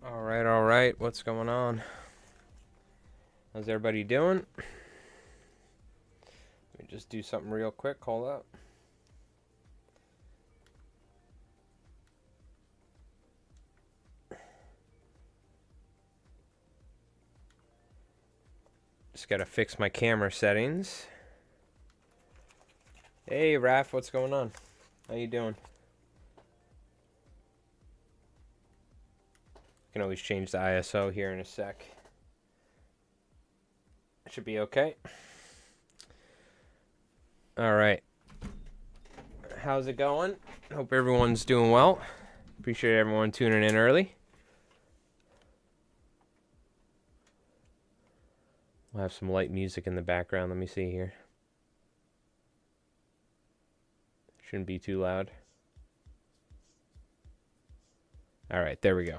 All right. What's going on? How's everybody doing? Let me just do something real quick. Hold up. Just gotta fix my camera settings. Hey, Raph, what's going on? How you doing? Can always change the ISO here in a sec. Should be okay. All right. How's it going? Hope everyone's doing well. Appreciate everyone tuning in early. We'll have some light music in the background. Let me see here. Shouldn't be too loud. All right, there we go.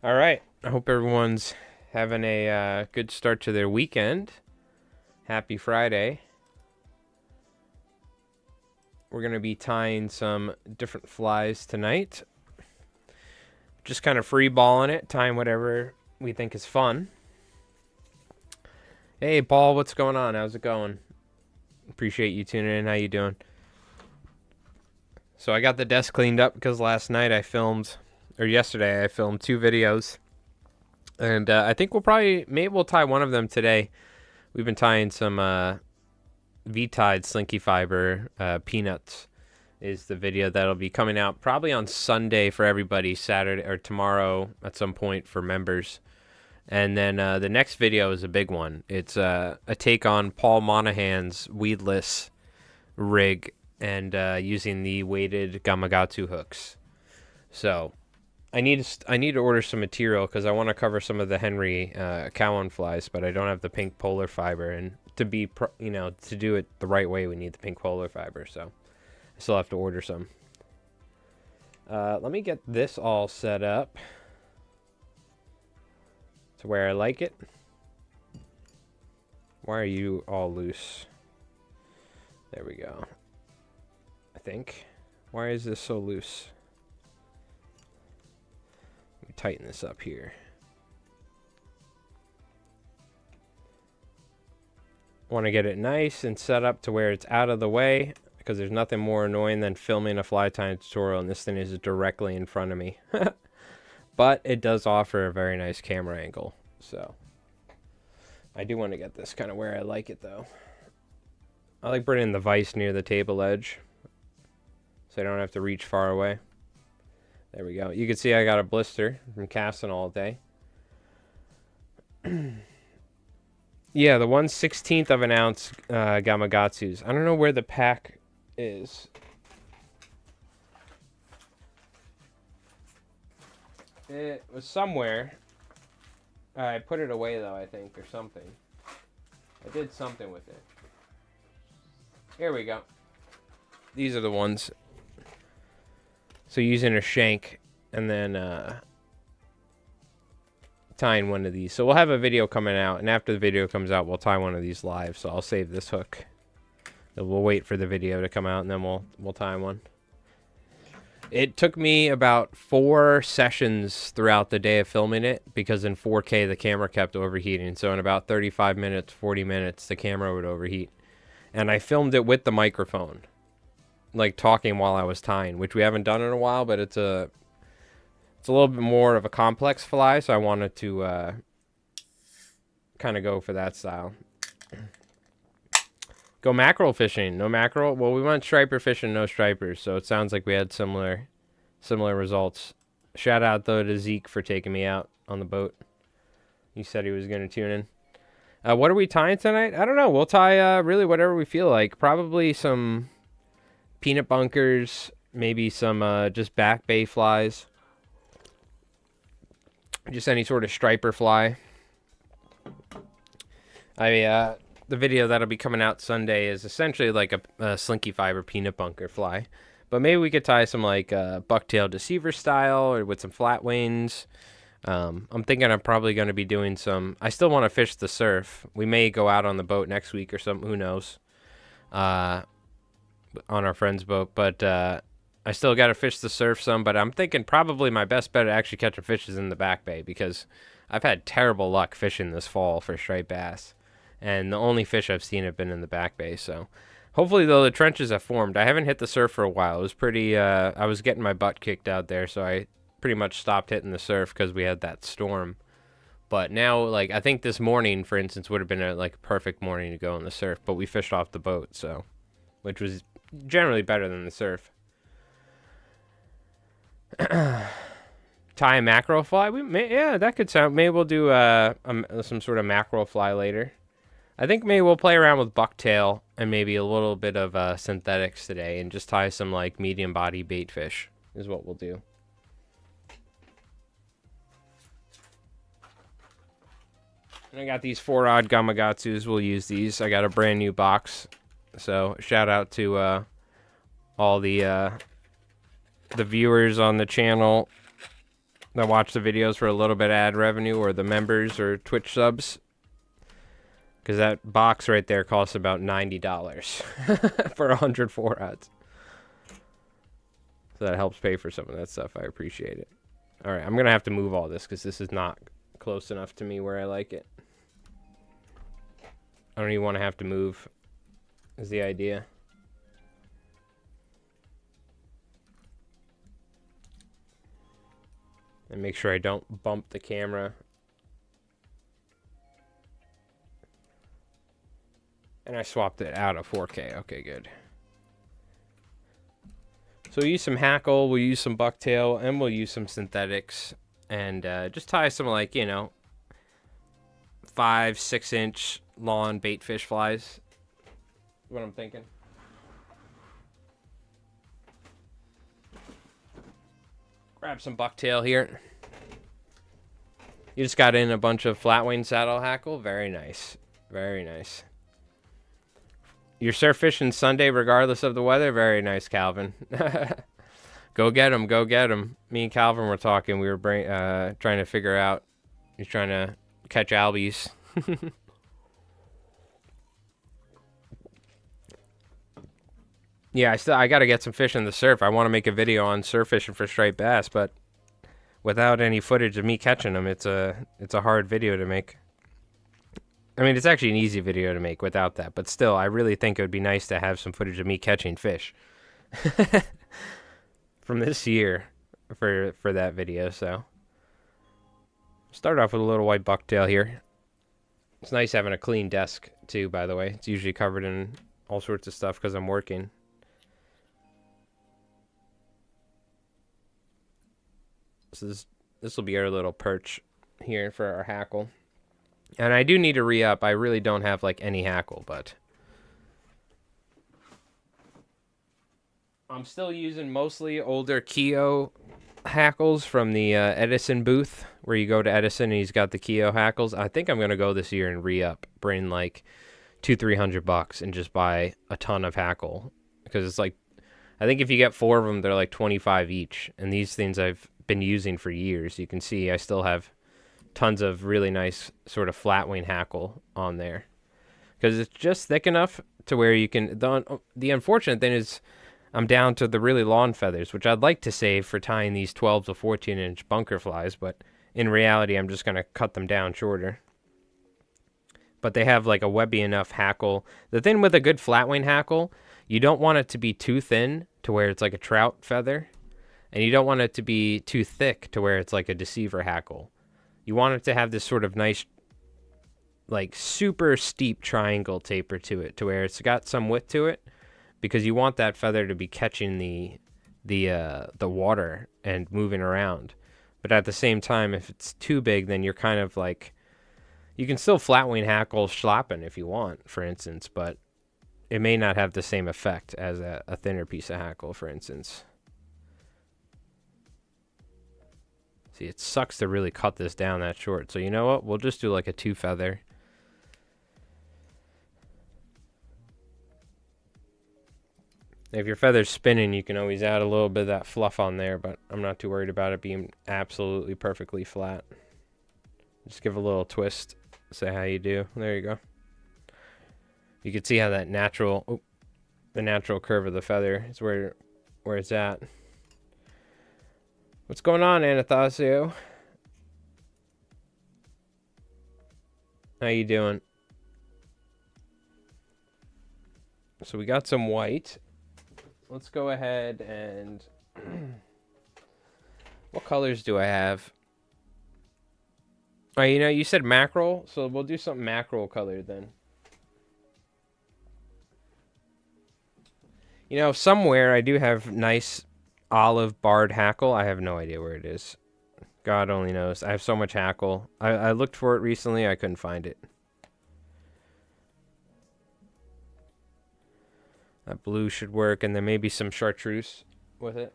All right, I hope everyone's having a good start to their weekend. Happy Friday. We're going to be tying some different flies tonight. Just kind of free balling it, tying whatever we think is fun. Hey, Paul, what's going on? How's it going? Appreciate you tuning in. How you doing? So I got the desk cleaned up because yesterday I filmed 2 videos. And I think maybe we'll tie one of them today. We've been tying some V-Tide Slinky Fiber Peanuts is the video that'll be coming out probably on Sunday for everybody, Saturday or tomorrow at some point for members. And then the next video is a big one. It's a take on Paul Monahan's weedless rig and using the weighted Gamakatsu hooks. So I need to order some material because I want to cover some of the Henry Cowan flies, but I don't have the pink polar fiber, and to do it the right way, we need the pink polar fiber. So I still have to order some. Let me get this all set up to where I like it. Why are you all loose? There we go. I think. Why is this so loose? Let me tighten this up here. Want to get it nice and set up to where it's out of the way, because there's nothing more annoying than filming a fly tying tutorial and this thing is directly in front of me. But it does offer a very nice camera angle, so I do want to get this kind of where I like it though. I like putting the vise near the table edge so I don't have to reach far away. There we go. You can see I got a blister from casting all day. Yeah, the 1/16 of an ounce Gamakatsus. I don't know where the pack is. It was somewhere. I put it away though, I think, or something. I did something with it. Here we go. These are the ones. So using a shank and then tying one of these. So we'll have a video coming out, and after the video comes out, we'll tie one of these live. So I'll save this hook. And we'll wait for the video to come out, and then we'll tie one. It took me about 4 sessions throughout the day of filming it, because in 4K the camera kept overheating. So in about 35 minutes, 40 minutes, the camera would overheat. And I filmed it with the microphone, like talking while I was tying, which we haven't done in a while, but it's a little bit more of a complex fly, so I wanted to kind of go for that style. Go mackerel fishing. No mackerel? Well, we went striper fishing, no stripers, so it sounds like we had similar results. Shout out, though, to Zeke for taking me out on the boat. He said he was going to tune in. What are we tying tonight? I don't know. We'll tie really whatever we feel like. Probably some peanut bunkers, maybe some just back bay flies. Just any sort of striper fly. The video that'll be coming out Sunday is essentially like a Slinky Fiber peanut bunker fly. But maybe we could tie some like bucktail deceiver style or with some flat wings. I'm thinking I'm probably going to be doing some... I still want to fish the surf. We may go out on the boat next week or something. Who knows? On our friend's boat. But I still got to fish the surf some, but I'm thinking probably my best bet at actually catching fish is in the back bay because I've had terrible luck fishing this fall for striped bass. And the only fish I've seen have been in the back bay, so hopefully, though, the trenches have formed. I haven't hit the surf for a while. It was pretty, I was getting my butt kicked out there, so I pretty much stopped hitting the surf because we had that storm. But now, like, I think this morning, for instance, would have been a perfect morning to go in the surf, but we fished off the boat, so, which was generally better than the surf. Tie a mackerel fly? Yeah, that could sound. Maybe we'll do some sort of mackerel fly later. I think maybe we'll play around with bucktail and maybe a little bit of synthetics today and just tie some like medium body bait fish is what we'll do. And I got these 4-rod Gamakatsus. We'll use these. I got a brand new box. So shout out to all the viewers on the channel that watch the videos for a little bit of ad revenue, or the members or Twitch subs. Because that box right there costs about $90 for 100 4-rods. So that helps pay for some of that stuff. I appreciate it. All right, I'm going to have to move all this because this is not close enough to me where I like it. I don't even want to have to move, is the idea. And make sure I don't bump the camera. And I swapped it out of 4K. Okay, good. So we'll use some hackle, we'll use some bucktail, and we'll use some synthetics. And just tie some, like, you know, 5-6 inch lawn bait fish flies. What I'm thinking. Grab some bucktail here. You just got in a bunch of flatwing saddle hackle. Very nice. Very nice. You're surf fishing Sunday regardless of the weather? Very nice, Calvin. Go get him. Go get him. Me and Calvin were talking. We were trying to figure out. He's trying to catch albies. Yeah, I got to get some fish in the surf. I want to make a video on surf fishing for striped bass, but without any footage of me catching them, it's a hard video to make. I mean, it's actually an easy video to make without that, but still, I really think it would be nice to have some footage of me catching fish from this year for that video. So, start off with a little white bucktail here. It's nice having a clean desk too, by the way. It's usually covered in all sorts of stuff because I'm working. So this will be our little perch here for our hackle. And I do need to re-up. I really don't have like any hackle, but I'm still using mostly older Keo hackles from the Edison booth, where you go to Edison and he's got the Keo hackles. I think I'm gonna go this year and re-up, bring like $200-300 and just buy a ton of hackle, because it's like, I think if you get 4 of them, they're like $25 each, and these things I've been using for years. You can see I still have tons of really nice sort of flat wing hackle on there, because it's just thick enough to where you can. The unfortunate thing is I'm down to the really long feathers, which I'd like to save for tying these 12 to 14 inch bunker flies, but in reality I'm just going to cut them down shorter. But they have like a webby enough hackle. The thing with a good flat wing hackle, you don't want it to be too thin to where it's like a trout feather, and you don't want it to be too thick to where it's like a deceiver hackle. You want it to have this sort of nice, like super steep triangle taper to it, to where it's got some width to it, because you want that feather to be catching the water and moving around. But at the same time, if it's too big, then you're kind of like, you can still flat wing hackle schlappen if you want, for instance, but it may not have the same effect as a thinner piece of hackle, for instance. See, it sucks to really cut this down that short. So you know what? We'll just do like a 2 feather. If your feather's spinning, you can always add a little bit of that fluff on there, but I'm not too worried about it being absolutely perfectly flat. Just give a little twist. Say how you do. There you go. You can see how that natural, the natural curve of the feather is where where it's at. What's going on, Anastasio? How you doing? So we got some white. Let's go ahead and... What colors do I have? Oh, you know, you said mackerel, so we'll do something mackerel colored then. You know, somewhere I do have nice olive barred hackle. I have no idea where it is. God only knows. I have so much hackle. I looked for it recently. I couldn't find it. That blue should work, and then maybe some chartreuse with it.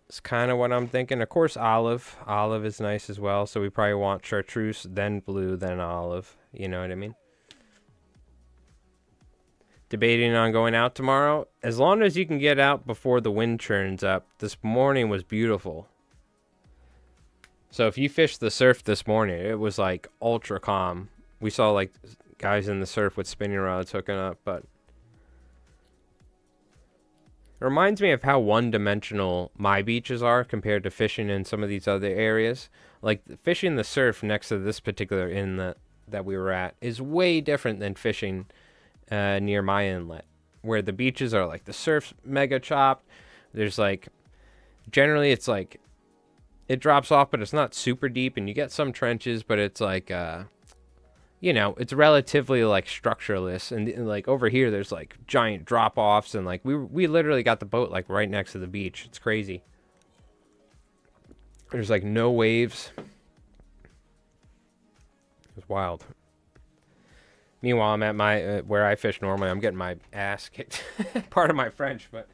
It's kind of what I'm thinking. Of course, olive. Olive is nice as well, so we probably want chartreuse, then blue, then olive. You know what I mean? Debating on going out tomorrow. As long as you can get out before the wind churns up. This morning was beautiful. So if you fished the surf this morning, it was like ultra calm. We saw like guys in the surf with spinning rods hooking up, but it reminds me of how one-dimensional my beaches are compared to fishing in some of these other areas. Like fishing the surf next to this particular inlet that we were at is way different than fishing near my inlet, where the beaches are like the surf's mega chopped. There's like, generally it's like, it drops off, but it's not super deep, and you get some trenches, but it's like, you know, it's relatively like structureless, and like over here there's like giant drop-offs, and like we literally got the boat like right next to the beach. It's crazy. There's like no waves. It's wild. Meanwhile, I'm at my where I fish normally. I'm getting my ass kicked. Part of my French, but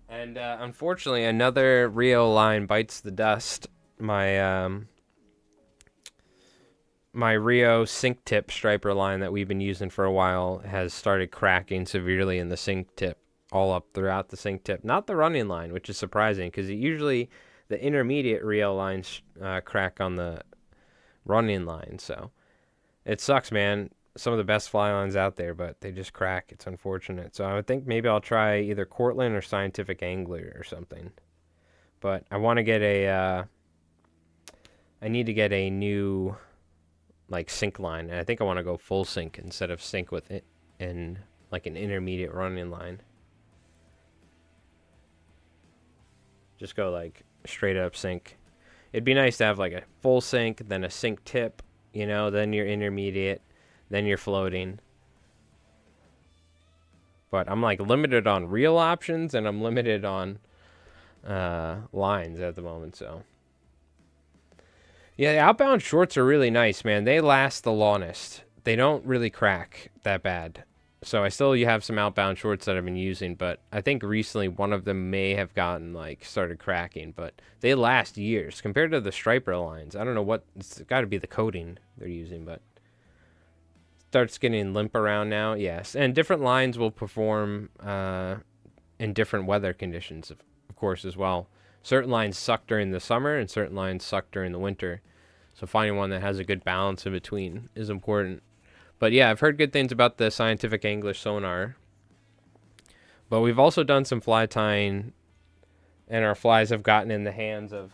and unfortunately, another Rio line bites the dust. My my Rio sink tip striper line that we've been using for a while has started cracking severely in the sink tip, all up throughout the sink tip. Not the running line, which is surprising because usually the intermediate Rio lines crack on the running line. So it sucks, man. Some of the best fly lines out there, but they just crack. It's unfortunate. So I would think maybe I'll try either Cortland or Scientific Angler or something. But I want to get a... I need to get a new like sink line, and I think I want to go full sink instead of sink with it in like an intermediate running line. Just go like straight up sink. It'd be nice to have like a full sink, then a sink tip, you know, then your intermediate, then you're floating. But I'm like limited on reel options, and I'm limited on lines at the moment, so. Yeah, the outbound shorts are really nice, man. They last the longest. They don't really crack that bad. So I still have some outbound shorts that I've been using, but I think recently one of them may have gotten like started cracking, but they last years compared to the striper lines. I don't know what, it's got to be the coating they're using, but starts getting limp around now. Yes, and different lines will perform in different weather conditions, of course, as well. Certain lines suck during the summer and certain lines suck during the winter. So finding one that has a good balance in between is important. But yeah, I've heard good things about the Scientific English sonar. But we've also done some fly tying, and our flies have gotten in the hands of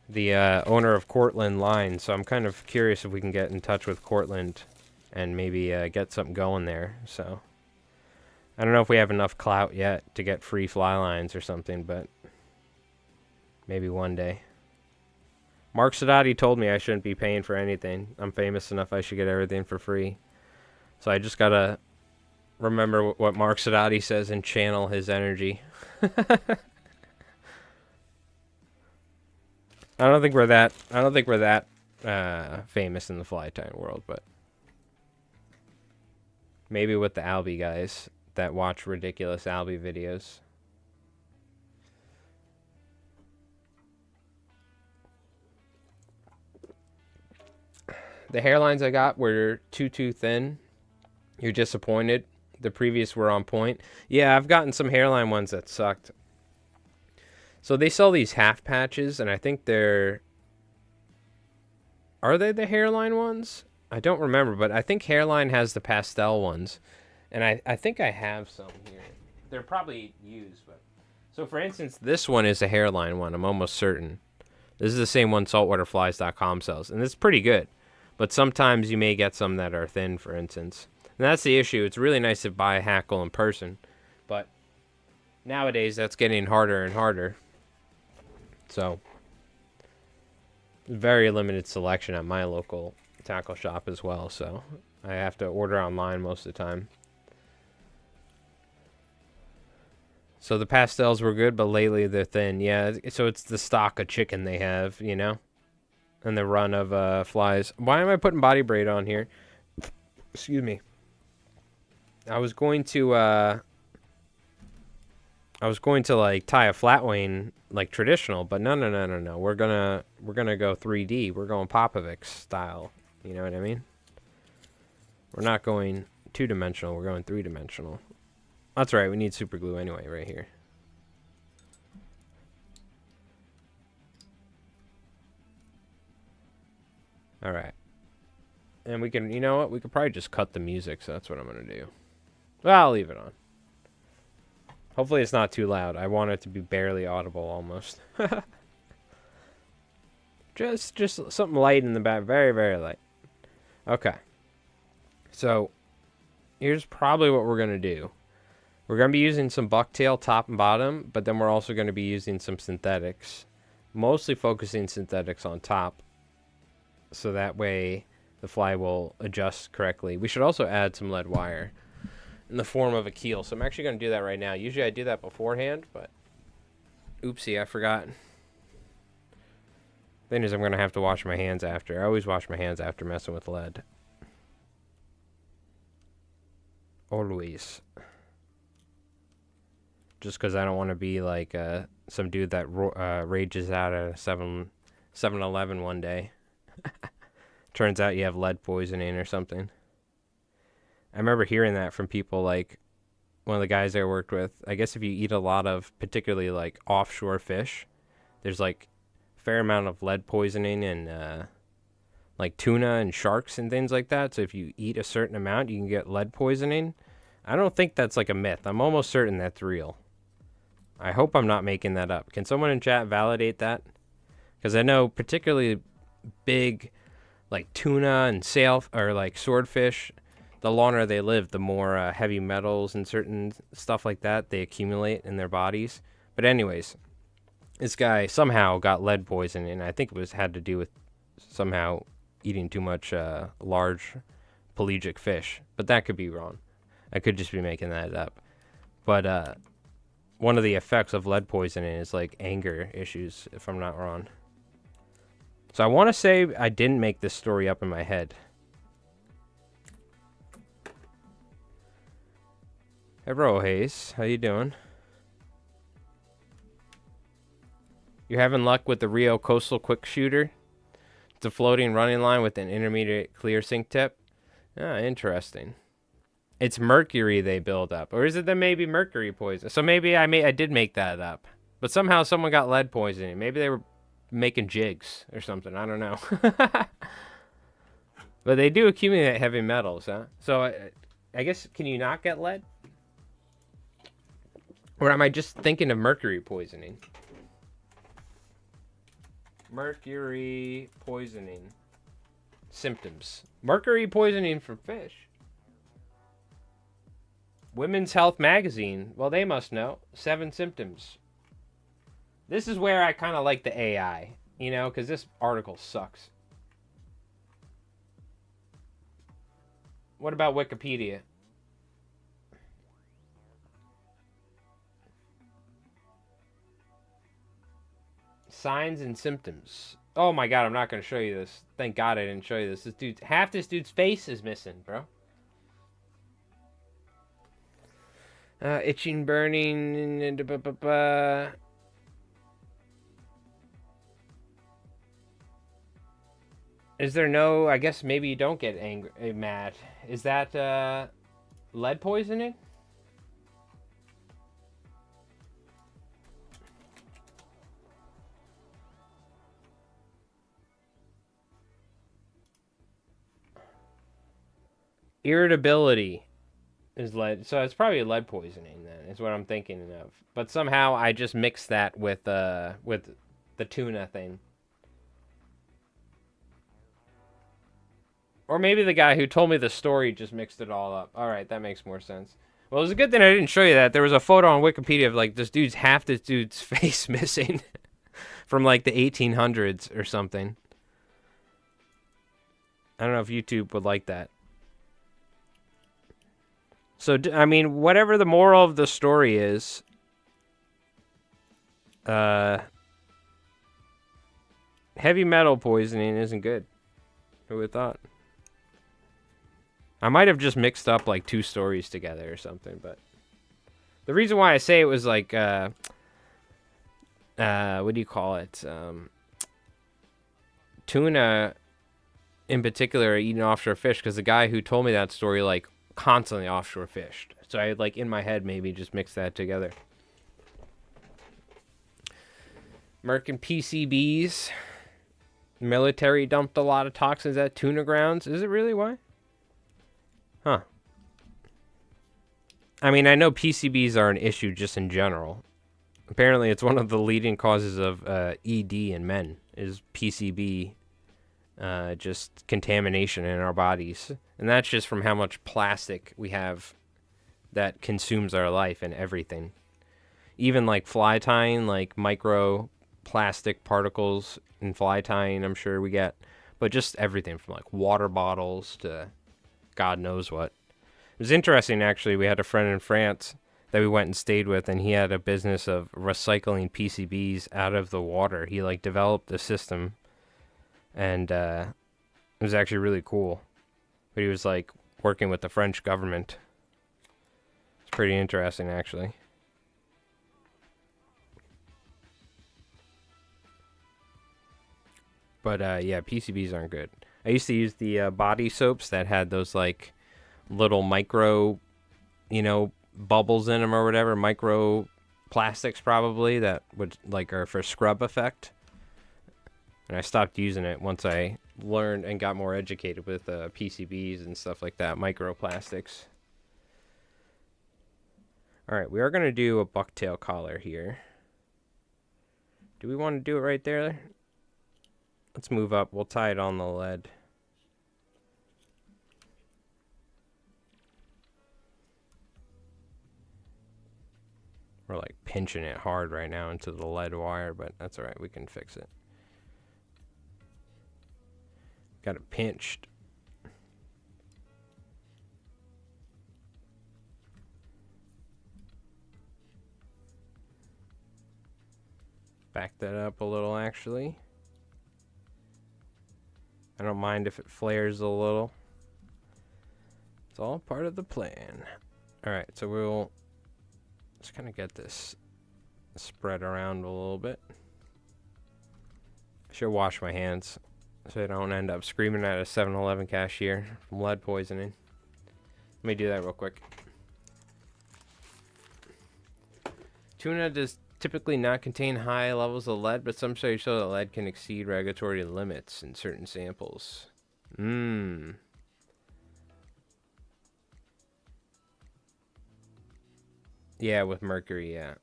the owner of Cortland Line. So I'm kind of curious if we can get in touch with Cortland and maybe get something going there. So I don't know if we have enough clout yet to get free fly lines or something, but maybe one day. Mark Sadati told me I shouldn't be paying for anything. I'm famous enough I should get everything for free. So I just gotta remember what Mark Sadati says and channel his energy. I don't think we're that famous in the fly tying world, but maybe with the Albie guys that watch ridiculous Albie videos. The hairlines I got were too thin. You're disappointed. The previous were on point. Yeah, I've gotten some hairline ones that sucked. So they sell these half patches, and I think they're Are they the hairline ones? I don't remember, but I think hairline has the pastel ones. And I think I have some here. They're probably used, but so for instance, this one is a hairline one, I'm almost certain. This is the same one saltwaterflies.com sells, and it's pretty good. But sometimes you may get some that are thin, for instance. And that's the issue. It's really nice to buy a hackle in person, but nowadays that's getting harder and harder. So, very limited selection at my local tackle shop as well, so I have to order online most of the time. So the pastels were good, but lately they're thin. Yeah, so it's the stock of chicken they have, you know? And the run of flies. Why am I putting body braid on here? Excuse me. I was going to like tie a flat wane like traditional, but no. We're gonna go 3D. We're going Popovic style. You know what I mean? We're not going 2-dimensional. We're going 3-dimensional. That's right. We need super glue anyway, right here. All right. And we can, you know what? We could probably just cut the music, so that's what I'm going to do. Well, I'll leave it on. Hopefully it's not too loud. I want it to be barely audible almost. just something light in the back. Very, very light. Okay. So, here's probably what we're going to do. We're going to be using some bucktail top and bottom, but then we're also going to be using some synthetics. Mostly focusing synthetics on top, so that way the fly will adjust correctly. We should also add some lead wire in the form of a keel. So I'm actually going to do that right now. Usually I do that beforehand, but oopsie, I forgot. Thing is, I'm going to have to wash my hands after. I always wash my hands after messing with lead. Always. Just because I don't want to be like some dude that rages out at a 7-Eleven one day. Turns out you have lead poisoning or something. I remember hearing that from people like one of the guys I worked with. I guess if you eat a lot of particularly like offshore fish, there's like a fair amount of lead poisoning in like tuna and sharks and things like that. So if you eat a certain amount, you can get lead poisoning. I don't think that's like a myth. I'm almost certain that's real. I hope I'm not making that up. Can someone in chat validate that? Because I know particularly big like tuna and sail or like swordfish, the longer they live, the more heavy metals and certain stuff like that they accumulate in their bodies. But anyways, this guy somehow got lead poisoning, and I think it had to do with somehow eating too much large pelagic fish. But that could be wrong. I could just be making that up. But one of the effects of lead poisoning is like anger issues, if I'm not wrong. So I want to say I didn't make this story up in my head. Hey, Rohaze, how you doing? You're having luck with the Rio Coastal Quick Shooter? It's a floating running line with an intermediate clear sink tip. Ah, interesting. It's mercury they build up. Or is it that maybe mercury poison? So maybe I did make that up. But somehow someone got lead poisoning. Maybe they were making jigs or something. I don't know. But they do accumulate heavy metals, huh? So I guess, can you not get lead? Or am I just thinking of mercury poisoning? Mercury poisoning symptoms. Mercury poisoning from fish. Women's Health Magazine. Well, they must know. 7 symptoms. This is where I kind of like the AI, you know, because this article sucks. What about Wikipedia? Signs and symptoms. Oh my god, I'm not going to show you this. Thank god I didn't show you this. Half this dude's face is missing, bro. Itching, burning, Is there no, I guess maybe you don't get angry, mad. Is that lead poisoning? Irritability is lead. So it's probably lead poisoning then, is what I'm thinking of. But somehow I just mixed that with the tuna thing. Or maybe the guy who told me the story just mixed it all up. All right, that makes more sense. Well, it was a good thing I didn't show you that. There was a photo on Wikipedia of like this dude's face missing from like the 1800s or something. I don't know if YouTube would like that. So, I mean, whatever the moral of the story is, heavy metal poisoning isn't good. Who would have thought? I might have just mixed up like two stories together or something, but the reason why I say it was like, what do you call it? Tuna in particular are eating offshore fish, because the guy who told me that story like constantly offshore fished. So I like in my head maybe just mix that together. American PCBs. Military dumped a lot of toxins at tuna grounds. Is it really why? Huh. I mean, I know PCBs are an issue just in general. Apparently, it's one of the leading causes of ED in men, is PCB, just contamination in our bodies. And that's just from how much plastic we have that consumes our life and everything. Even like fly tying, like micro plastic particles in fly tying, I'm sure we get. But just everything from like water bottles to God knows what. It was interesting, actually. We had a friend in France that we went and stayed with, and he had a business of recycling PCBs out of the water. He like developed a system, and it was actually really cool. But he was like working with the French government. It's pretty interesting, actually. But yeah, PCBs aren't good. I used to use the body soaps that had those like little micro, bubbles in them or whatever, micro plastics probably, that would like are for scrub effect. And I stopped using it once I learned and got more educated with PCBs and stuff like that, microplastics. All right, we are going to do a bucktail collar here. Do we want to do it right there? Let's move up. We'll tie it on the lead. We're like pinching it hard right now into the lead wire, but that's all right. We can fix it. Got it pinched. Back that up a little, actually. I don't mind if it flares a little. It's all part of the plan. All right, so we'll just kind of get this spread around a little bit. I should wash my hands so I don't end up screaming at a 7-Eleven cashier from lead poisoning. Let me do that real quick. Tuna does typically not contain high levels of lead, but some studies show that lead can exceed regulatory limits in certain samples. Yeah, with mercury, yeah.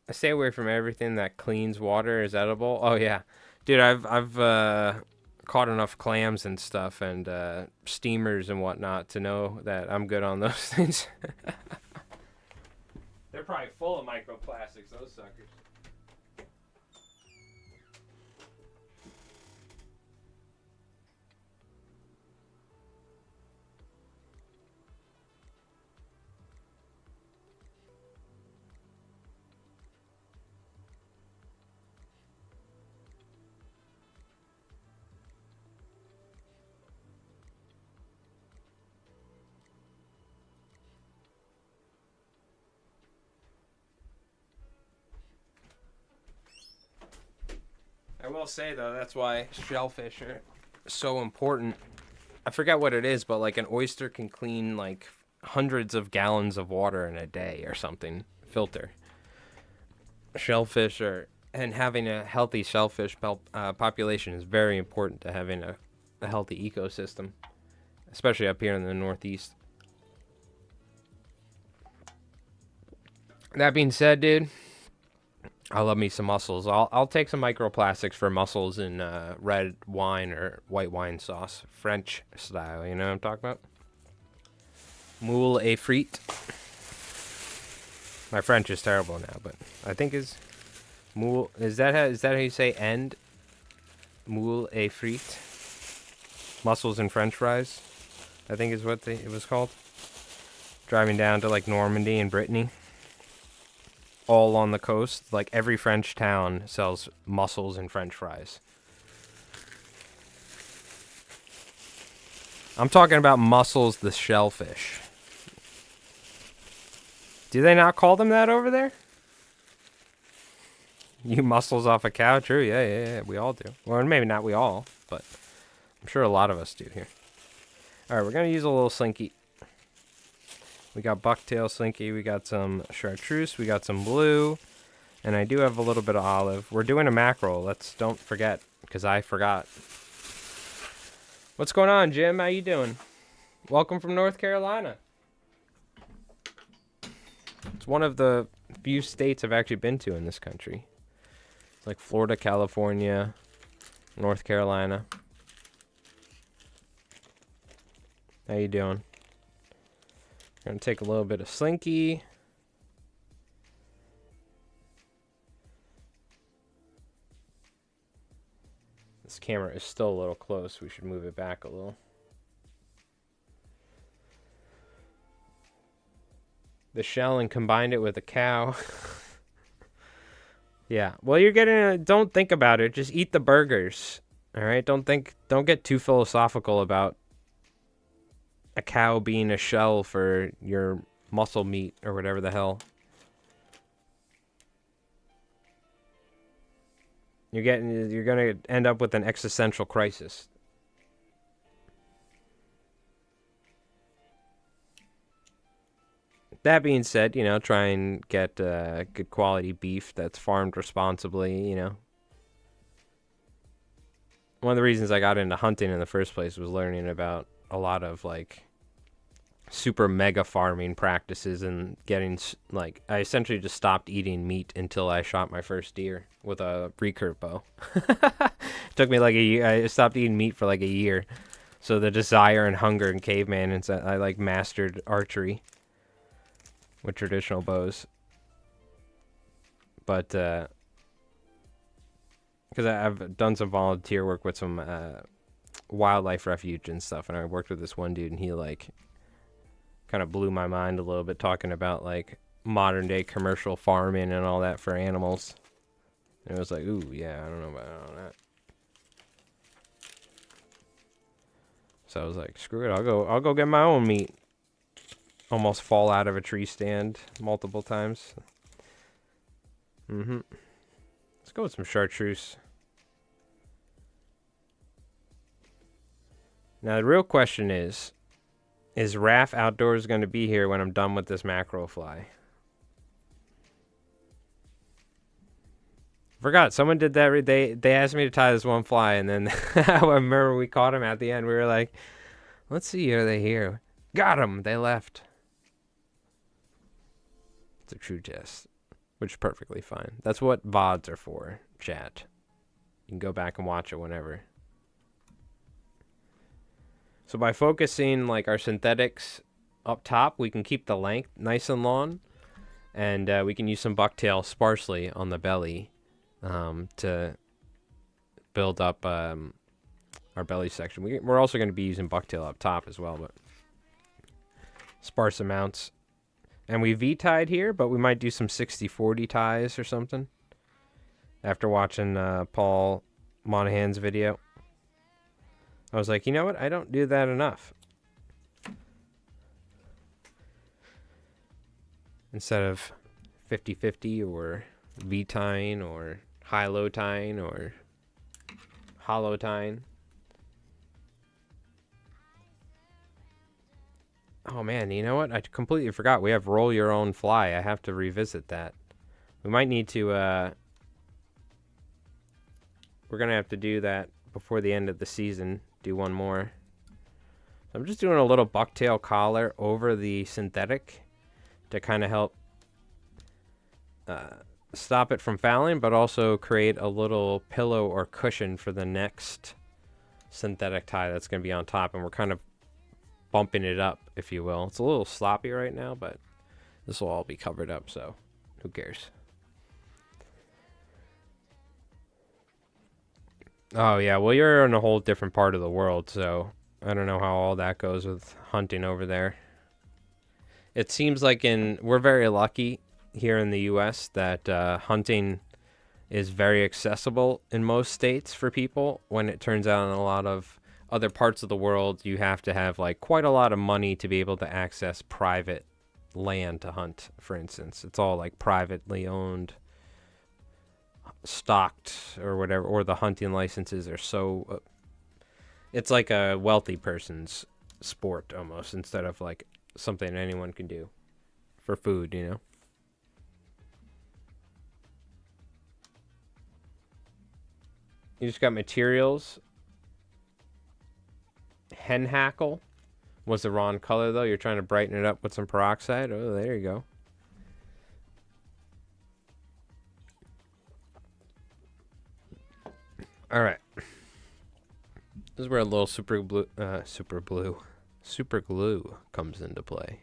I stay away from everything that cleans water is edible. Oh yeah, dude, I've caught enough clams and stuff and steamers and whatnot to know that I'm good on those things. They're probably full of microplastics, those suckers. I will say, though, that's why shellfish are so important. I forget what it is, but like an oyster can clean like hundreds of gallons of water in a day or something. Filter. Shellfish are, and having a healthy shellfish population is very important to having a healthy ecosystem. especially up here in the Northeast. That being said, dude, I love me some mussels. I'll take some microplastics for mussels in red wine or white wine sauce, French style. You know what I'm talking about? Moule et frites. My French is terrible now, but I think moule. Is that how you say end? Moule et frites. Mussels and French fries, I think is what it was called. Driving down to like Normandy and Brittany. All on the coast, like every French town sells mussels and French fries. I'm talking about mussels, the shellfish. Do they not call them that over there? You mussels off a cow? True, yeah, we all do. Well, maybe not we all, but I'm sure a lot of us do here. Alright, we're going to use a little slinky. We got bucktail slinky, we got some chartreuse, we got some blue, and I do have a little bit of olive. We're doing a mackerel, don't forget, because I forgot. What's going on, Jim? How you doing? Welcome from North Carolina. It's one of the few states I've actually been to in this country. It's like Florida, California, North Carolina. How you doing? Gonna take a little bit of slinky. This camera is still a little close. We should move it back a little. The shell and combined it with a cow. Yeah. Well, you're getting don't think about it. Just eat the burgers. All right? Don't get too philosophical about a cow being a shell for your muscle meat or whatever the hell. You're going to end up with an existential crisis. That being said, try and get good quality beef that's farmed responsibly, One of the reasons I got into hunting in the first place was learning about a lot of, like, super mega farming practices and getting, like, I essentially just stopped eating meat until I shot my first deer with a recurve bow. It took me like a year. I stopped eating meat for like a year. So the desire and hunger in caveman, and I, like, mastered archery with traditional bows. But, because I've done some volunteer work with some wildlife refuge and stuff, and I worked with this one dude, and he, like, kind of blew my mind a little bit, talking about, like, modern day commercial farming and all that for animals. And it was like, ooh, yeah, I don't know about all that. So I was like, screw it, I'll go get my own meat. Almost fall out of a tree stand multiple times. Let's go with some chartreuse. Now the real question is Raph Outdoors going to be here when I'm done with this mackerel fly? Forgot, someone did that. They asked me to tie this one fly, and then I remember we caught him at the end. We were like, let's see, are they here? Got them. They left. It's a true jest, which is perfectly fine. That's what VODs are for, chat. You can go back and watch it whenever. So by focusing, like, our synthetics up top, we can keep the length nice and long, and we can use some bucktail sparsely on the belly to build up our belly section. We're also going to be using bucktail up top as well, but sparse amounts. And we V-tied here, but we might do some 60-40 ties or something after watching Paul Monahan's video. I was like, you know what? I don't do that enough. Instead of 50-50 or V-tying or high-low tying or hollow tying. Oh man, you know what? I completely forgot. We have roll your own fly. I have to revisit that. We might need to, we're going to have to do that before the end of the season. Do one more. I'm just doing a little bucktail collar over the synthetic to kind of help stop it from fouling, but also create a little pillow or cushion for the next synthetic tie that's going to be on top. And we're kind of bumping it up, if you will. It's a little sloppy right now, but this will all be covered up, so who cares? Oh, yeah. Well, you're in a whole different part of the world, so I don't know how all that goes with hunting over there. It seems like we're very lucky here in the U.S. that hunting is very accessible in most states for people, when it turns out in a lot of other parts of the world, you have to have like quite a lot of money to be able to access private land to hunt, for instance. It's all like privately owned, stocked or whatever, or the hunting licenses are so it's like a wealthy person's sport almost, instead of like something anyone can do for food, you know. You just got materials. Hen hackle was the wrong color though. You're trying to brighten it up with some peroxide. Oh, there you go. All right. This is where a little super glue comes into play.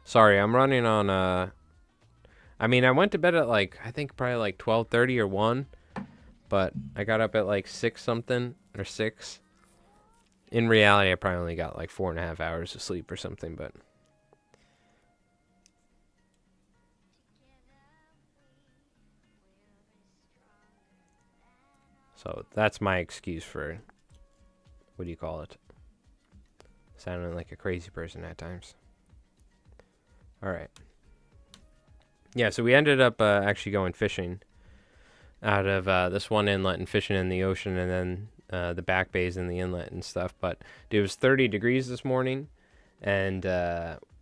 Sorry, I'm running on I mean, I went to bed at like, I think probably like 12:30 or 1, but I got up at like 6 something or 6. In reality, I probably only got like 4.5 hours of sleep or something, but so that's my excuse for, what do you call it? Sounding like a crazy person at times. All right. Yeah, so we ended up actually going fishing out of this one inlet and fishing in the ocean, and then the back bays in the inlet and stuff. But dude, it was 30 degrees this morning, and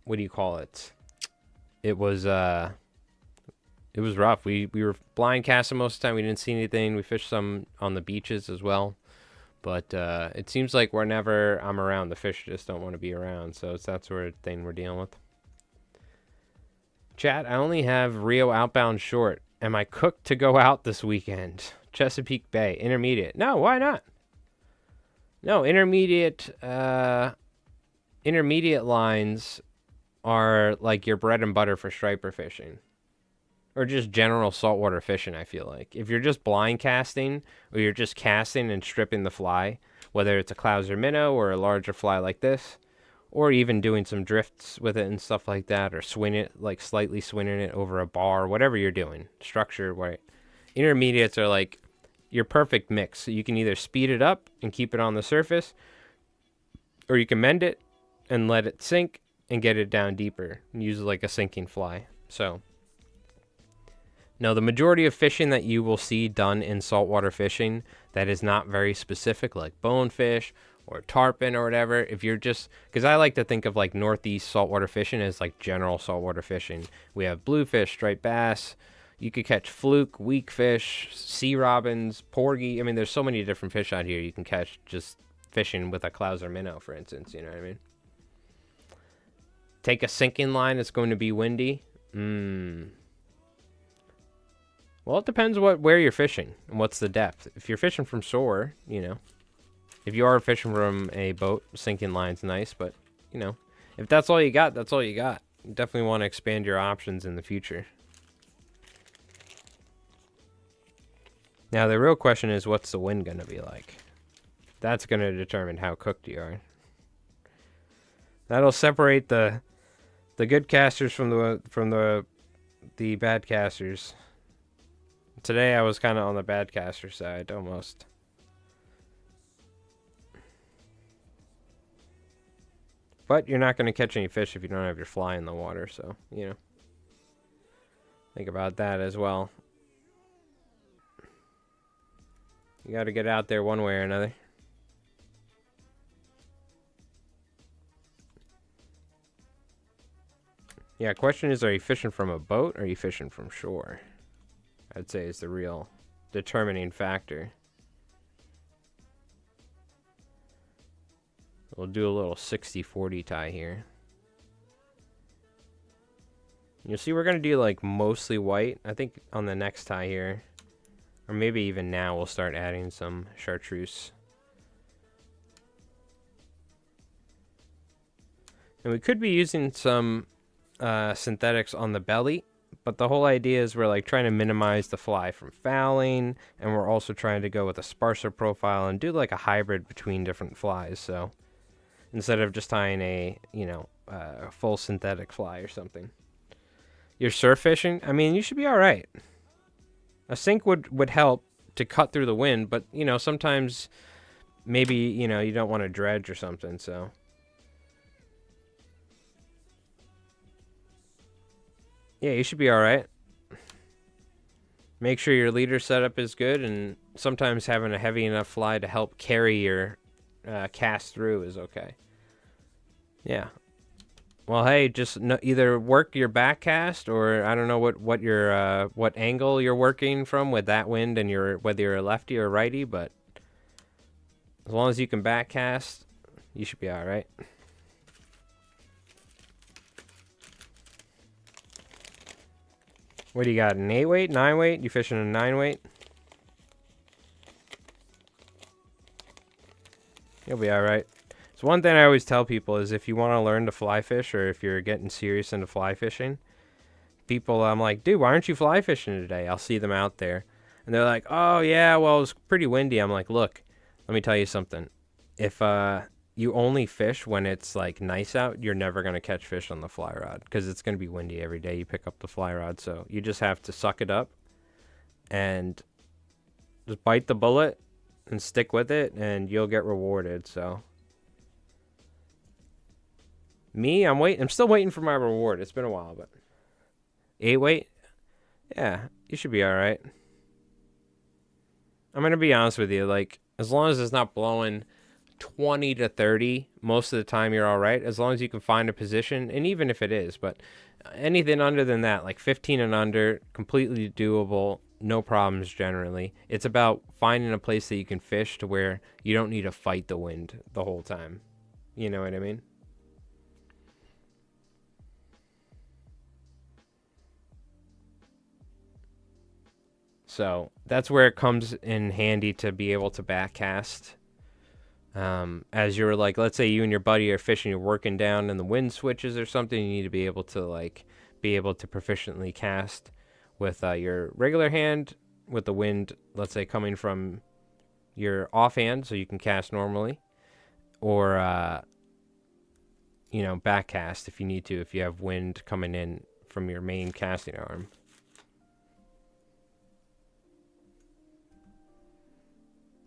what do you call it? It was rough. We were blind casting most of the time. We didn't see anything. We fished some on the beaches as well. But it seems like whenever I'm around, the fish just don't want to be around. So it's that sort of thing we're dealing with. Chat, I only have Rio outbound short. Am I cooked to go out this weekend? Chesapeake Bay, intermediate. No, why not? No, intermediate lines are like your bread and butter for striper fishing. Or just general saltwater fishing, I feel like. If you're just blind casting, or you're just casting and stripping the fly, whether it's a Clouser minnow or a larger fly like this, or even doing some drifts with it and stuff like that, or swing it, like slightly swinging it over a bar, whatever you're doing, structure, right? Intermediates are like your perfect mix. So you can either speed it up and keep it on the surface, or you can mend it and let it sink and get it down deeper and use it like a sinking fly. So no, the majority of fishing that you will see done in saltwater fishing that is not very specific, like bonefish or tarpon or whatever, if you're just, because I like to think of like northeast saltwater fishing as like general saltwater fishing. We have bluefish, striped bass. You could catch fluke, weak fish, sea robins, porgy. I mean, there's so many different fish out here you can catch just fishing with a Clouser minnow, for instance. You know what I mean? Take a sinking line. It's going to be windy. Well, it depends where you're fishing and what's the depth. If you're fishing from shore, you know. If you are fishing from a boat, sinking line's nice, but, you know, if that's all you got, that's all you got. You definitely want to expand your options in the future. Now, the real question is, what's the wind going to be like? That's going to determine how cooked you are. That'll separate the good casters from the bad casters. Today I was kind of on the bad caster side, almost. But you're not going to catch any fish if you don't have your fly in the water, so, you know. Think about that as well. You got to get out there one way or another. Yeah, question is, are you fishing from a boat or are you fishing from shore? I'd say is the real determining factor. We'll do a little 60-40 tie here. You'll see we're going to do like mostly white. I think on the next tie here, or maybe even now, we'll start adding some chartreuse. And we could be using some synthetics on the belly, but the whole idea is we're like trying to minimize the fly from fouling, and we're also trying to go with a sparser profile and do like a hybrid between different flies. So instead of just tying a, you know, full synthetic fly or something. You're surf fishing? I mean, you should be all right. A sink would help to cut through the wind, but, you know, sometimes maybe, you know, you don't want to dredge or something, so. Yeah, you should be all right. Make sure your leader setup is good, and sometimes having a heavy enough fly to help carry your cast through is okay. Yeah. Well, hey, just either work your back cast, or I don't know what your what angle you're working from with that wind, and whether you're a lefty or righty, but as long as you can back cast, you should be all right. What do you got? An 8 weight, 9 weight? You fishing a 9 weight? You'll be all right. So one thing I always tell people is if you want to learn to fly fish, or if you're getting serious into fly fishing, people, I'm like, dude, why aren't you fly fishing today? I'll see them out there. And they're like, oh, yeah, well, it was pretty windy. I'm like, look, let me tell you something. If you only fish when it's like nice out, you're never going to catch fish on the fly rod, because it's going to be windy every day you pick up the fly rod. So you just have to suck it up and just bite the bullet and stick with it, and you'll get rewarded. So me, I'm still waiting for my reward. It's been a while, but 8 weight? Yeah, you should be all right. I'm going to be honest with you, like, as long as it's not blowing 20 to 30, most of the time you're all right, as long as you can find a position, and even if it is, but anything under than that, like 15 and under, completely doable, no problems generally. It's about finding a place that you can fish to where you don't need to fight the wind the whole time. You know what I mean? So that's where it comes in handy to be able to backcast. As you're like, let's say you and your buddy are fishing, you're working down and the wind switches or something, you need to be able to proficiently cast with your regular hand, with the wind, let's say, coming from your offhand, so you can cast normally, or backcast if you need to, if you have wind coming in from your main casting arm.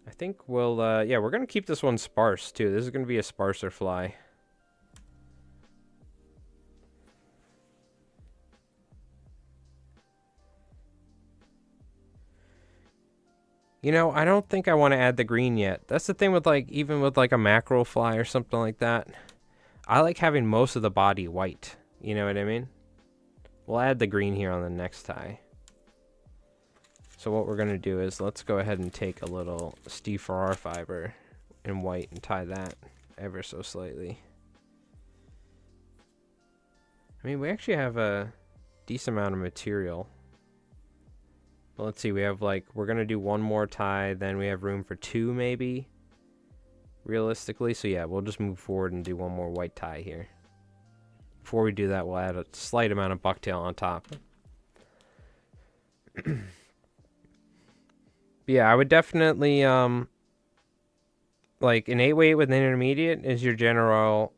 I think we'll, we're going to keep this one sparse, too. This is going to be a sparser fly. You know, I don't think I want to add the green yet. That's the thing with, like, even with, like, a mackerel fly or something like that. I like having most of the body white. You know what I mean? We'll add the green here on the next tie. So what we're going to do is let's go ahead and take a little Steve Farrar fiber in white and tie that ever so slightly. I mean, we actually have a decent amount of material. But let's see, we have like, we're going to do one more tie, then we have room for 2 maybe, realistically. So yeah, we'll just move forward and do one more white tie here. Before we do that, we'll add a slight amount of bucktail on top. Yeah, I would definitely, like an 8 weight with an intermediate is your general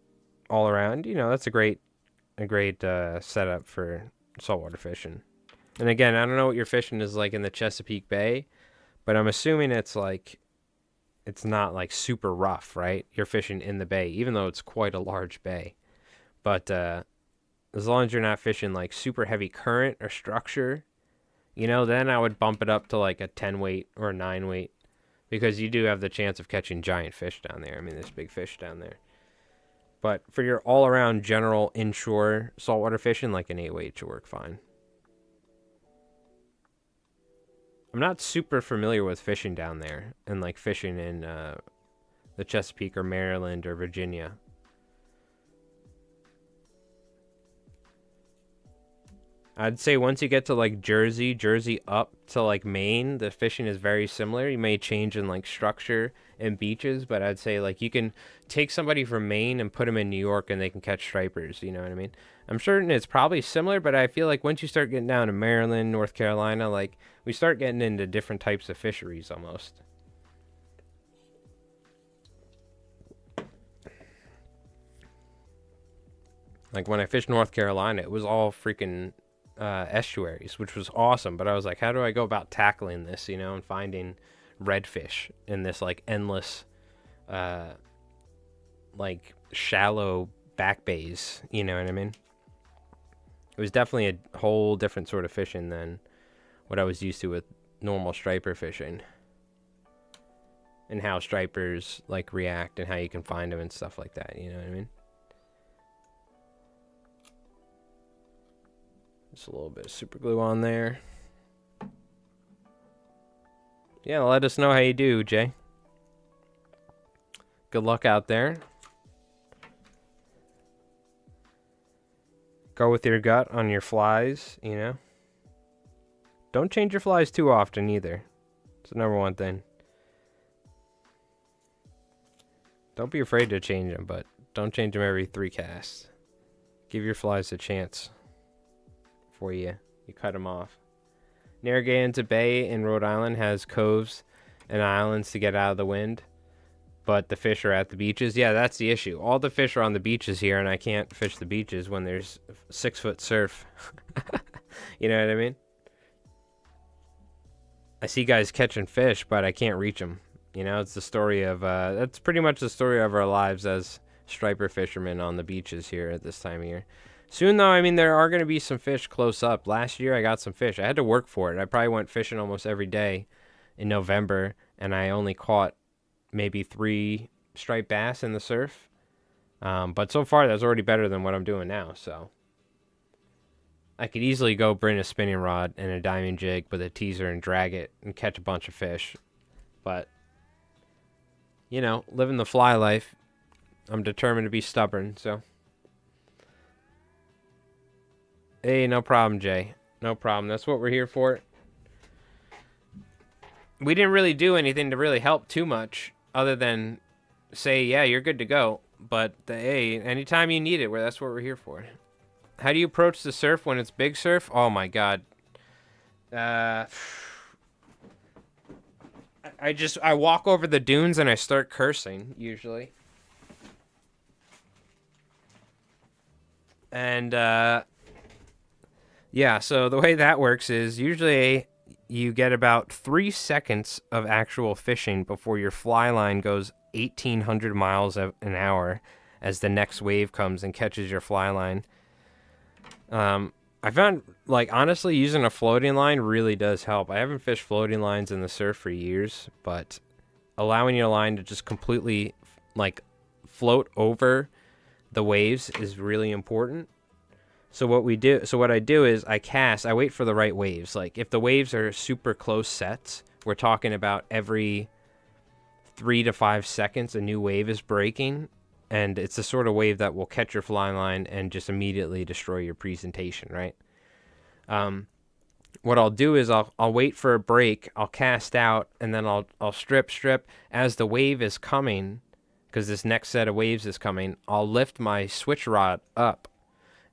all around. You know, that's a great setup for saltwater fishing. And again, I don't know what your fishing is like in the Chesapeake Bay, but I'm assuming it's like, it's not like super rough, right? You're fishing in the bay, even though it's quite a large bay. But as long as you're not fishing like super heavy current or structure, you know, then I would bump it up to like a 10 weight or a 9 weight, because you do have the chance of catching giant fish down there. I mean, there's big fish down there. But for your all-around general inshore saltwater fishing, like an 8 weight should work fine. I'm not super familiar with fishing down there and like fishing in the Chesapeake or Maryland or Virginia. I'd say once you get to like Jersey up to like Maine, the fishing is very similar. You may change in like structure and beaches, but I'd say like you can take somebody from Maine and put them in New York and they can catch stripers. You know what I mean? I'm certain it's probably similar, but I feel like once you start getting down to Maryland, North Carolina, like we start getting into different types of fisheries almost. Like when I fished North Carolina, it was all freaking estuaries, which was awesome. But I was like, how do I go about tackling this, you know, and finding redfish in this like endless, like shallow back bays, you know what I mean? It was definitely a whole different sort of fishing than what I was used to with normal striper fishing, and how stripers like react and how you can find them and stuff like that, you know what I mean? Just a little bit of super glue on there. Yeah, let us know how you do, Jay. Good luck out there. Go with your gut on your flies, you know. Don't change your flies too often either. It's the number one thing. Don't be afraid to change them, but don't change them every 3 casts. Give your flies a chance before you cut them off. Narragansett Bay in Rhode Island has coves and islands to get out of the wind, but the fish are at the beaches. Yeah, that's the issue. All the fish are on the beaches here, and I can't fish the beaches when there's 6-foot surf. You know what I mean? I see guys catching fish, but I can't reach them. You know, it's the story of, that's pretty much the story of our lives as striper fishermen on the beaches here at this time of year. Soon, though, I mean, there are going to be some fish close up. Last year, I got some fish. I had to work for it. I probably went fishing almost every day in November, and I only caught maybe 3 striped bass in the surf. But so far, that's already better than what I'm doing now, so I could easily go bring a spinning rod and a diamond jig with a teaser and drag it and catch a bunch of fish. But, you know, living the fly life, I'm determined to be stubborn, so. Hey, no problem, Jay. No problem. That's what we're here for. We didn't really do anything to really help too much other than say, yeah, you're good to go. But, hey, anytime you need it, that's what we're here for. How do you approach the surf when it's big surf? Oh, my God. I walk over the dunes and I start cursing, usually. And, yeah, so the way that works is usually you get about 3 seconds of actual fishing before your fly line goes 1,800 miles an hour as the next wave comes and catches your fly line. I found, like, honestly, using a floating line really does help. I haven't fished floating lines in the surf for years, but allowing your line to just completely, like, float over the waves is really important. So what I do is I wait for the right waves. Like, if the waves are super close sets, we're talking about every 3 to 5 seconds a new wave is breaking, and it's the sort of wave that will catch your fly line and just immediately destroy your presentation, right? What I'll do is I'll wait for a break, I'll cast out, and then I'll strip as the wave is coming, because this next set of waves is coming. I'll lift my switch rod up,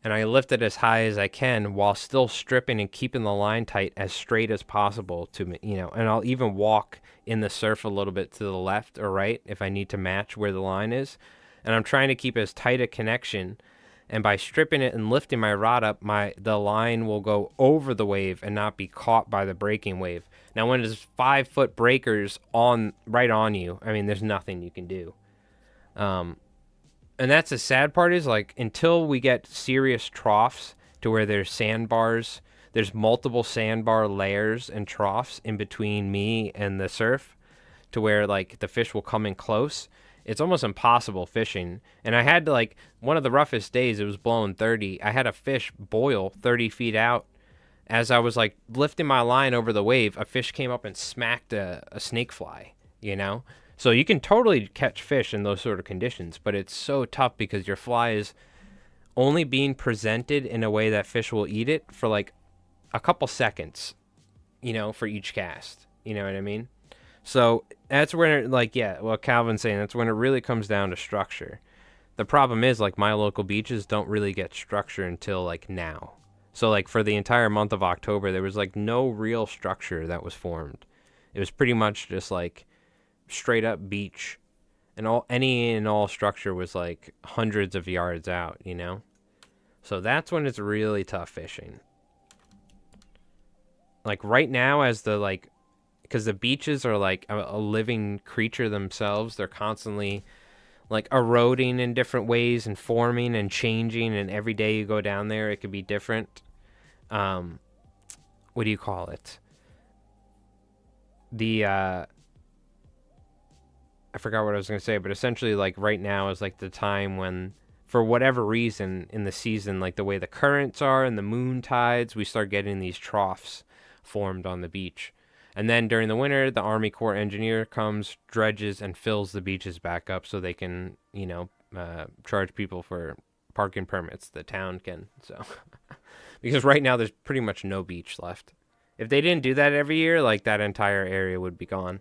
and I lift it as high as I can while still stripping and keeping the line tight as straight as possible to me, you know, and I'll even walk in the surf a little bit to the left or right if I need to match where the line is. And I'm trying to keep as tight a connection, and by stripping it and lifting my rod up, the line will go over the wave and not be caught by the breaking wave. Now, when there's 5-foot breakers right on you, I mean, there's nothing you can do. And that's the sad part is, like, until we get serious troughs to where there's sandbars, there's multiple sandbar layers and troughs in between me and the surf to where, like, the fish will come in close. It's almost impossible fishing. And I had to, like, one of the roughest days, it was blowing 30. I had a fish boil 30 feet out. As I was, like, lifting my line over the wave, a fish came up and smacked a snake fly. you know? So you can totally catch fish in those sort of conditions, but it's so tough because your fly is only being presented in a way that fish will eat it for like a couple seconds, you know, for each cast. You know what I mean? So that's when it, like, yeah, well, Calvin's saying that's when it really comes down to structure. The problem is, like, my local beaches don't really get structure until, like, now. So, like, for the entire month of October, there was, like, no real structure that was formed. It was pretty much just, like, straight up beach. And any and all structure was, like, hundreds of yards out, you know? So that's when it's really tough fishing. Like, right now, as the, like, because the beaches are, like, a living creature themselves. They're constantly, like, eroding in different ways and forming and changing, and every day you go down there it could be different. What do you call it, I forgot what I was going to say, but essentially, like, right now is like the time when, for whatever reason in the season, like the way the currents are and the moon tides, we start getting these troughs formed on the beach. And then during the winter, the Army Corps engineer comes, dredges, and fills the beaches back up so they can, you know, charge people for parking permits. The town can, so. Because right now there's pretty much no beach left. If they didn't do that every year, like, that entire area would be gone.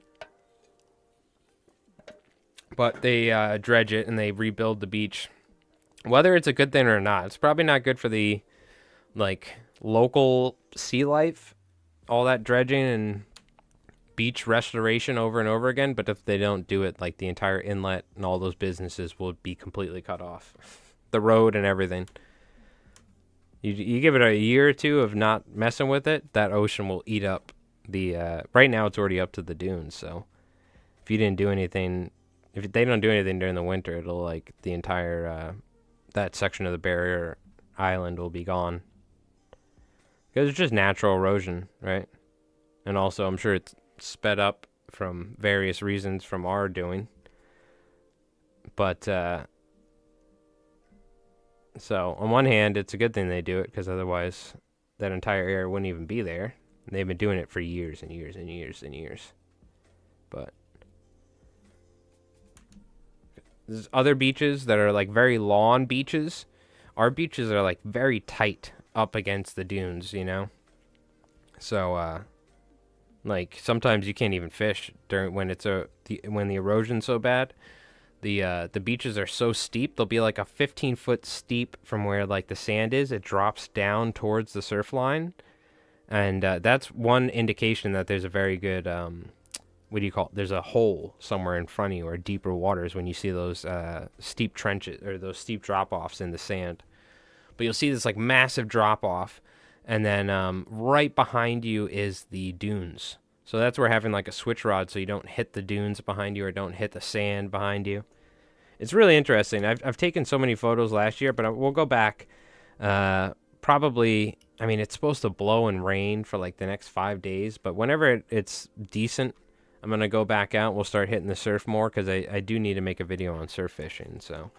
But they dredge it and they rebuild the beach. Whether it's a good thing or not, it's probably not good for the, like, local sea life, all that dredging and beach restoration over and over again. But if they don't do it, like, the entire inlet and all those businesses will be completely cut off. The road and everything. You give it a year or two of not messing with it, that ocean will eat up the, right now it's already up to the dunes. So if you didn't do anything, if they don't do anything during the winter, it'll, like, the entire, that section of the barrier island will be gone. Because it's just natural erosion, right? And also, I'm sure it's sped up from various reasons from our doing. But, so, on one hand, it's a good thing they do it, because otherwise that entire area wouldn't even be there. And they've been doing it for years and years and years and years. But there's other beaches that are, like, very lawn beaches. Our beaches are, like, very tight up against the dunes, you know? So, like, sometimes you can't even fish during when it's when the erosion's so bad. The beaches are so steep, they'll be like a 15-foot steep from where, like, the sand is. It drops down towards the surf line, and that's one indication that there's a very good what do you call it? There's a hole somewhere in front of you, or deeper waters, when you see those steep trenches or those steep drop-offs in the sand. But you'll see this, like, massive drop-off, and then right behind you is the dunes. So that's where having, like, a switch rod so you don't hit the dunes behind you or don't hit the sand behind you. It's really interesting. I've taken so many photos last year, but we'll go back. Probably, I mean, it's supposed to blow and rain for, like, the next 5 days, but whenever it's decent, I'm going to go back out. We'll start hitting the surf more, because I do need to make a video on surf fishing. So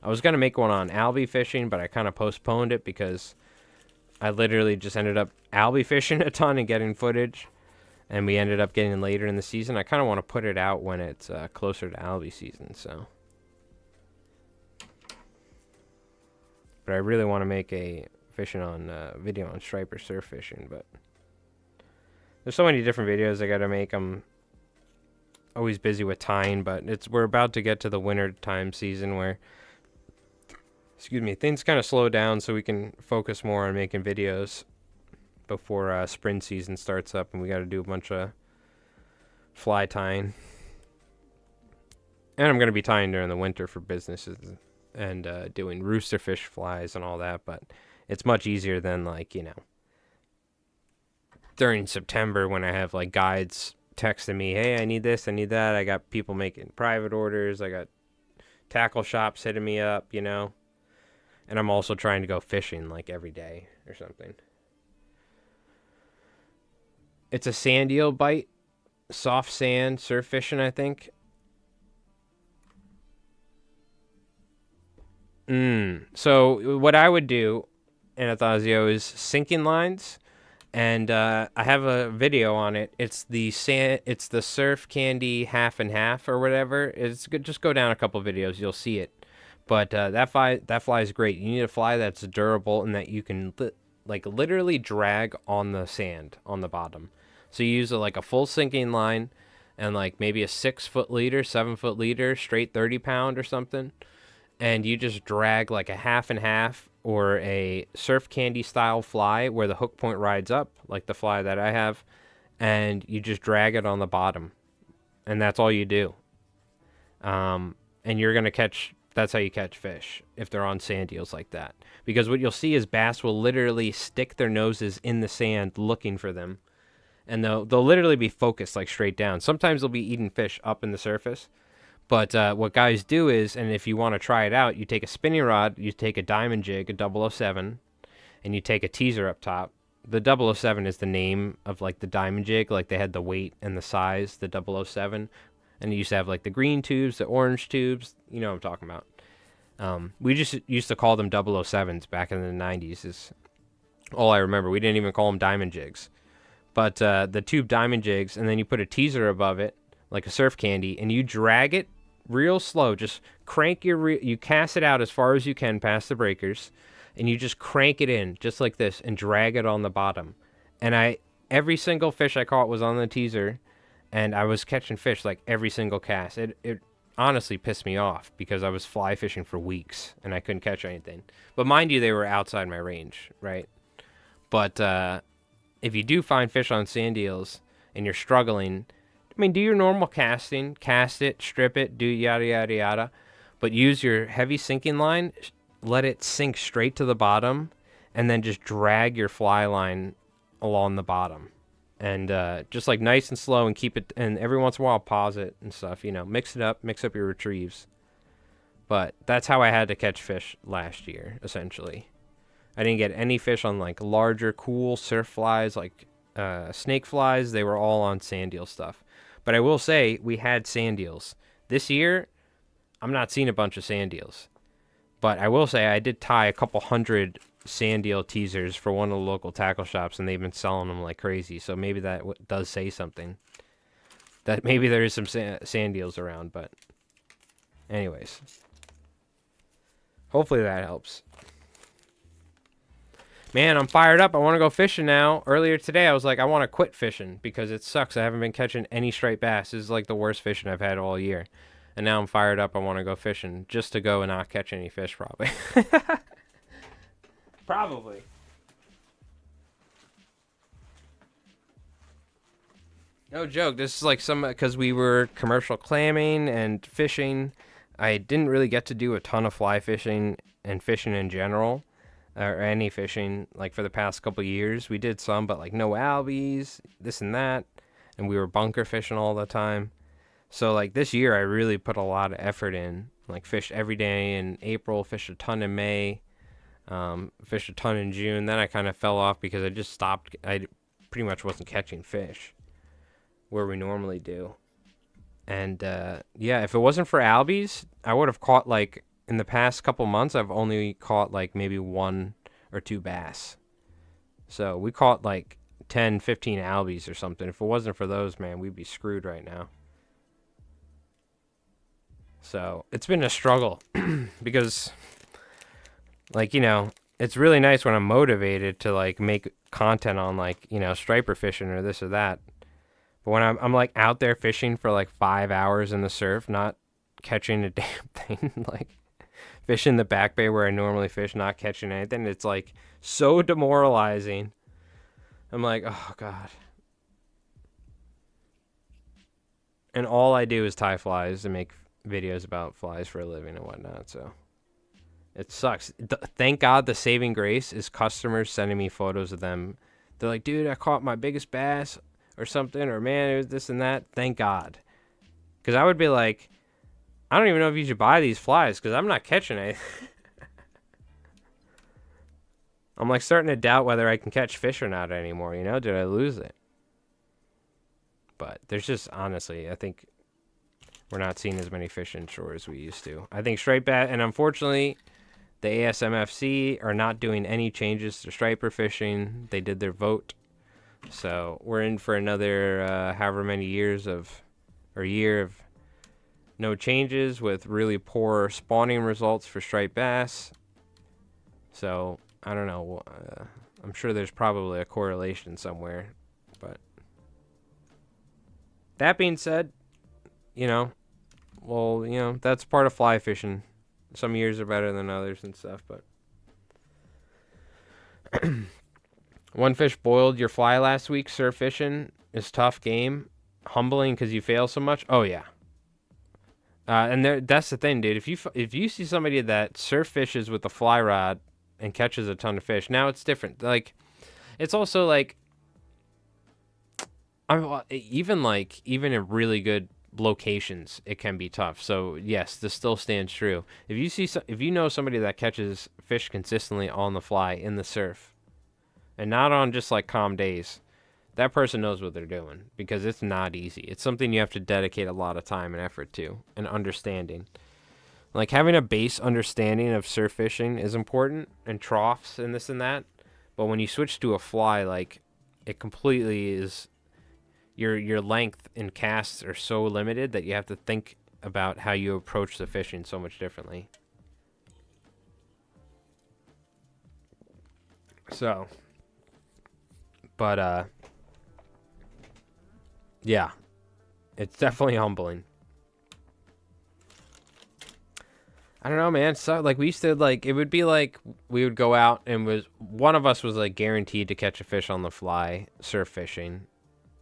I was going to make one on albie fishing, but I kind of postponed it because I literally just ended up albie fishing a ton and getting footage. And we ended up getting later in the season. I kind of want to put it out when it's closer to albie season, so. But I really want to make a fishing on video on striper surf fishing, but there's so many different videos I got to make. I'm always busy with tying, but we're about to get to the winter time season where, excuse me, things kind of slow down so we can focus more on making videos before spring season starts up, and we got to do a bunch of fly tying. And I'm going to be tying during the winter for businesses and doing rooster fish flies and all that, but it's much easier than, like, you know, during September when I have, like, guides texting me, hey, I need this, I need that. I got people making private orders. I got tackle shops hitting me up, you know, and I'm also trying to go fishing, like, every day or something. It's a sand eel bite, soft sand, surf fishing, I think. So what I would do, Anathasio, is sinking lines And I have a video on it. It's the surf candy half and half or whatever. It's good. Just go down a couple videos, you'll see it. But that fly is great. You need a fly that's durable and that you can like literally drag on the sand on the bottom. So you use like a full sinking line and like maybe a 6-foot leader, 7-foot leader, straight 30-pound or something, and you just drag like a half and half or a surf candy style fly where the hook point rides up, like the fly that I have, and you just drag it on the bottom, and that's all you do. And you're gonna catch. That's how you catch fish if they're on sand eels like that. Because what you'll see is bass will literally stick their noses in the sand looking for them, and they'll literally be focused like straight down. Sometimes they'll be eating fish up in the surface. But what guys do is, and if you want to try it out, you take a spinning rod, you take a diamond jig, a 007, and you take a teaser up top. The 007 is the name of like the diamond jig, like they had the weight and the size, the 007. And you used to have like the green tubes, the orange tubes, you know what I'm talking about. We just used to call them 007s back in the 90s is all I remember. We didn't even call them diamond jigs. But the tube diamond jigs, and then you put a teaser above it, like a surf candy, and you drag it real slow. Just crank you cast it out as far as you can past the breakers, and you just crank it in just like this and drag it on the bottom. And every single fish I caught was on the teaser, and I was catching fish like every single cast. It honestly pissed me off because I was fly fishing for weeks and I couldn't catch anything. But mind you, they were outside my range, right? But if you do find fish on sand eels and you're struggling, I mean, do your normal casting, cast it, strip it, do yada, yada, yada. But use your heavy sinking line, let it sink straight to the bottom, and then just drag your fly line along the bottom. And just like nice and slow, and keep it, and every once in a while pause it and stuff, you know, mix it up, mix up your retrieves. But that's how I had to catch fish last year, essentially. I didn't get any fish on like larger, cool surf flies, like snake flies. They were all on sand eel stuff. But I will say we had sand eels. This year, I'm not seeing a bunch of sand eels. But I will say I did tie a couple hundred sand eel teasers for one of the local tackle shops, and they've been selling them like crazy. So maybe that does say something. That maybe there is some sand eels around, but anyways. Hopefully that helps. Man, I'm fired up. I want to go fishing now. Earlier today, I was like, I want to quit fishing because it sucks. I haven't been catching any striped bass. This is like the worst fishing I've had all year. And now I'm fired up. I want to go fishing just to go and not catch any fish, probably. Probably. No joke. This is like because we were commercial clamming and fishing. I didn't really get to do a ton of fly fishing and fishing in general. Or any fishing, like for the past couple of years. We did some, but like no albies, this and that. And we were bunker fishing all the time. So like this year, I really put a lot of effort in. Like fished every day in April, fished a ton in May, fished a ton in June. Then I kind of fell off because I just stopped. I pretty much wasn't catching fish where we normally do. And yeah, if it wasn't for albies, I would have caught like, in the past couple months, I've only caught like maybe 1 or 2 bass. So we caught like 10, 15 albies or something. If it wasn't for those, man, we'd be screwed right now. So it's been a struggle because, like, you know, it's really nice when I'm motivated to like make content on like, you know, striper fishing or this or that. But when I'm like out there fishing for like 5 hours in the surf, not catching a damn thing, like fishing the back bay where I normally fish, not catching anything, it's like so demoralizing. I'm like, oh God. And all I do is tie flies and make videos about flies for a living and whatnot, so it sucks. Thank God the saving grace is customers sending me photos of them. They're like, dude, I caught my biggest bass or something, or man, it was this and that. Thank God. Because I would be like, I don't even know if you should buy these flies because I'm not catching anything. I'm like starting to doubt whether I can catch fish or not anymore, you know? Did I lose it? But there's just, honestly, I think we're not seeing as many fish inshore as we used to. I think striped bass, and unfortunately, the ASMFC are not doing any changes to striper fishing. They did their vote So we're in for another however many years of, or year of no changes with really poor spawning results for striped bass. So I don't know. I'm sure there's probably a correlation somewhere, but that being said, you know, well, you know, that's part of fly fishing. Some years are better than others and stuff, but one fish boiled your fly last week. Surf fishing is tough game, humbling because you fail so much. Oh yeah, and that's the thing, dude. If you see somebody that surf fishes with a fly rod and catches a ton of fish, now it's different. Like, it's also like, even in really good locations, it can be tough. So yes, this still stands true. If you know somebody that catches fish consistently on the fly in the surf, and not on just like calm days, that person knows what they're doing, because it's not easy. It's something you have to dedicate a lot of time and effort to, and understanding. Like, having a base understanding of surf fishing is important, and troughs and this and that. But when you switch to a fly, like, it completely is, your length and casts are so limited that you have to think about how you approach the fishing so much differently. So, but yeah, it's definitely humbling. I don't know, man. So, like, we used to, like, it would be like we would go out and one of us was like guaranteed to catch a fish on the fly surf fishing.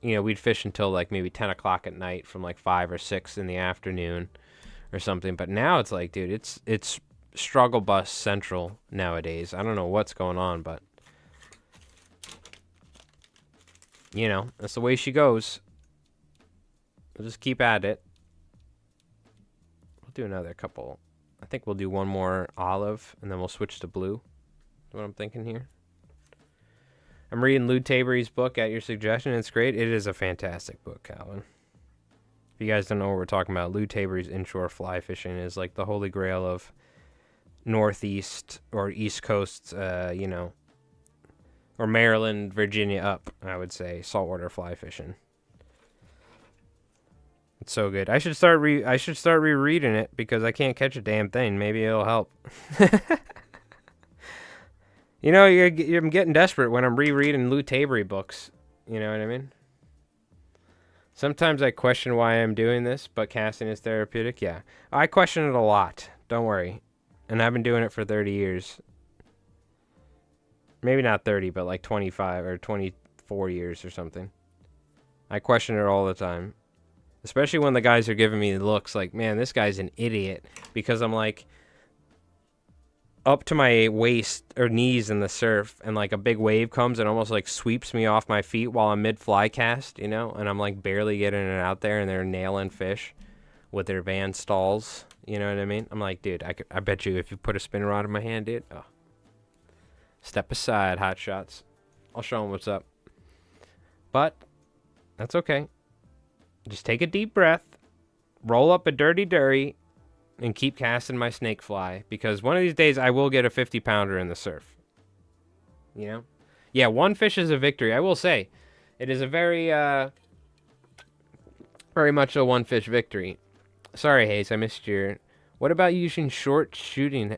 You know, we'd fish until like maybe 10 o'clock at night from like 5 or 6 in the afternoon or something. But now it's like, dude, it's struggle bus central nowadays. I don't know what's going on, but you know, that's the way she goes. We'll just keep at it. We'll do another couple. I think we'll do one more olive, and then we'll switch to blue. That's what I'm thinking here. I'm reading Lou Tabery's book at your suggestion. It's great. It is a fantastic book, Calvin. If you guys don't know what we're talking about, Lou Tabery's Inshore Fly Fishing is like the holy grail of Northeast or East Coast, you know, or Maryland, Virginia up, I would say, saltwater fly fishing. It's so good. I should start rereading it, because I can't catch a damn thing. Maybe it'll help. You know, I'm getting desperate when I'm rereading Lou Tabery books. You know what I mean? Sometimes I question why I'm doing this, but casting is therapeutic. Yeah, I question it a lot. Don't worry. And I've been doing it for 30 years. Maybe not 30, but like 25 or 24 years or something. I question it all the time. Especially when the guys are giving me looks like, man, this guy's an idiot. Because I'm like up to my waist or knees in the surf, and like a big wave comes and almost like sweeps me off my feet while I'm mid fly cast, you know, and I'm like barely getting it out there, and they're nailing fish with their Van stalls, you know what I mean? I'm like, dude, I bet you if you put a spin rod in my hand, dude, oh, step aside, hot shots. I'll show them what's up. But that's okay. Just take a deep breath, roll up a dirty, and keep casting my snake fly, because one of these days I will get a 50-pounder in the surf. You know? Yeah, one fish is a victory. I will say, it is a very much a one-fish victory. Sorry, Hayes, I missed your... What about using short shooting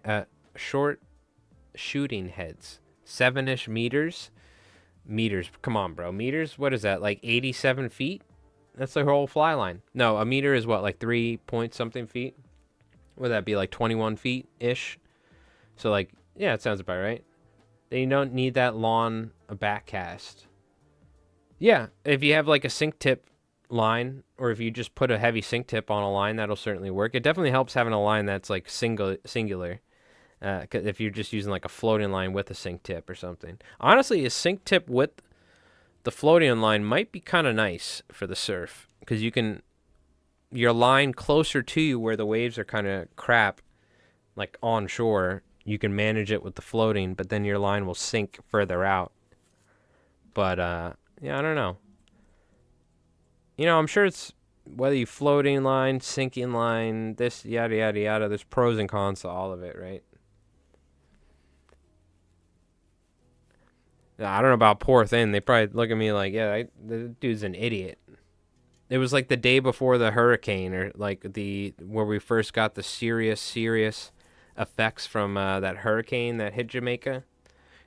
heads? 7-ish meters? Meters, come on, bro. Meters? What is that, like 87 feet? That's the whole fly line. No, a meter is what, like 3 point something feet? Would that be like 21 feet-ish? So, like, yeah, it sounds about right. Then you don't need that long a back cast. Yeah, if you have like a sink tip line, or if you just put a heavy sink tip on a line, that'll certainly work. It definitely helps having a line that's like singular. If you're just using like a floating line with a sink tip or something. Honestly, a sink tip with the floating line might be kind of nice for the surf, because you can... your line closer to you where the waves are kind of crap, like on shore, you can manage it with the floating, but then your line will sink further out. But, yeah, I don't know. You know, I'm sure it's whether you floating line, sinking line, this, yada, yada, yada, there's pros and cons to all of it, right? I don't know about poor thing. They probably look at me like, yeah, the dude's an idiot. It was like the day before the hurricane, or like where we first got the serious effects from that hurricane that hit Jamaica.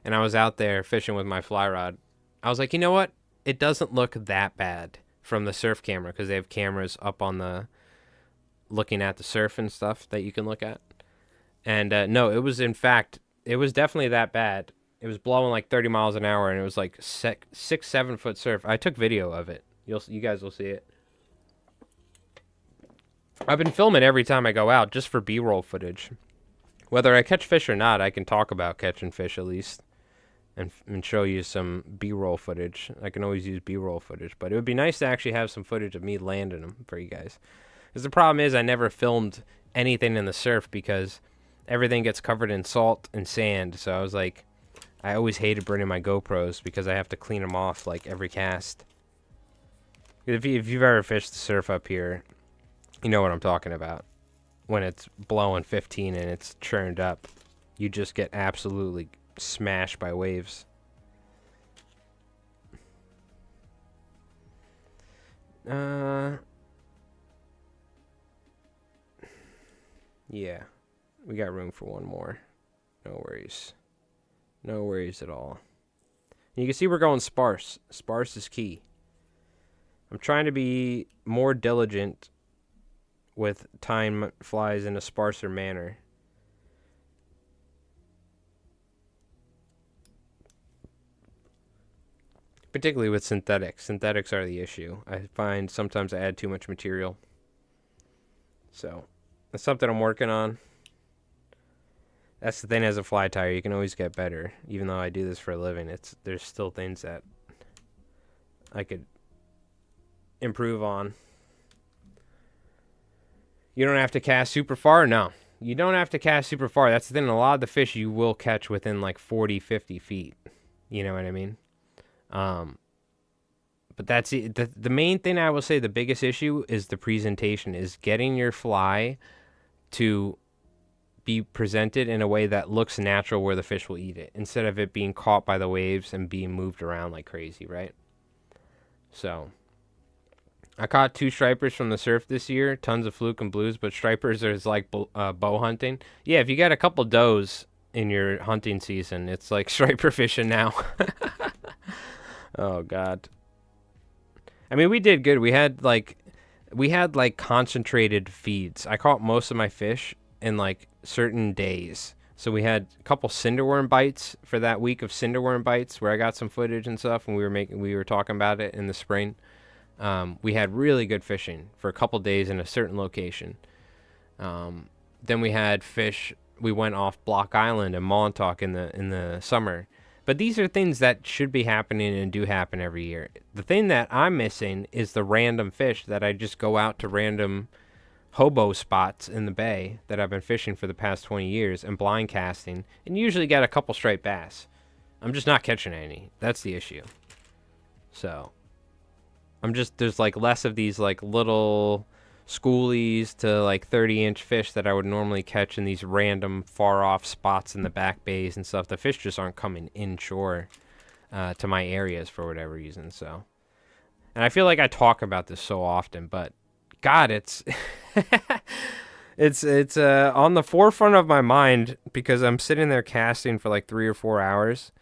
And I was out there fishing with my fly rod. I was like, you know what? It doesn't look that bad from the surf camera, because they have cameras up on the looking at the surf and stuff that you can look at. And no, it was definitely that bad. It was blowing like 30 miles an hour, and it was like 6-7 foot surf. I took video of it. You guys will see it. I've been filming every time I go out just for B-roll footage. Whether I catch fish or not, I can talk about catching fish at least, and show you some B-roll footage. I can always use B-roll footage, but it would be nice to actually have some footage of me landing them for you guys. Because the problem is I never filmed anything in the surf because everything gets covered in salt and sand. So I was like, I always hated bringing my GoPros because I have to clean them off like every cast. If you've ever fished the surf up here, you know what I'm talking about. When it's blowing 15 and it's churned up, you just get absolutely smashed by waves. Yeah, we got room for one more. No worries. No worries at all. And you can see we're going sparse. Sparse is key. I'm trying to be more diligent with tying flies in a sparser manner. Particularly with synthetics. Synthetics are the issue. I find sometimes I add too much material. So, that's something I'm working on. That's the thing as a fly tyer. You can always get better. Even though I do this for a living, there's still things that I could improve on. You don't have to cast super far? No. You don't have to cast super far. That's the thing. A lot of the fish you will catch within like 40, 50 feet. You know what I mean? But that's it. The main thing I will say, the biggest issue is the presentation, is getting your fly to be presented in a way that looks natural where the fish will eat it, instead of it being caught by the waves and being moved around like crazy, right? So, I caught 2 stripers from the surf this year, tons of fluke and blues, but stripers is like bow hunting. Yeah, if you got a couple does in your hunting season, it's like striper fishing now. Oh, God. I mean, we did good. We had like concentrated feeds. I caught most of my fish in like certain days. So we had a couple cinderworm bites for that week of cinderworm bites where I got some footage and stuff, and we were talking about it in the spring. We had really good fishing for a couple days in a certain location. Then we had fish. We went off Block Island and Montauk in the summer. But these are things that should be happening and do happen every year. The thing that I'm missing is the random fish that I just go out to random hobo spots in the bay that I've been fishing for the past 20 years and blind casting, and usually get a couple striped bass. I'm just not catching any. That's the issue. So, there's like less of these like little schoolies to like 30-inch fish that I would normally catch in these random far off spots in the back bays and stuff. The fish just aren't coming inshore to my areas for whatever reason. So, and I feel like I talk about this so often, but God, it's it's on the forefront of my mind because I'm sitting there casting for like 3 or 4 hours,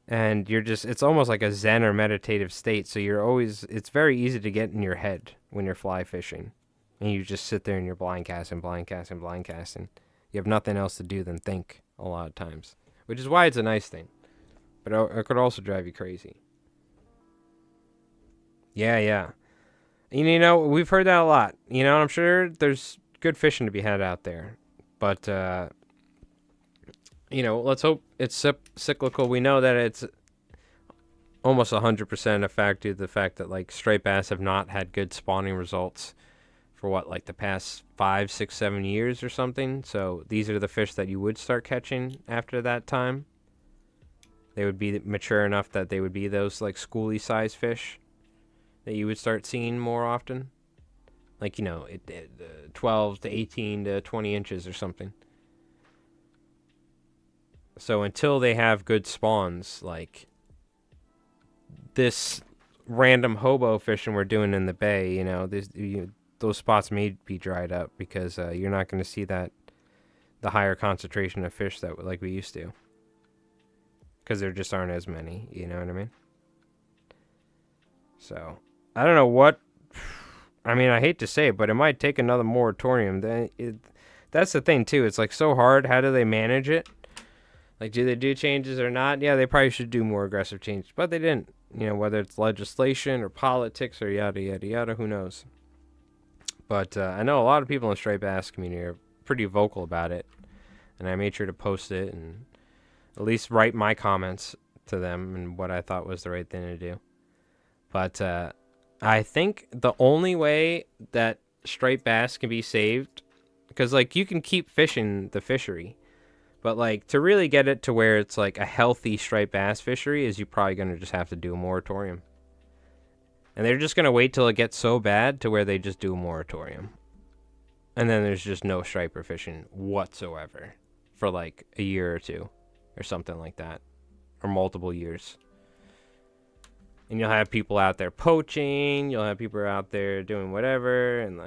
and it's almost like a zen or meditative state. So it's very easy to get in your head when you're fly fishing. And you just sit there and you're blind casting. You have nothing else to do than think a lot of times, which is why it's a nice thing. But it could also drive you crazy. Yeah. And, we've heard that a lot. I'm sure there's good fishing to be had out there. But, let's hope it's cyclical. We know that it's almost 100% a fact due to the fact that, like, striped bass have not had good spawning results for the past 5, 6, 7 years or something. So these are the fish that you would start catching after that time. They would be mature enough that they would be those like schoolie size fish that you would start seeing more often. Like, 12 to 18 to 20 inches or something. So until they have good spawns, like, this random hobo fishing we're doing in the bay, you know, those spots may be dried up because you're not going to see the higher concentration of fish that like we used to, because there just aren't as many. You know what I mean? So I don't know what. I mean, I hate to say it, but it might take another moratorium. That's the thing too. It's like so hard. How do they manage it? Like, do they do changes or not? Yeah, they probably should do more aggressive changes, but they didn't. You know, whether it's legislation or politics or yada yada yada, who knows? But I know a lot of people in the striped bass community are pretty vocal about it, and I made sure to post it and at least write my comments to them and what I thought was the right thing to do. But I think the only way that striped bass can be saved, because like you can keep fishing the fishery, but like to really get it to where it's like a healthy striped bass fishery, is you probably gonna just have to do a moratorium. And they're just gonna wait till it gets so bad to where they just do a moratorium, and then there's just no striper fishing whatsoever for like a year or two, or something like that, or multiple years. And you'll have people out there poaching. You'll have people out there doing whatever, and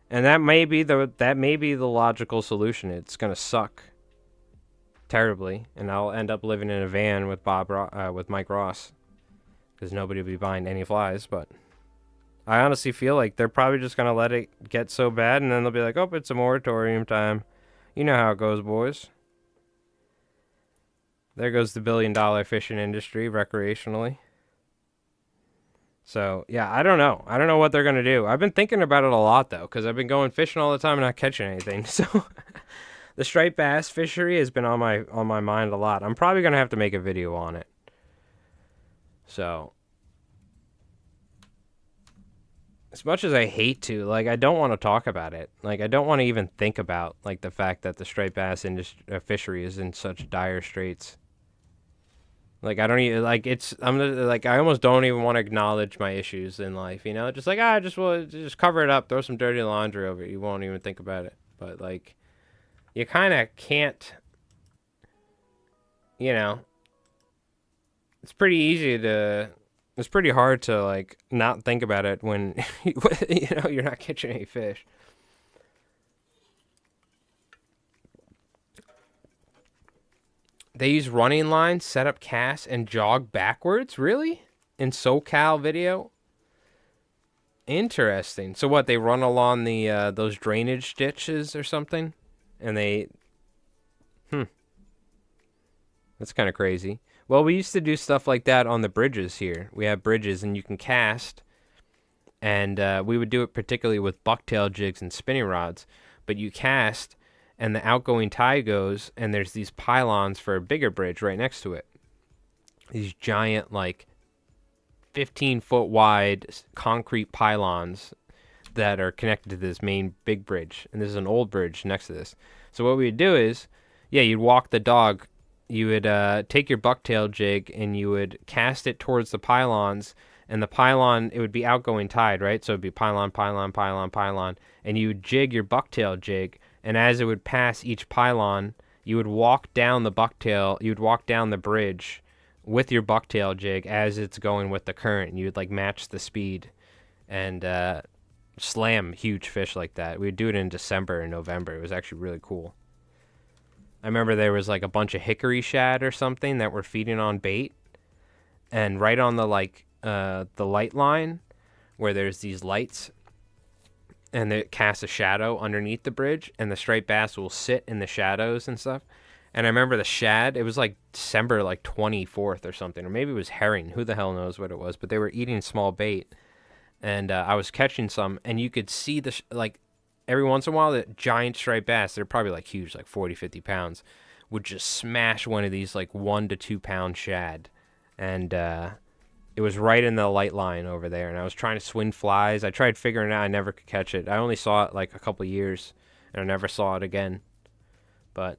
that may be the logical solution. It's gonna suck terribly, and I'll end up living in a van with with Mike Ross, because nobody will be buying any flies. But I honestly feel like they're probably just gonna let it get so bad, and then they'll be like, "Oh, it's a moratorium time." You know how it goes, boys. There goes the billion-dollar fishing industry recreationally. So, yeah, I don't know. I don't know what they're going to do. I've been thinking about it a lot, though, because I've been going fishing all the time and not catching anything. So, the striped bass fishery has been on my mind a lot. I'm probably going to have to make a video on it. So, as much as I hate to, like, I don't want to talk about it. Like, I don't want to even think about, like, the fact that the striped bass fishery is in such dire straits. Like, I don't even, like, I almost don't even want to acknowledge my issues in life, you know? Just like, just cover it up, throw some dirty laundry over it. You won't even think about it. But, like, you kind of can't, you know? It's pretty hard to, like, not think about it when, you know, you're not catching any fish. They use running lines, set up casts, and jog backwards? Really? In SoCal video? Interesting. So what, they run along the those drainage ditches or something? And they... That's kind of crazy. Well, we used to do stuff like that on the bridges here. We have bridges, and you can cast. And we would do it particularly with bucktail jigs and spinning rods. But you cast... and the outgoing tide goes, and there's these pylons for a bigger bridge right next to it. These giant, like, 15-foot wide concrete pylons that are connected to this main big bridge. And this is an old bridge next to this. So what we would do is, yeah, you'd walk the dog. You would take your bucktail jig, and you would cast it towards the pylons. And the pylon, it would be outgoing tide, right? So it would be pylon, pylon, pylon, pylon. And you would jig your bucktail jig. And as it would pass each pylon, you would walk down the bucktail, you would walk down the bridge with your bucktail jig as it's going with the current. And you would, like, match the speed and slam huge fish like that. We would do it in December and November. It was actually really cool. I remember there was, like, a bunch of hickory shad or something that were feeding on bait. And right on the, like, the light line where there's these lights, and it casts a shadow underneath the bridge, and the striped bass will sit in the shadows and stuff. And I remember the shad, it was like December like 24th or something, or maybe it was herring. Who the hell knows what it was? But they were eating small bait, and I was catching some, and you could see like every once in a while, the giant striped bass, they're probably like huge, like 40, 50 pounds, would just smash one of these like 1 to 2 pound shad. And it was right in the light line over there, and I was trying to swing flies. I tried figuring it out. I never could catch it. I only saw it like a couple years, and I never saw it again. But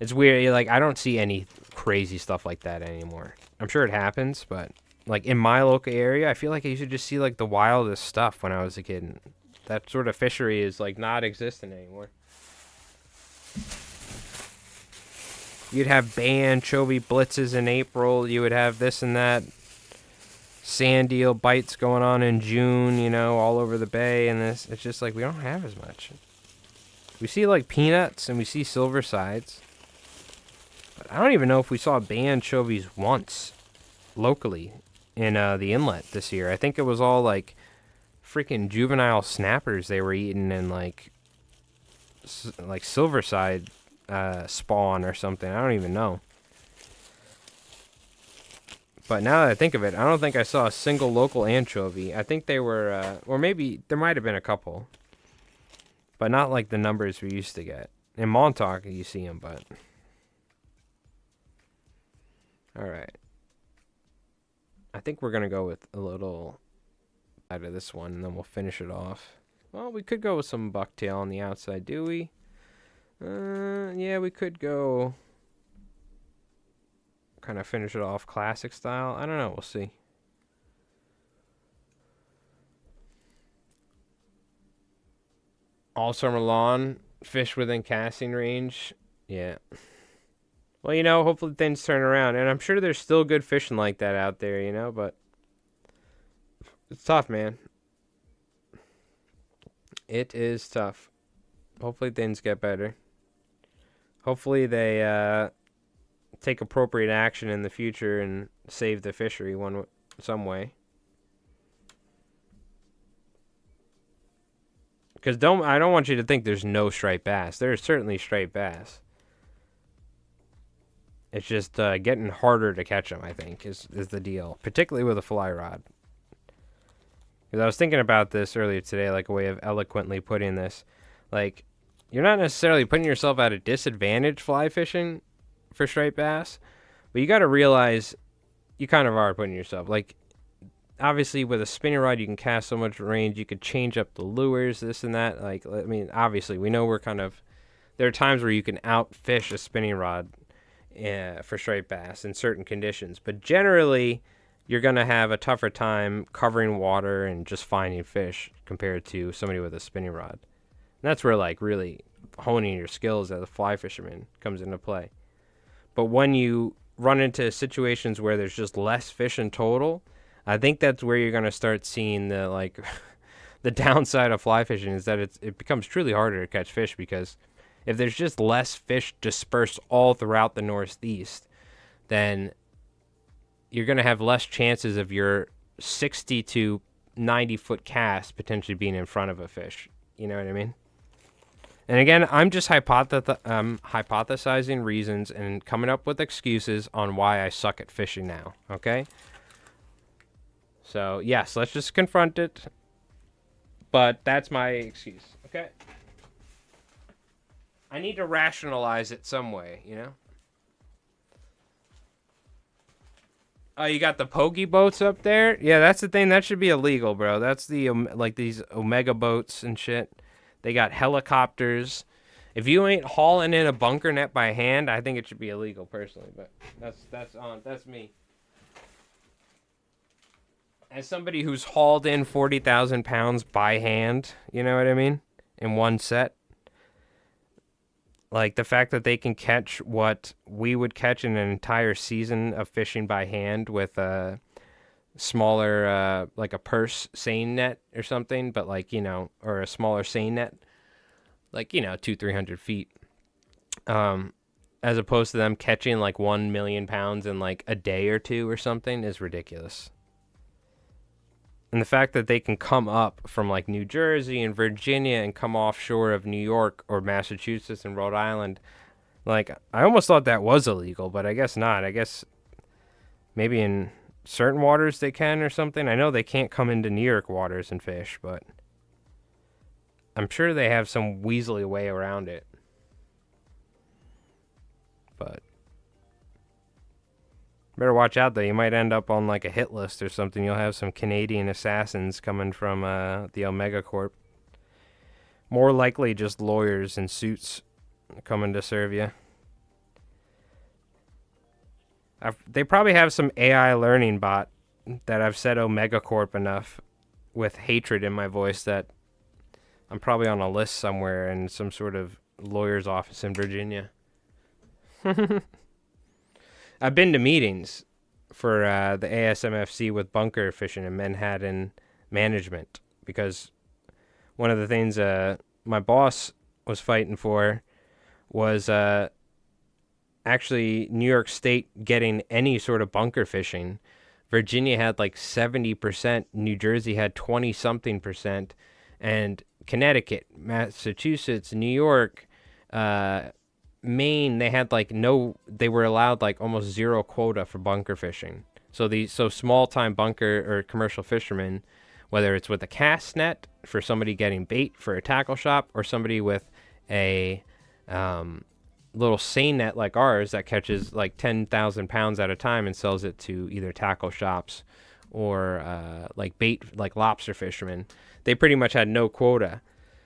it's weird. Like, I don't see any crazy stuff like that anymore. I'm sure it happens, but like in my local area, I feel like I used to just see like the wildest stuff when I was a kid. And that sort of fishery is like not existent anymore. You'd have bay anchovy blitzes in April. You would have this and that. sand eel bites going on in June, you know, all over the bay, and this, it's just like we don't have as much. We see like peanuts and we see silver sides, but I don't even know if we saw bay anchovies once locally in the inlet this year. I think it was all like freaking juvenile snappers they were eating, and like silver side spawn or something. I don't even know. But now that I think of it, I don't think I saw a single local anchovy. I think they were, or maybe there might have been a couple, but not like the numbers we used to get. In Montauk, you see them, but. All right. I think we're going to go with a little out of this one, and then we'll finish it off. Well, we could go with some bucktail on the outside, do we? Yeah, we could go kind of finish it off classic style. I don't know. We'll see. All summer long, fish within casting range. Yeah. Well, you know, hopefully things turn around. And I'm sure there's still good fishing like that out there, you know, but it's tough, man. It is tough. Hopefully things get better. Hopefully they take appropriate action in the future and save the fishery some way. Because I don't want you to think there's no striped bass. There's certainly striped bass. It's just getting harder to catch them, I think, is the deal. Particularly with a fly rod. Because I was thinking about this earlier today, like a way of eloquently putting this. Like, you're not necessarily putting yourself at a disadvantage fly fishing for striped bass, but you got to realize you kind of are putting yourself. Like, obviously, with a spinning rod, you can cast so much range. You could change up the lures, this and that. Like, I mean, obviously, we know there are times where you can outfish a spinning rod for striped bass in certain conditions. But generally, you're going to have a tougher time covering water and just finding fish compared to somebody with a spinning rod. And that's where, like, really honing your skills as a fly fisherman comes into play. But when you run into situations where there's just less fish in total, I think that's where you're going to start seeing the, like, the downside of fly fishing is that it becomes truly harder to catch fish, because if there's just less fish dispersed all throughout the Northeast, then you're going to have less chances of your 60 to 90 foot cast potentially being in front of a fish. You know what I mean? And again, I'm just hypothesizing reasons and coming up with excuses on why I suck at fishing now, okay? So, yes, let's just confront it. But that's my excuse, okay? I need to rationalize it some way, you know? Oh, you got the pokey boats up there? Yeah, that's the thing. That should be illegal, bro. That's the, like, these Omega boats and shit. They got helicopters. If you ain't hauling in a bunker net by hand, I think it should be illegal, personally. But that's me. As somebody who's hauled in 40,000 pounds by hand, you know what I mean? In one set. Like, the fact that they can catch what we would catch in an entire season of fishing by hand with a smaller, like a purse seine net or something, but like, you know, or a smaller seine net, like, you know, 200-300 feet, as opposed to them catching like 1 million pounds in like a day or two or something, is ridiculous. And the fact that they can come up from like New Jersey and Virginia and come offshore of New York or Massachusetts and Rhode Island, like, I almost thought that was illegal, but I guess not. I guess maybe in certain waters they can or something. I know they can't come into New York waters and fish, but I'm sure they have some weaselly way around it. But better watch out, though. You might end up on like a hit list or something. You'll have some Canadian assassins coming from the Omega Corp. More likely just lawyers in suits coming to serve you. They probably have some AI learning bot that I've said Omega Corp enough with hatred in my voice that I'm probably on a list somewhere in some sort of lawyer's office in Virginia. I've been to meetings for the ASMFC with bunker fishing and Manhattan management, because one of the things my boss was fighting for was actually New York State getting any sort of bunker fishing. Virginia had like 70%, New Jersey had 20 something percent, and Connecticut, Massachusetts, New York, Maine, they had like they were allowed like almost zero quota for bunker fishing. So small time bunker or commercial fishermen, whether it's with a cast net for somebody getting bait for a tackle shop, or somebody with a little seine net like ours that catches like 10,000 pounds at a time and sells it to either tackle shops or like bait, like lobster fishermen, they pretty much had no quota.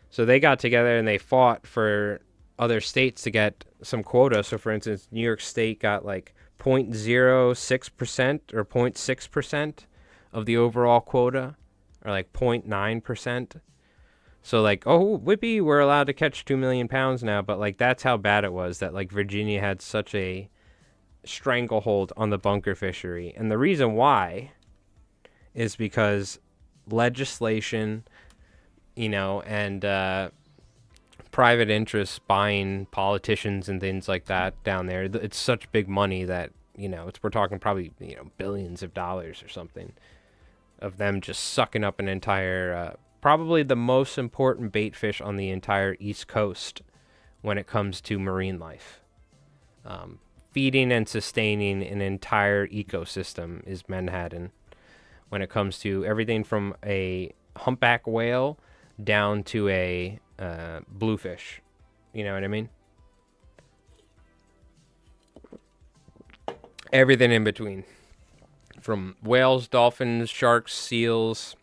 So they got together and they fought for other states to get some quota. So for instance, New York State got like 0.06% or 0.6% of the overall quota, or like 0.9%. So like, oh, whippy, we're allowed to catch 2 million pounds now. But like, that's how bad it was that like Virginia had such a stranglehold on the bunker fishery. And the reason why is because legislation, and private interests buying politicians and things like that down there. It's such big money that, we're talking probably, billions of dollars or something of them just sucking up an entire, probably the most important bait fish on the entire East Coast when it comes to marine life. Feeding and sustaining an entire ecosystem is Manhattan when it comes to everything from a humpback whale down to a bluefish. You know what I mean? Everything in between. From whales, dolphins, sharks, seals,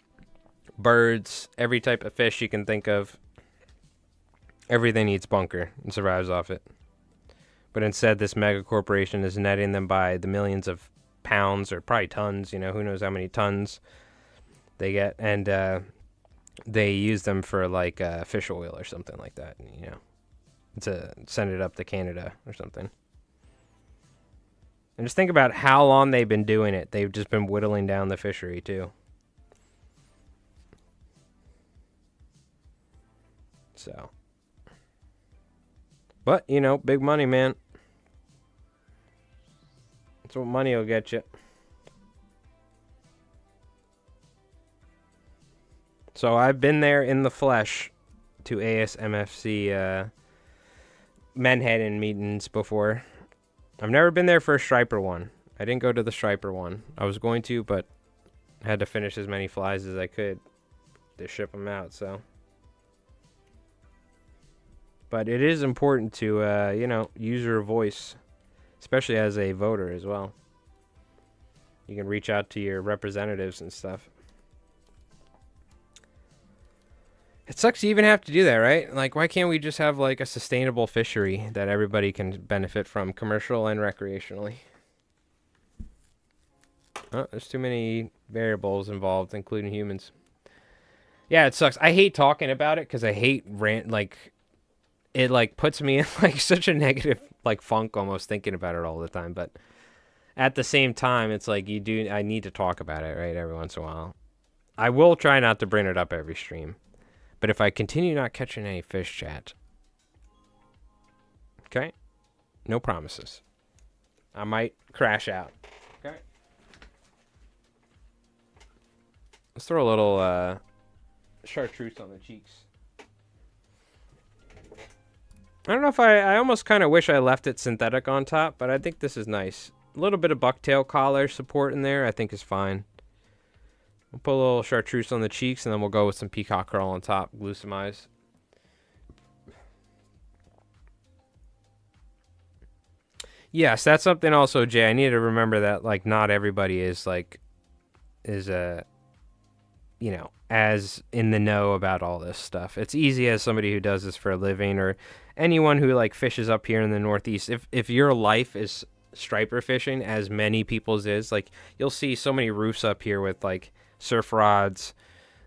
birds, every type of fish you can think of. Everything eats bunker and survives off it. But instead, this mega corporation is netting them by the millions of pounds, or probably tons, who knows how many tons they get. And they use them for like fish oil or something like that, to send it up to Canada or something. And just think about how long they've been doing it. They've just been whittling down the fishery too. So, but big money, man. That's what money will get you. So I've been there in the flesh to ASMFC Manhattan meetings before. I've never been there for a striper one. I didn't go to the striper one. I was going to, but I had to finish as many flies as I could to ship them out, so. But it is important to, use your voice, especially as a voter as well. You can reach out to your representatives and stuff. It sucks you even have to do that, right? Like, why can't we just have, like, a sustainable fishery that everybody can benefit from, commercial and recreationally? Oh, there's too many variables involved, including humans. Yeah, it sucks. I hate talking about it because I hate it, like, puts me in, like, such a negative, like, funk almost thinking about it all the time. But at the same time, it's like I need to talk about it, right, every once in a while. I will try not to bring it up every stream. But if I continue not catching any fish, chat, okay, no promises. I might crash out. Okay. Let's throw a little chartreuse on the cheeks. I don't know if I almost kind of wish I left it synthetic on top, but I think this is nice. A little bit of bucktail collar support in there I think is fine. We'll put a little chartreuse on the cheeks, and then we'll go with some peacock curl on top, glue some eyes. Yes, that's something also, Jay. I need to remember that, like, not everybody is as in the know about all this stuff. It's easy as somebody who does this for a living, or anyone who, like, fishes up here in the Northeast. If your life is striper fishing, as many people's is, like, you'll see so many roofs up here with, like, surf rods.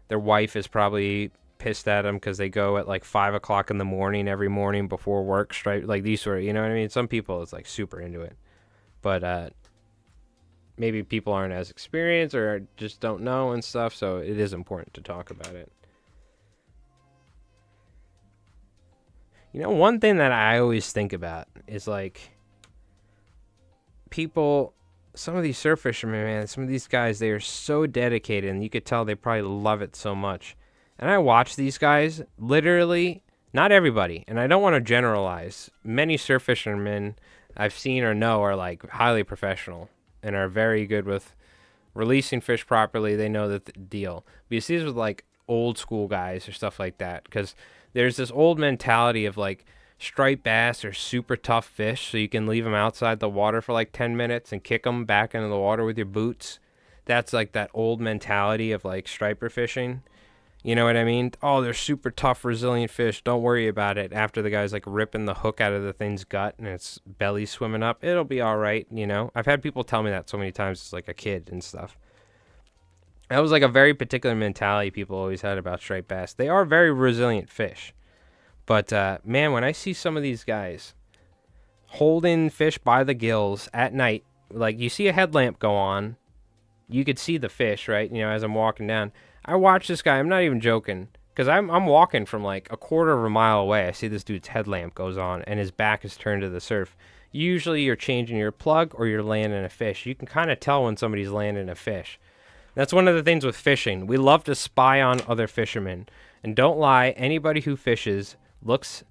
Their wife is probably pissed at them because they go at like 5 o'clock in the morning every morning before work, like these sort of, you know what I mean? Some people is like super into it, but maybe people aren't as experienced or just don't know and stuff, so it is important to talk about it. You know, one thing that I always think about is like people, some of these surf fishermen, man, some of these guys, they are so dedicated, and you could tell they probably love it so much. And I watch these guys, literally, not everybody, and I don't want to generalize. Many surf fishermen I've seen or know are like highly professional and are very good with releasing fish properly. They know the deal. But you see this with like old school guys or stuff like that, because there's this old mentality of like striped bass are super tough fish, so you can leave them outside the water for like 10 minutes and kick them back into the water with your boots. That's like that old mentality of like striper fishing. You know what I mean? Oh, they're super tough, resilient fish. Don't worry about it. After the guy's like ripping the hook out of the thing's gut and its belly swimming up, it'll be all right. You know, I've had people tell me that so many times as like a kid and stuff. That was like a very particular mentality people always had about striped bass. They are very resilient fish. But man, when I see some of these guys holding fish by the gills at night, like you see a headlamp go on, you could see the fish, right? You know, as I'm walking down. I watch this guy, I'm not even joking, because I'm walking from like a quarter of a mile away. I see this dude's headlamp goes on and his back is turned to the surf. Usually you're changing your plug or you're landing a fish. You can kind of tell when somebody's landing a fish. That's one of the things with fishing. We love to spy on other fishermen. And don't lie, anybody who fishes looks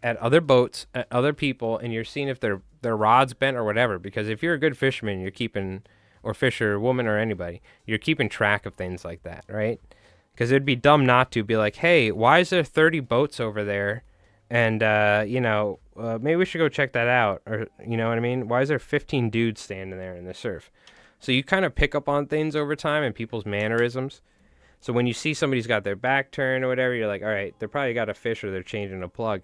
at other boats, at other people, and you're seeing if their rod's bent or whatever. Because if you're a good fisherman, you're keeping, or fisher, woman, or anybody, you're keeping track of things like that, right? Because it'd be dumb not to be like, hey, why is there 30 boats over there? And, maybe we should go check that out. Or, you know what I mean? Why is there 15 dudes standing there in the surf? So you kind of pick up on things over time and people's mannerisms. So when you see somebody's got their back turned or whatever, you're like, all right, they're probably got a fish or they're changing a plug.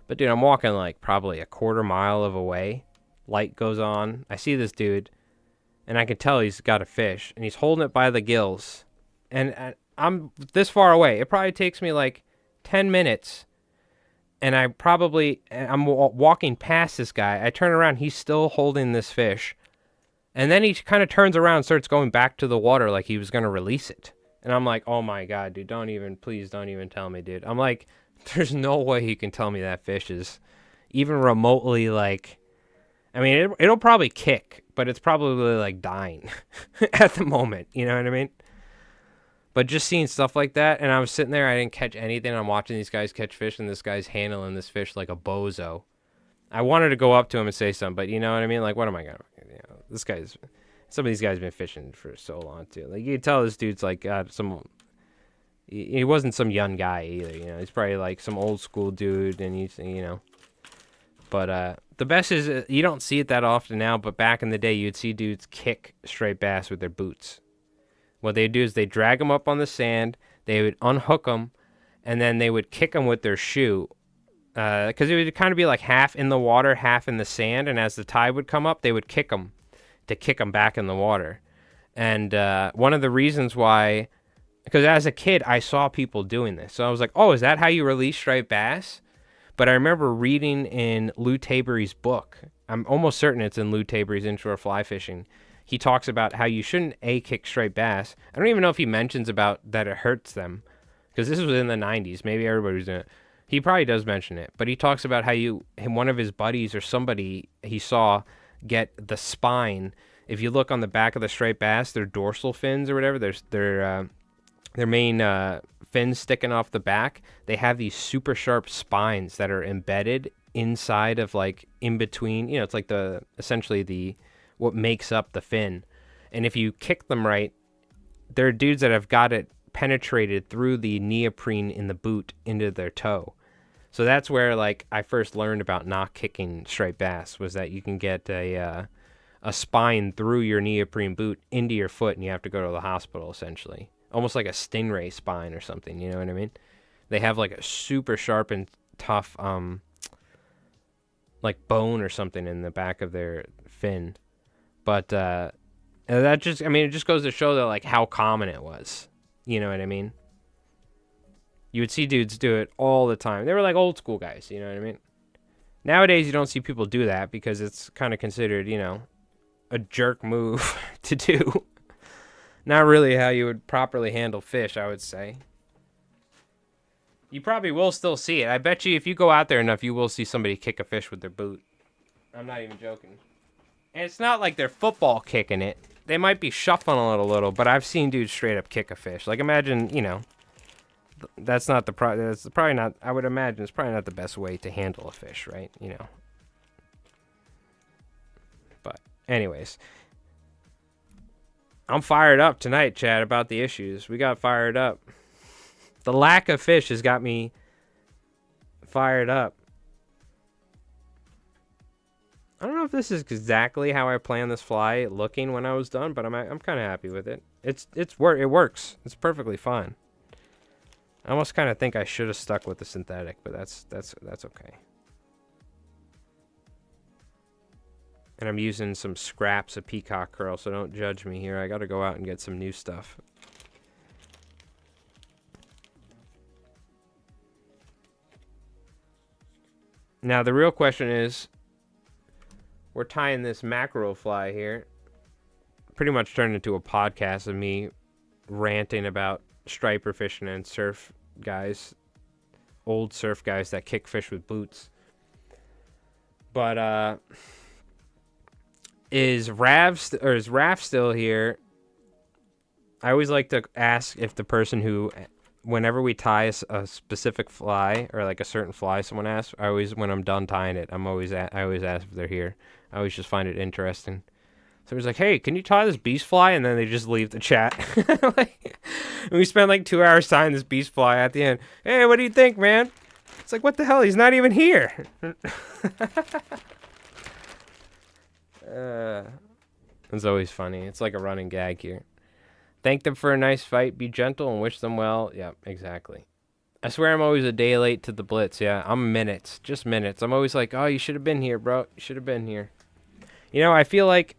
But, dude, I'm walking like probably a quarter mile of away. Light goes on. I see this dude, and I can tell he's got a fish, and he's holding it by the gills. And I'm this far away. It probably takes me like 10 minutes, and I'm walking past this guy. I turn around. He's still holding this fish. And then he kind of turns around and starts going back to the water like he was going to release it. And I'm like, oh my God, dude, please don't even tell me, dude. I'm like, there's no way you can tell me that fish is even remotely like, I mean, it'll probably kick, but it's probably like dying at the moment. You know what I mean? But just seeing stuff like that, and I was sitting there, I didn't catch anything. I'm watching these guys catch fish, and this guy's handling this fish like a bozo. I wanted to go up to him and say something, but you know what I mean? Like, what am I going to, some of these guys have been fishing for so long, too. Like, you can tell this dude's, like, he wasn't some young guy, either, you know. He's probably, like, some old school dude, and he's, you know. But the best is, you don't see it that often now, but back in the day, you'd see dudes kick striped bass with their boots. What they'd do is they'd drag them up on the sand, they would unhook them, and then they would kick them with their shoe. Because it would kind of be like half in the water, half in the sand, and as the tide would come up, they would kick them to kick them back in the water. And one of the reasons why, because as a kid, I saw people doing this. So I was like, oh, is that how you release striped bass? But I remember reading in Lou Tabery's book, I'm almost certain it's in Lou Tabery's Inshore Fly Fishing, he talks about how you shouldn't kick striped bass. I don't even know if he mentions about that it hurts them, because this was in the 90s. Maybe everybody was doing it. He probably does mention it, but he talks about how one of his buddies or somebody he saw get the spine. If you look on the back of the striped bass, their dorsal fins or whatever, their main fins sticking off the back, they have these super sharp spines that are embedded inside of, like, in between. You know, it's like essentially what makes up the fin. And if you kick them right, there are dudes that have got it penetrated through the neoprene in the boot into their toe. So that's where, like, I first learned about not kicking striped bass, was that you can get a spine through your neoprene boot into your foot, and you have to go to the hospital, essentially. Almost like a stingray spine or something, you know what I mean? They have, like, a super sharp and tough, like, bone or something in the back of their fin. But that just, I mean, it just goes to show that, like, how common it was. You know what I mean? You would see dudes do it all the time. They were like old school guys, you know what I mean? Nowadays, you don't see people do that because it's kind of considered, you know, a jerk move to do. Not really how you would properly handle fish, I would say. You probably will still see it. I bet you if you go out there enough, you will see somebody kick a fish with their boot. I'm not even joking. And it's not like they're football kicking it. They might be shuffling a little, but I've seen dudes straight up kick a fish. Like, imagine, that's not the that's probably not, I would imagine it's probably not the best way to handle a fish, right? But anyways, I'm fired up tonight, Chad, about the issues. We got fired up. The lack of fish has got me fired up. I don't know if this is exactly how I planned this fly looking when I was done, but I'm kind of happy with it. It works. It's perfectly fine. I almost kind of think I should have stuck with the synthetic, but that's okay. And I'm using some scraps of peacock curl, so don't judge me here. I got to go out and get some new stuff. Now, the real question is, we're tying this mackerel fly here. Pretty much turned into a podcast of me ranting about striper fishing and surf guys. Old surf guys that kick fish with boots. But, is Raph still here? I always like to ask if the person who, whenever we tie a specific fly or like a certain fly, someone asks. When I'm done tying it, I always ask if they're here. I always just find it interesting. So he's like, "Hey, can you tie this beast fly?" And then they just leave the chat. And we spend like 2 hours tying this beast fly. At the end, "Hey, what do you think, man?" It's like, what the hell? He's not even here. It's always funny. It's like a running gag here. Thank them for a nice fight. Be gentle and wish them well. Yeah, exactly. I swear I'm always a day late to the blitz. Yeah, I'm minutes. Just minutes. I'm always like, "Oh, you should have been here, bro. You should have been here." I feel like,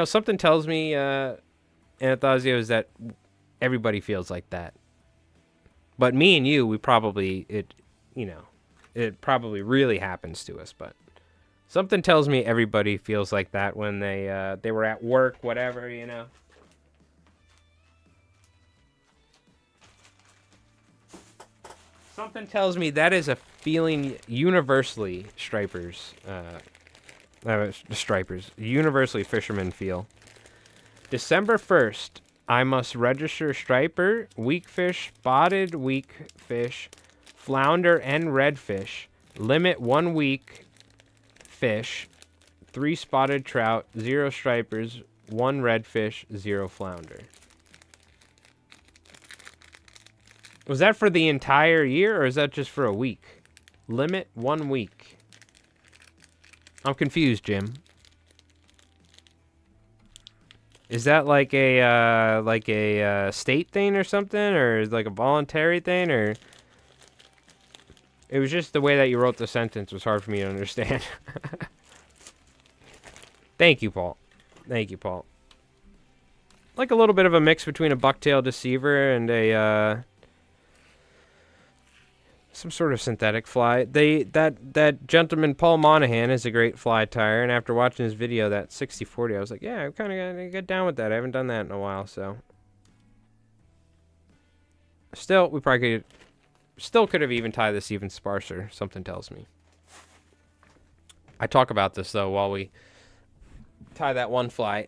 something tells me, Anathasio, is that everybody feels like that. But me and you, it probably really happens to us. But something tells me everybody feels like that when they were at work, whatever, Something tells me that is a feeling universally universally fishermen feel. December 1st, I must register striper, weak fish, spotted weak fish, flounder, and redfish. Limit 1 week fish, 3 spotted trout, 0 stripers, 1 redfish, 0 flounder. Was that for the entire year, or is that just for a week? Limit 1 week. I'm confused, Jim. Is that like a state thing or something, or is like a voluntary thing, or? It was just the way that you wrote the sentence was hard for me to understand. Thank you, Paul. Thank you, Paul. Like a little bit of a mix between a bucktail deceiver and a some sort of synthetic fly. That gentleman Paul Monahan is a great fly tyer, and after watching his video, that 6040, I was like, yeah, I'm kind of gonna get down with that. I haven't done that in a while, so. Still, we probably could have even tied this even sparser, something tells me. I talk about this, though, while we tie that one fly.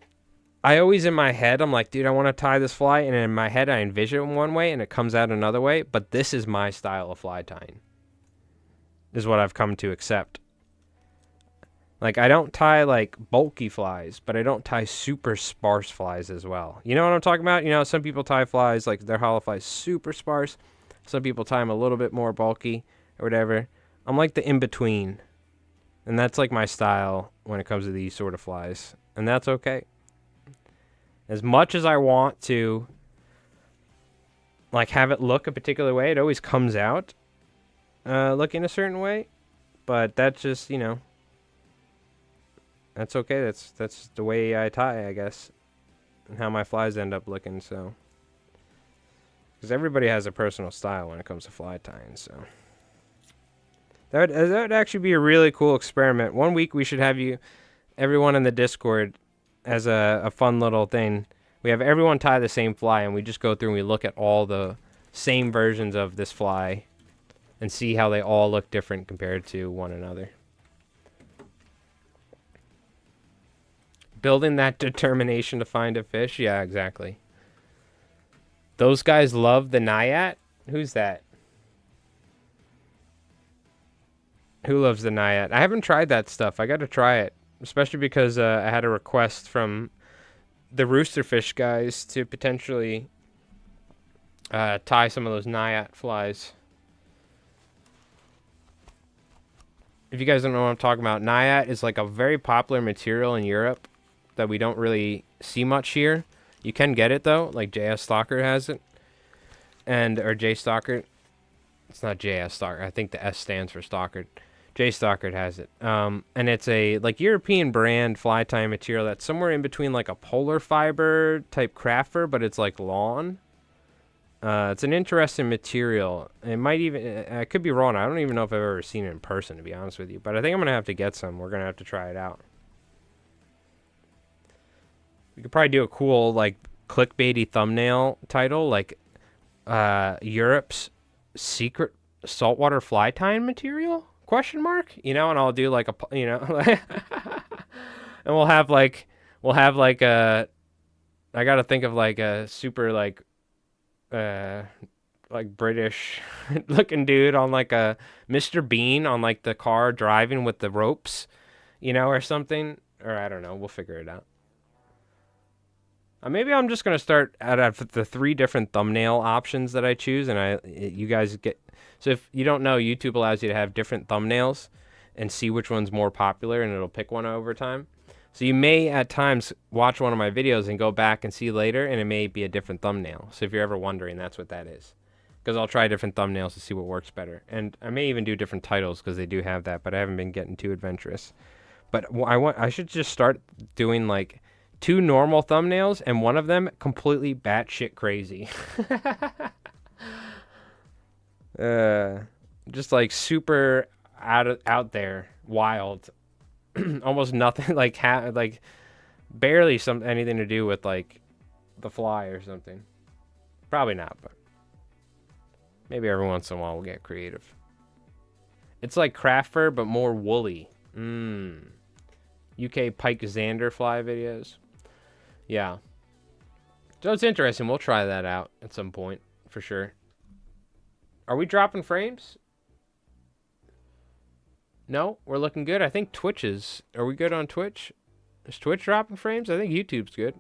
I always, in my head, I'm like, dude, I want to tie this fly, and in my head, I envision it one way, and it comes out another way, but this is my style of fly tying, is what I've come to accept. Like, I don't tie, like, bulky flies, but I don't tie super sparse flies as well. You know what I'm talking about? Some people tie flies, like, their hollow flies super sparse. Some people tie them a little bit more bulky or whatever. I'm like the in-between, and that's, like, my style when it comes to these sort of flies, and that's okay. As much as I want to, like, have it look a particular way, it always comes out looking a certain way. But that's just, that's okay. That's the way I tie, I guess, and how my flies end up looking. So, because everybody has a personal style when it comes to fly tying. So that would actually be a really cool experiment. One week we should have everyone in the Discord, as a fun little thing. We have everyone tie the same fly, and we just go through and we look at all the same versions of this fly and see how they all look different compared to one another. Building that determination to find a fish? Yeah, exactly. Those guys love the Naiad? Who's that? Who loves the Naiad? I haven't tried that stuff. I got to try it. Especially because I had a request from the Roosterfish guys to potentially tie some of those Naiad flies. If you guys don't know what I'm talking about, Naiad is like a very popular material in Europe that we don't really see much here. You can get it though, like JS Stalker has it. Or J Stalker. It's not JS Stalker. I think the S stands for Stalker. J Stalker has it. And it's a like European brand fly tying material that's somewhere in between like a polar fiber type craft fur, but it's like lawn. It's an interesting material. It might even, I could be wrong. I don't even know if I've ever seen it in person, to be honest with you. But I think I'm going to have to get some. We're going to have to try it out. We could probably do a cool, like, clickbaity thumbnail title, like, Europe's secret saltwater fly tying material? Question mark? You know, and I'll do, like, and we'll have, like, I got to think of, like, a super, like British looking dude on like a Mr. Bean on like the car driving with the ropes, you know, or something. Or I don't know. We'll figure it out. Maybe I'm just going to start out of the 3 different thumbnail options that I choose. And you guys get, so if you don't know, YouTube allows you to have different thumbnails and see which one's more popular and it'll pick one over time. So you may at times watch one of my videos and go back and see later, and it may be a different thumbnail. So if you're ever wondering, that's what that is. Because I'll try different thumbnails to see what works better. And I may even do different titles because they do have that, but I haven't been getting too adventurous. But I should just start doing like 2 normal thumbnails and one of them completely batshit crazy. Just like super out there, wild. Almost nothing, like barely anything to do with like the fly or something. Probably not, but maybe every once in a while we'll get creative. It's like craft fur, but more woolly. UK Pike Xander fly videos. Yeah. So it's interesting. We'll try that out at some point for sure. Are we dropping frames? No, we're looking good. I think Twitch is. Are we good on Twitch? Is Twitch dropping frames? I think YouTube's good.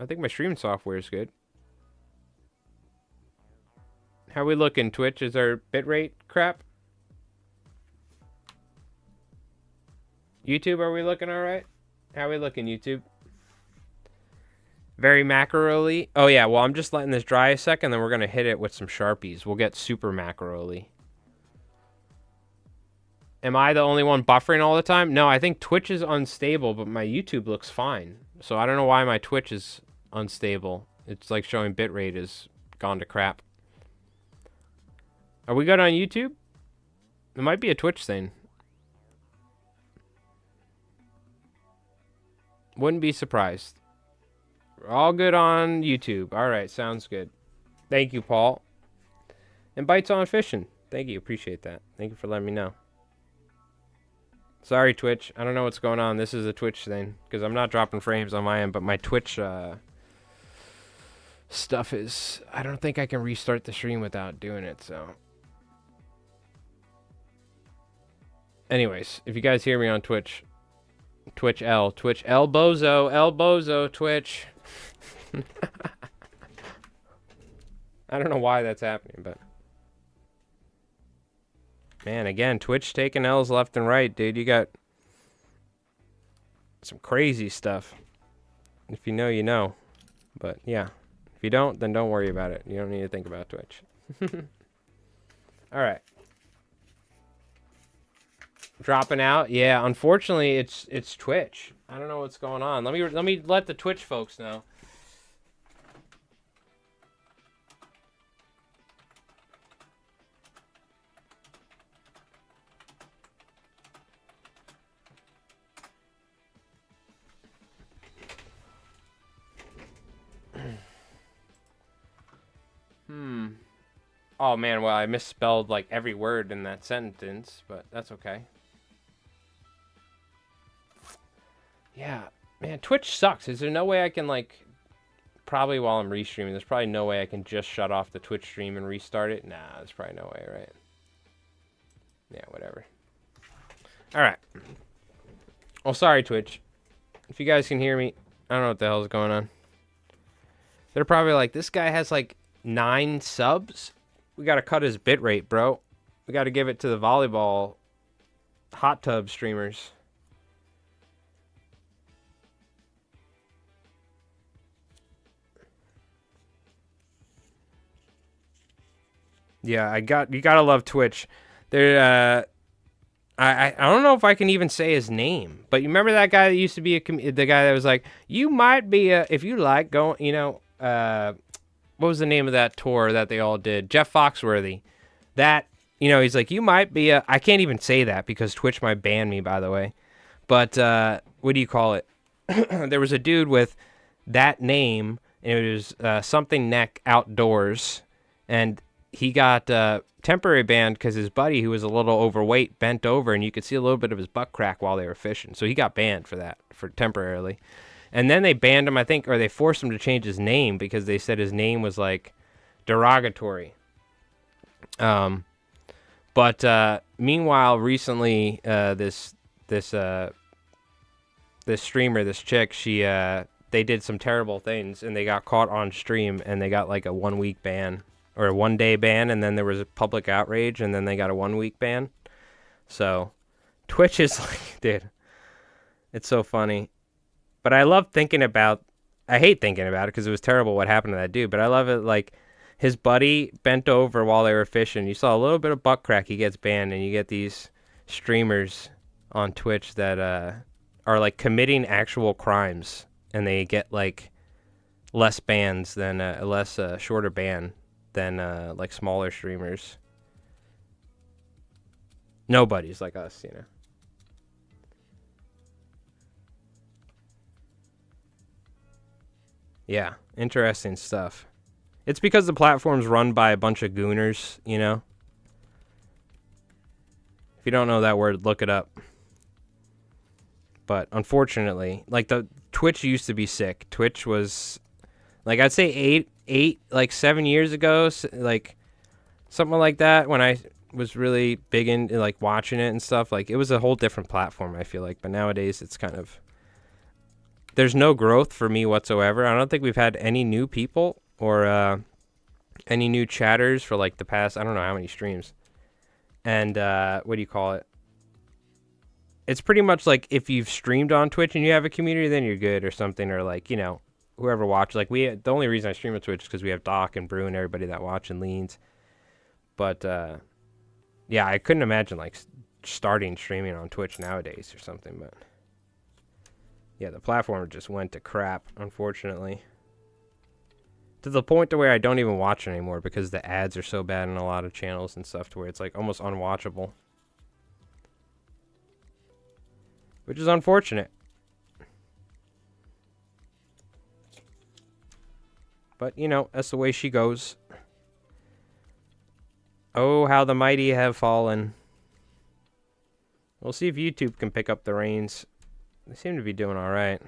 I think my streaming software is good. How we looking, Twitch? Is our bitrate crap? YouTube, are we looking all right? How we looking, YouTube? Very macro-y. Oh, yeah. Well, I'm just letting this dry a second, then we're going to hit it with some Sharpies. We'll get super macro-y. Am I the only one buffering all the time? No, I think Twitch is unstable, but my YouTube looks fine. So I don't know why my Twitch is unstable. It's like showing bitrate is gone to crap. Are we good on YouTube? It might be a Twitch thing. Wouldn't be surprised. We're all good on YouTube. All right, sounds good. Thank you, Paul. And Bites on Fishing. Thank you, appreciate that. Thank you for letting me know. Sorry, Twitch. I don't know what's going on. This is a Twitch thing. Because I'm not dropping frames on my end. But my Twitch stuff is... I don't think I can restart the stream without doing it. So... Anyways, if you guys hear me on Twitch... Twitch L Bozo, Twitch. I don't know why that's happening, but... Man, again, Twitch taking L's left and right, dude. You got some crazy stuff. If you know, you know. But, yeah. If you don't, then don't worry about it. You don't need to think about Twitch. All right. Dropping out? Yeah, unfortunately, it's Twitch. I don't know what's going on. Let me let the Twitch folks know. Oh man, well I misspelled like every word in that sentence, but that's okay. Yeah, man, Twitch sucks. Is there no way I can like probably while I'm restreaming, there's probably no way I can just shut off the Twitch stream and restart it? Nah, there's probably no way, right? Yeah, whatever. Alright. Well, sorry, Twitch. If you guys can hear me, I don't know what the hell is going on. They're probably like, this guy has like 9 subs? We gotta cut his bitrate, bro. We gotta give it to the volleyball hot tub streamers. Yeah, you gotta love Twitch. There, I don't know if I can even say his name, but you remember that guy that used to be the guy that was like, you might be if you like going, what was the name of that tour that they all did? Jeff Foxworthy. That, he's like, you might be I can't even say that because Twitch might ban me, by the way. But what do you call it? There was a dude with that name, and it was something neck outdoors, and he got temporary banned because his buddy, who was a little overweight, bent over, and you could see a little bit of his butt crack while they were fishing. So he got banned for that, for temporarily. And then they banned him, I think, or they forced him to change his name because they said his name was like derogatory. But meanwhile, recently, this streamer, this chick, they did some terrible things, and they got caught on stream, and they got like a 1-week ban. Or a 1-day ban, and then there was a public outrage, and then they got a 1-week ban. So, Twitch is like, dude, it's so funny. But I love I hate thinking about it because it was terrible what happened to that dude, but I love it, like, his buddy bent over while they were fishing. You saw a little bit of butt crack, he gets banned, and you get these streamers on Twitch that are, like, committing actual crimes, and they get, like, less bans than, shorter ban than like smaller streamers. Nobody's like us, Yeah, interesting stuff. It's because the platform's run by a bunch of gooners, If you don't know that word, look it up. But unfortunately, like the Twitch used to be sick. Twitch was, like, I'd say 7 years ago, like something like that, when I was really big into like watching it and stuff, like it was a whole different platform, I feel like. But nowadays it's kind of, there's no growth for me whatsoever. I don't think we've had any new people or any new chatters for like the past, I don't know how many streams. And what do you call it? It's pretty much like if you've streamed on Twitch and you have a community, then you're good or something, or like, whoever watches. Like, the only reason I stream on Twitch is because we have Doc and Brew and everybody that watch and leans. But yeah, I couldn't imagine like starting streaming on Twitch nowadays or something. But yeah, the platform just went to crap, unfortunately, to the point to where I don't even watch it anymore because the ads are so bad in a lot of channels and stuff, to where it's like almost unwatchable, which is unfortunate. But, that's the way she goes. Oh, how the mighty have fallen. We'll see if YouTube can pick up the reins. They seem to be doing all right.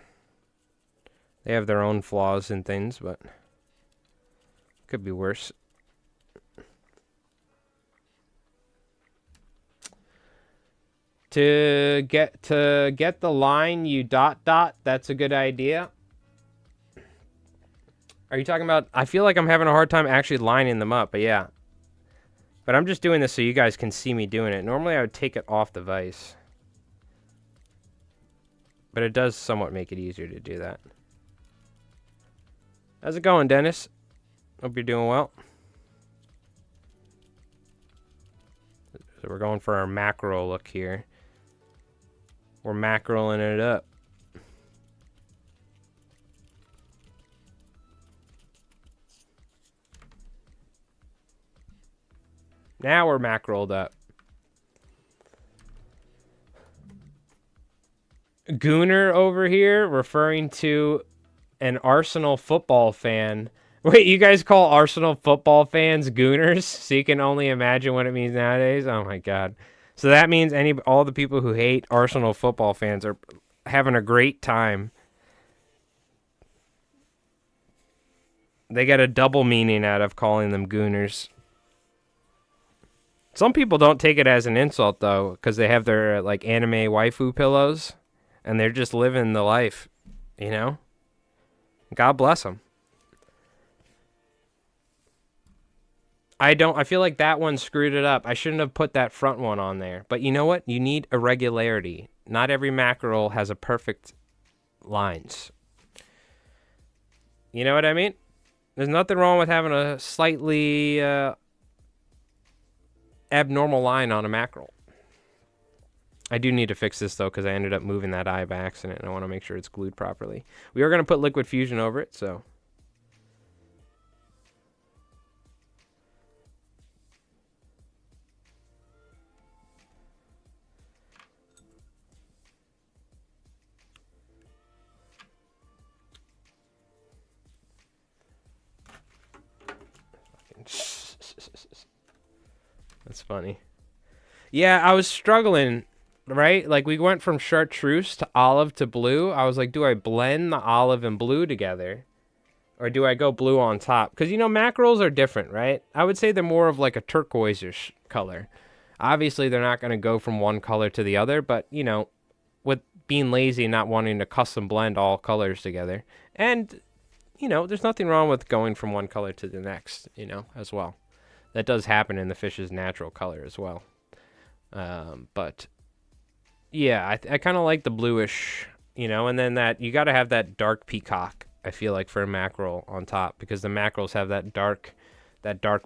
They have their own flaws and things, but could be worse. To get the line, you ... That's a good idea. Are you talking about... I feel like I'm having a hard time actually lining them up, but yeah. But I'm just doing this so you guys can see me doing it. Normally I would take it off the vise, but it does somewhat make it easier to do that. How's it going, Dennis? Hope you're doing well. So we're going for our mackerel look here. We're mackereling it up. Now we're mackereled up. Gooner over here referring to an Arsenal football fan. Wait, you guys call Arsenal football fans gooners? So you can only imagine what it means nowadays? Oh my god. So that means all the people who hate Arsenal football fans are having a great time. They get a double meaning out of calling them gooners. Some people don't take it as an insult though, because they have their like anime waifu pillows, and they're just living the life, you know? God bless them. I feel like that one screwed it up. I shouldn't have put that front one on there. But you know what? You need irregularity. Not every mackerel has a perfect lines. You know what I mean? There's nothing wrong with having a slightly abnormal line on a mackerel. I do need to fix this though, because I ended up moving that eye by accident, and I want to make sure it's glued properly. We are going to put liquid fusion over it, so... That's funny. Yeah, I was struggling, right? Like, we went from chartreuse to olive to blue. I was like, do I blend the olive and blue together? Or do I go blue on top? Because, you know, mackerels are different, right? I would say they're more of like a turquoise-ish color. Obviously, they're not going to go from one color to the other, but, you know, with being lazy and not wanting to custom blend all colors together. And, you know, there's nothing wrong with going from one color to the next, you know, as well. That does happen in the fish's natural color as well. But, yeah, I kind of like the bluish, you know, and then that, you got to have that dark peacock, I feel like, for a mackerel on top, because the mackerels have that dark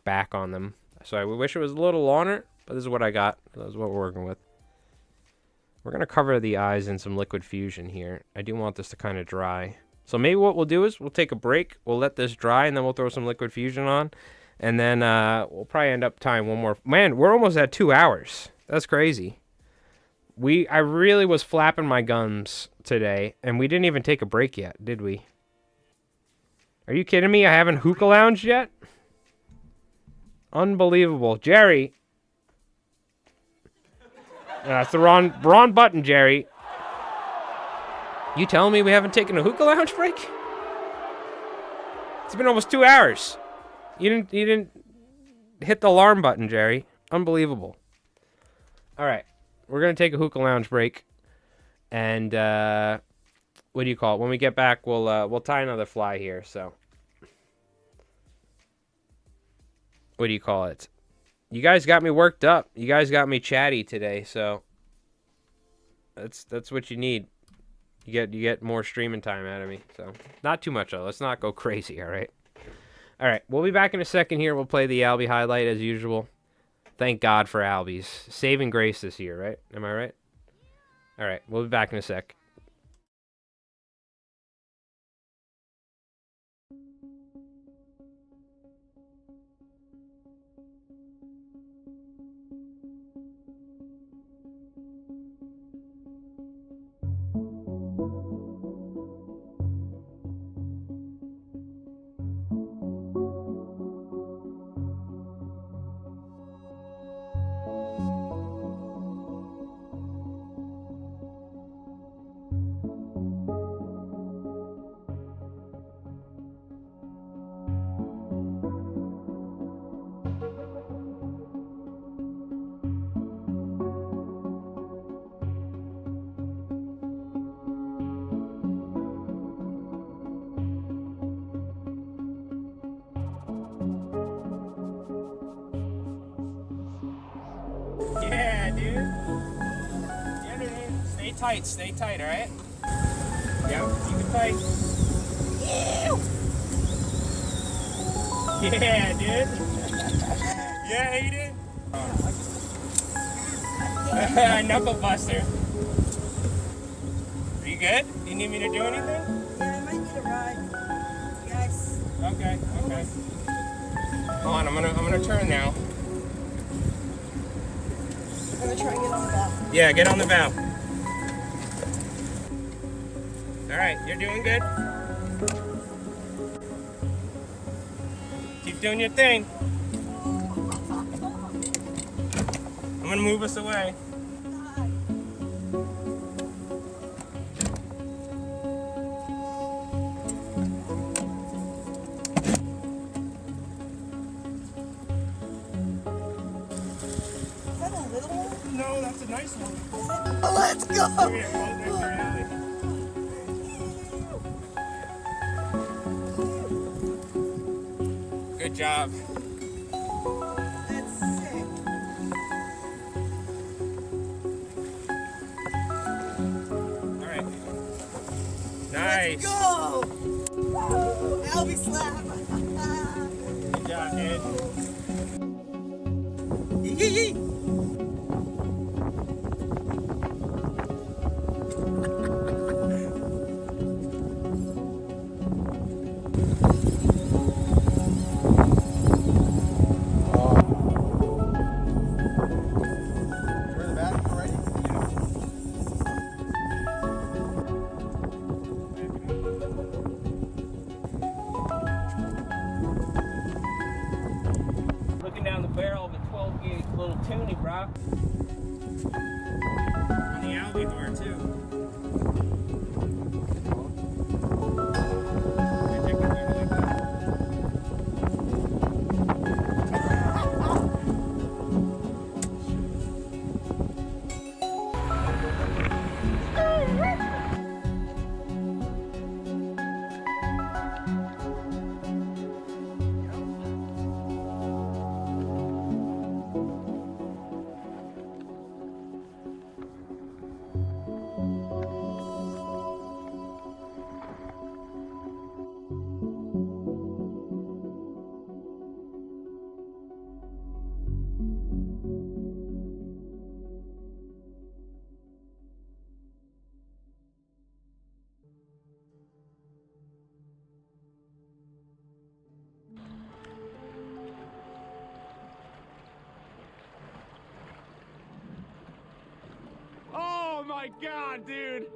back on them. So I wish it was a little longer, but this is what I got. This is what we're working with. We're going to cover the eyes in some liquid fusion here. I do want this to kind of dry. So maybe what we'll do is we'll take a break. We'll let this dry, and then we'll throw some liquid fusion on. And then we'll probably end up tying one more. Man, we're almost at 2 hours. That's crazy. I really was flapping my gums today, and we didn't even take a break yet, did we? Are you kidding me? I haven't hookah lounged yet? Unbelievable. Jerry. That's the wrong button, Jerry. You telling me we haven't taken a hookah lounge break? It's been almost 2 hours. You didn't hit the alarm button, Jerry. Unbelievable. All right. We're going to take a hookah lounge break. And what do you call it? When we get back, we'll tie another fly here, so what do you call it? You guys got me worked up. You guys got me chatty today, so that's what you need. You get more streaming time out of me. So not too much though. Let's not go crazy, all right? All right, we'll be back in a second here. We'll play the Albie highlight as usual. Thank God for Albies. Saving grace this year, right? Am I right? All right, we'll be back in a sec. Yeah, dude. Yeah, dude. Stay tight, all right? Yeah, keep it tight. Yeah, dude. Yeah, Aiden. Knuckle buster. Are you good? Do you need me to do anything? Yeah, I might need a ride. Yes. Okay. Hold on, I'm gonna turn now. I'm gonna try and get on the valve. Yeah, get on the valve. All right, you're doing good. Keep doing your thing. I'm gonna move us away. Is that a little one? No, that's a nice one. Oh, let's go! Come here, close next to your alley. Good job. That's sick. All right. Nice. Go! Albie slap! Good job, kid. Yee! Looking down the barrel of a 12 gauge little tuny, bro. On the Albihor too. You're taking it like that. Oh my god, dude!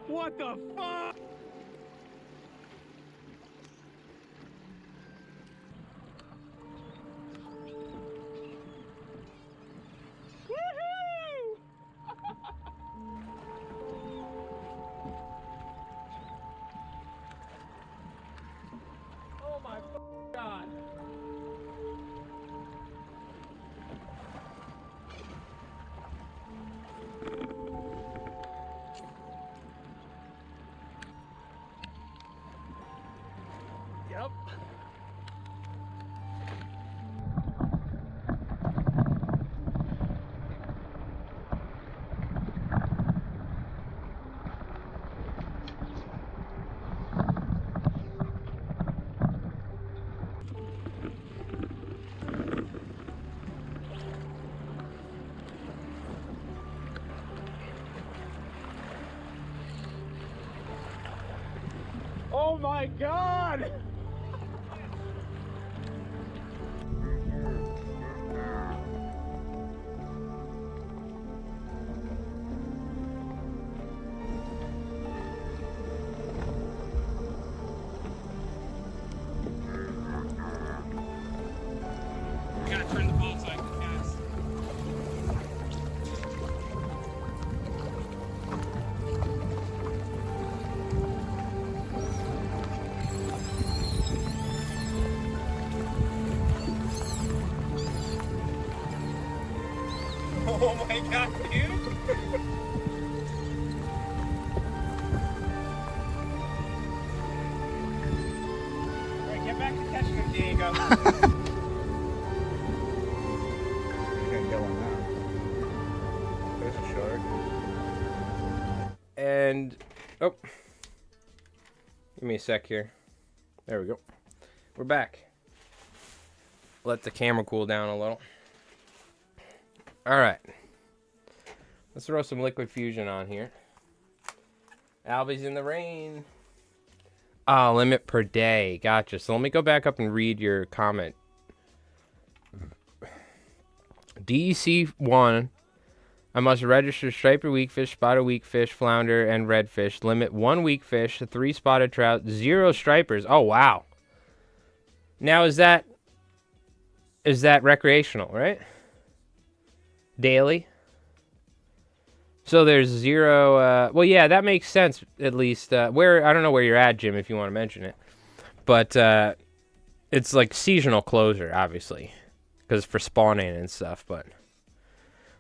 What the fuck? Woohoo! Oh my god. Yep. Oh my god! Gotta turn the boat so I can cast. Oh my god, dude! Alright, get back to catching him, Diego. There's a shark. And oh, give me a sec here. There we go. We're back. Let the camera cool down a little. All right. Let's throw some liquid fusion on here. Albie's in the rain. Ah, limit per day. Gotcha. So let me go back up and read your comment. DEC1 I must register striper weakfish, spotted weakfish, flounder, and redfish. Limit 1 weakfish, 3 spotted trout, 0 stripers. Oh, wow. Now, is that recreational, right? Daily? So there's 0... well, yeah, that makes sense, at least. Where I don't know where you're at, Jim, if you want to mention it. But it's like seasonal closure, obviously. Because for spawning and stuff, but...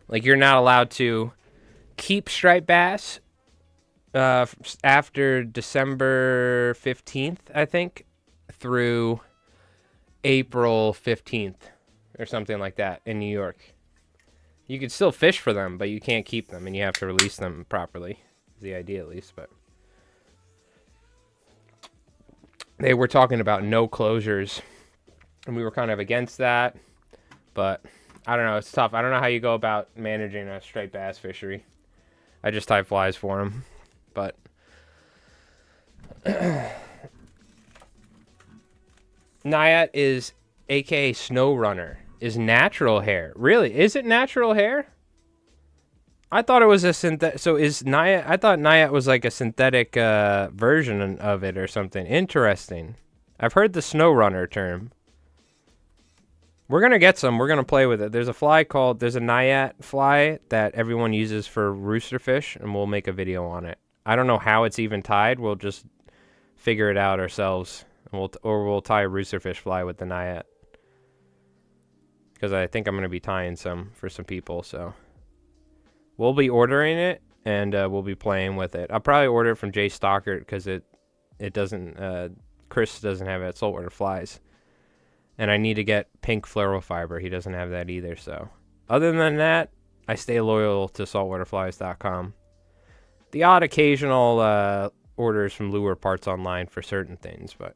Like, you're not allowed to keep striped bass after December 15th, I think, through April 15th or something like that in New York. You can still fish for them, but you can't keep them, and you have to release them properly. Is the idea, at least, but... They were talking about no closures, and we were kind of against that, but... I don't know. It's tough. I don't know how you go about managing a striped bass fishery. I just tie flies for them. But Naiad is, a.k.a. Snow Runner, is natural hair. Really? Is it natural hair? I thought it was a synthetic. So is Naiad... I thought Naiad was like a synthetic version of it or something. Interesting. I've heard the Snow Runner term. We're going to get some. We're going to play with it. There's a Naiad fly that everyone uses for roosterfish, and we'll make a video on it. I don't know how it's even tied. We'll just figure it out ourselves. And we'll tie a roosterfish fly with the Naiad. Because I think I'm going to be tying some for some people, so. We'll be ordering it, and we'll be playing with it. I'll probably order it from Jay Stockert, because it doesn't, Chris doesn't have it at Saltwater Flies. And I need to get pink fluorofiber. He doesn't have that either, so. Other than that, I stay loyal to saltwaterflies.com. The odd occasional orders from Lure Parts Online for certain things, but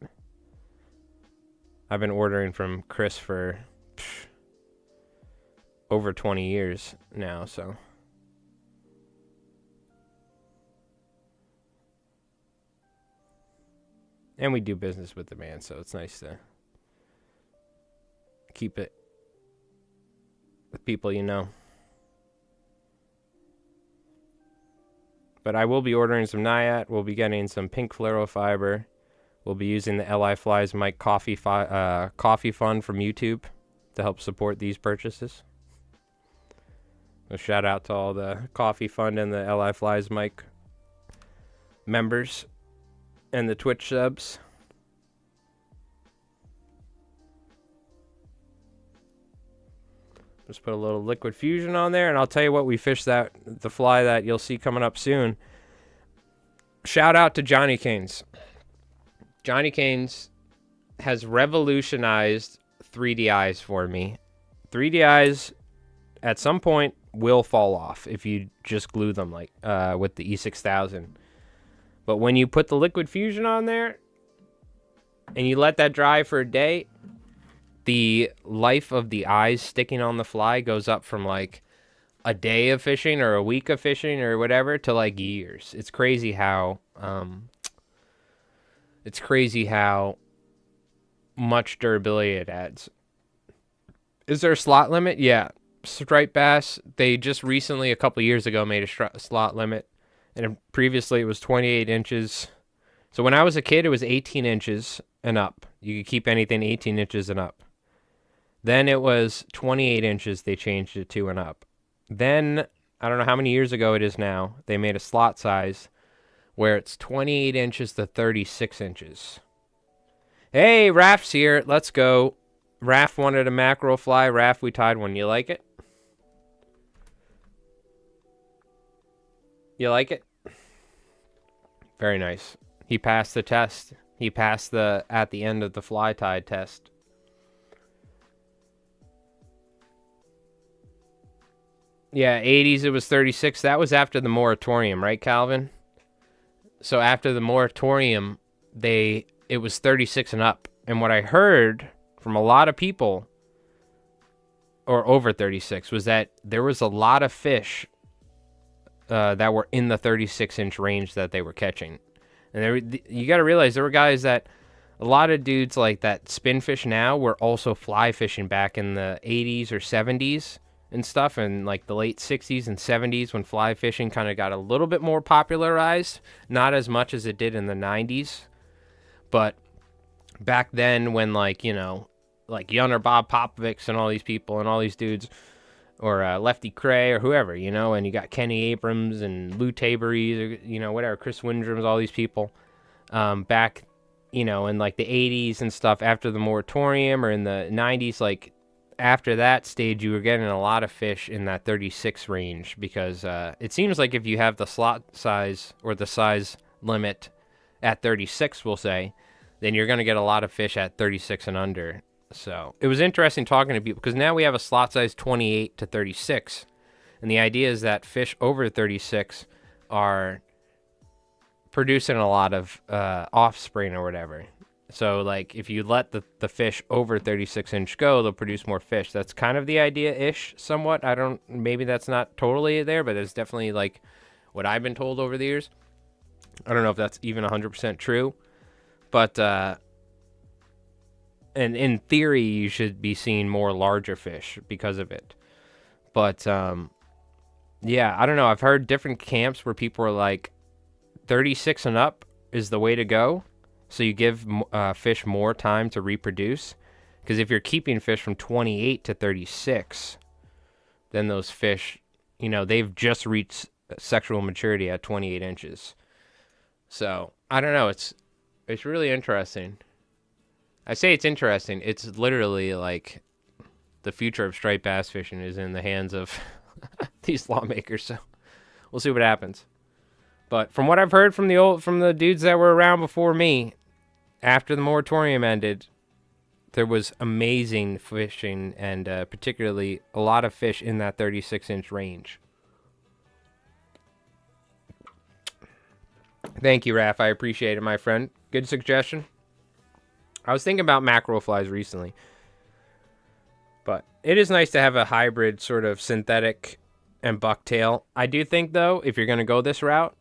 I've been ordering from Chris for over 20 years now, so. And we do business with the man, so it's nice to keep it with people you know. But I will be ordering some Naiad. We'll be getting some pink fluorofiber. We'll be using the LI Flies Mike coffee fund from YouTube to help support these purchases. A shout out to all the coffee fund and the LI Flies Mike members and the Twitch subs. Just put a little liquid fusion on there, and I'll tell you what, we fished the fly that you'll see coming up soon. Shout out to Johnny Canes. Johnny Canes has revolutionized 3D eyes for me. 3D eyes, at some point, will fall off if you just glue them like with the E6000. But when you put the liquid fusion on there, and you let that dry for a day, the life of the eyes sticking on the fly goes up from like a day of fishing or a week of fishing or whatever to like years. It's crazy how much durability it adds. Is there a slot limit? Yeah. Striped bass, they just recently, a couple years ago, made a slot limit. And previously it was 28 inches. So when I was a kid, it was 18 inches and up. You could keep anything 18 inches and up. Then it was 28 inches, they changed it to and up. Then, I don't know how many years ago it is now, they made a slot size where it's 28 inches to 36 inches. Hey, Raph's here. Let's go. Raph wanted a mackerel fly. Raph, we tied one. You like it? You like it? Very nice. He passed the test. He passed the at the end of the fly tied test. Yeah, 80s it was 36. That was after the moratorium, right, Calvin? So after the moratorium, it was 36 and up. And what I heard from a lot of people, or over 36, was that there was a lot of fish that were in the 36-inch range that they were catching. And you got to realize there were guys that, a lot of dudes like that spin fish now were also fly fishing back in the 80s or 70s and stuff in like the late 60s and 70s when fly fishing kind of got a little bit more popularized. Not as much as it did in the 90s, but back then when like, you know, like Yunner Bob Popovics and all these people and all these dudes, or Lefty Cray or whoever, you know, and you got Kenny Abrams and Lou Taberies, or, you know, whatever, Chris Windrums, all these people back, you know, in like the 80s and stuff after the moratorium, or in the 90s, like after that stage, you were getting a lot of fish in that 36 range because it seems like if you have the slot size or the size limit at 36, we'll say, then you're going to get a lot of fish at 36 and under. So it was interesting talking to people because now we have a slot size 28 to 36. And the idea is that fish over 36 are producing a lot of offspring or whatever. So like if you let the fish over 36 inch go, they'll produce more fish. That's kind of the idea-ish somewhat. Maybe that's not totally there, but it's definitely like what I've been told over the years. I don't know if that's even 100% true, but and in theory, you should be seeing more larger fish because of it. But, yeah, I don't know. I've heard different camps where people are like, 36 and up is the way to go. So you give fish more time to reproduce. Because if you're keeping fish from 28 to 36, then those fish, you know, they've just reached sexual maturity at 28 inches. So, I don't know. It's really interesting. I say it's interesting. It's literally like the future of striped bass fishing is in the hands of these lawmakers. So we'll see what happens. But from what I've heard from the dudes that were around before me, after the moratorium ended, there was amazing fishing and particularly a lot of fish in that 36-inch range. Thank you, Raph. I appreciate it, my friend. Good suggestion. I was thinking about mackerel flies recently, but it is nice to have a hybrid sort of synthetic and bucktail. I do think, though, if you're going to go this route,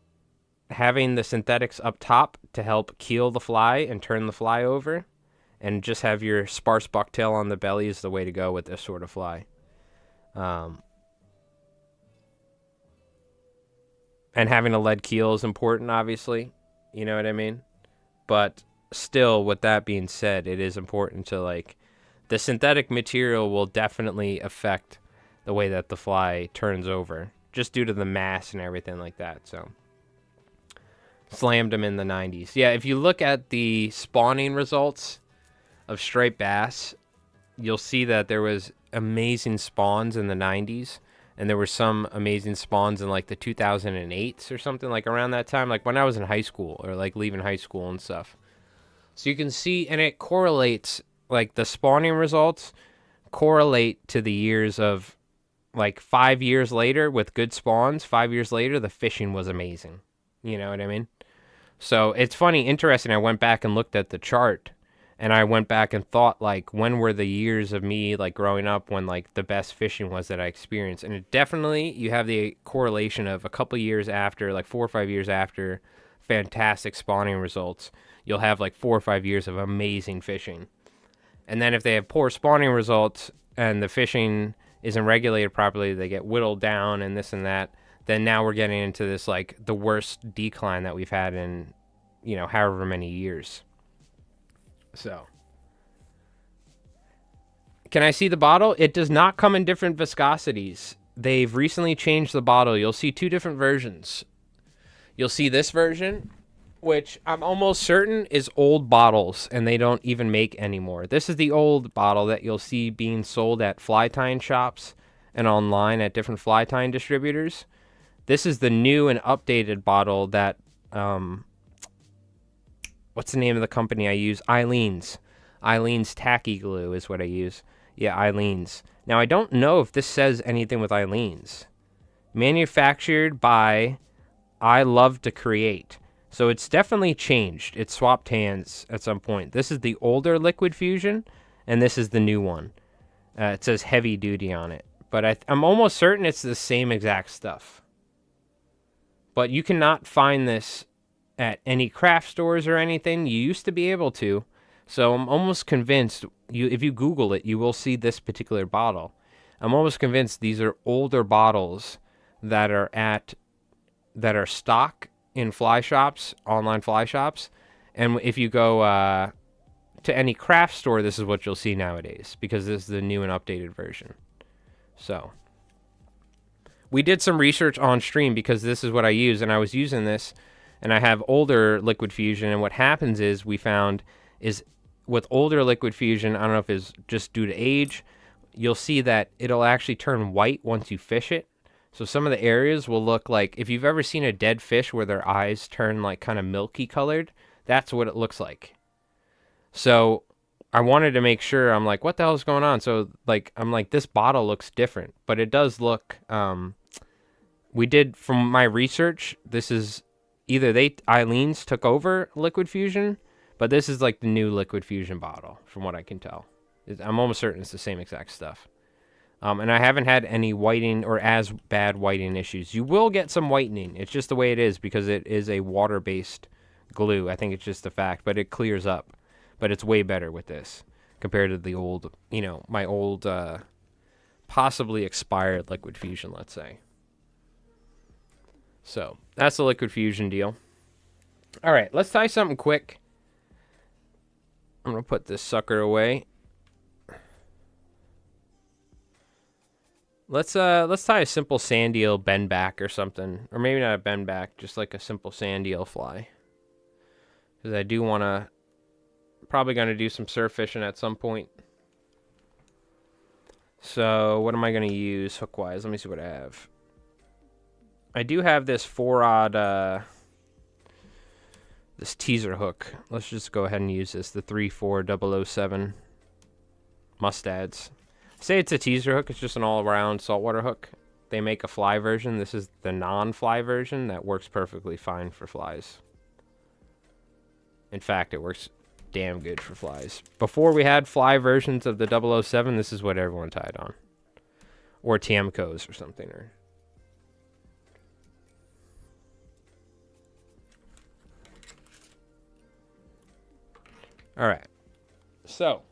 having the synthetics up top to help keel the fly and turn the fly over and just have your sparse bucktail on the belly is the way to go with this sort of fly. And having a lead keel is important, obviously. You know what I mean? But still, with that being said, it is important to, like, the synthetic material will definitely affect the way that the fly turns over, just due to the mass and everything like that. So, slammed them in the 90s. Yeah, if you look at the spawning results of striped bass, you'll see that there was amazing spawns in the 90s, and there were some amazing spawns in, like, the 2008s or something, like, around that time, like, when I was in high school, or, like, leaving high school and stuff. So you can see, and it correlates, like the spawning results correlate to the years of, like 5 years later with good spawns. 5 years later, the fishing was amazing. You know what I mean? So it's funny, interesting. I went back and looked at the chart, and I went back and thought, like, when were the years of me, like, growing up when, like, the best fishing was that I experienced. And it definitely, you have the correlation of a couple years after, like 4 or 5 years after fantastic spawning results, you'll have like 4 or 5 years of amazing fishing. And then if they have poor spawning results and the fishing isn't regulated properly, they get whittled down and this and that, then now we're getting into this, like, the worst decline that we've had in, you know, however many years. So, can I see the bottle? It does not come in different viscosities. They've recently changed the bottle. You'll see 2 different versions. You'll see this version, which I'm almost certain is old bottles, and they don't even make anymore. This is the old bottle that you'll see being sold at fly tying shops and online at different fly tying distributors. This is the new and updated bottle that, what's the name of the company I use? Eileen's. Eileen's Tacky Glue is what I use. Yeah, Eileen's. Now, I don't know if this says anything with Eileen's. Manufactured by I Love to Create. So it's definitely changed. It swapped hands at some point. This is the older Liquid Fusion, and this is the new one. It says heavy duty on it. But I'm almost certain it's the same exact stuff. But you cannot find this at any craft stores or anything. You used to be able to. So I'm almost convinced, if you Google it, you will see this particular bottle. I'm almost convinced these are older bottles that are stock in fly shops, online fly shops. And if you go to any craft store, this is what you'll see nowadays, because this is the new and updated version. So we did some research on stream because this is what I use, and I was using this, and I have older Liquid Fusion, and what happens is we found is with older Liquid Fusion, I don't know if it's just due to age, you'll see that it'll actually turn white once you fish it. So some of the areas will look like, if you've ever seen a dead fish where their eyes turn like kind of milky colored, that's what it looks like. So I wanted to make sure, I'm like, what the hell is going on? So like, I'm like, this bottle looks different, but it does look, we did, from my research, this is either Eileen's took over Liquid Fusion, but this is like the new Liquid Fusion bottle from what I can tell. I'm almost certain it's the same exact stuff. And I haven't had any whiting or as bad whiting issues. You will get some whitening. It's just the way it is because it is a water-based glue. I think it's just a fact, but it clears up. But it's way better with this compared to the old, my old possibly expired Liquid Fusion, let's say. So that's the Liquid Fusion deal. All right, let's tie something quick. I'm going to put this sucker away. Let's tie a simple sand eel bend back or something, or maybe not a bend back, just like a simple sand eel fly. Because I do want to, probably going to do some surf fishing at some point. So what am I going to use hook wise? Let me see what I have. I do have this 4-aught this teaser hook. Let's just go ahead and use this, the 34007 Mustads. Say it's a teaser hook, it's just an all-around saltwater hook. They make a fly version. This is the non-fly version that works perfectly fine for flies. In fact, it works damn good for flies. Before we had fly versions of the 007, this is what everyone tied on. Or Tiemco's or something. Alright. So.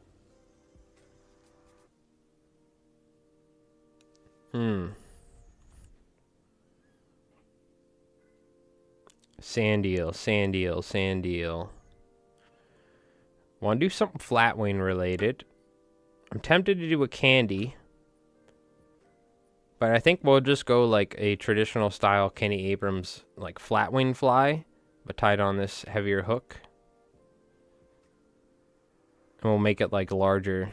Sand eel, sand eel, sand eel. Want to do something flatwing related. I'm tempted to do a candy. But I think we'll just go like a traditional style Kenny Abrams like flatwing fly, but tied on this heavier hook. And we'll make it like larger.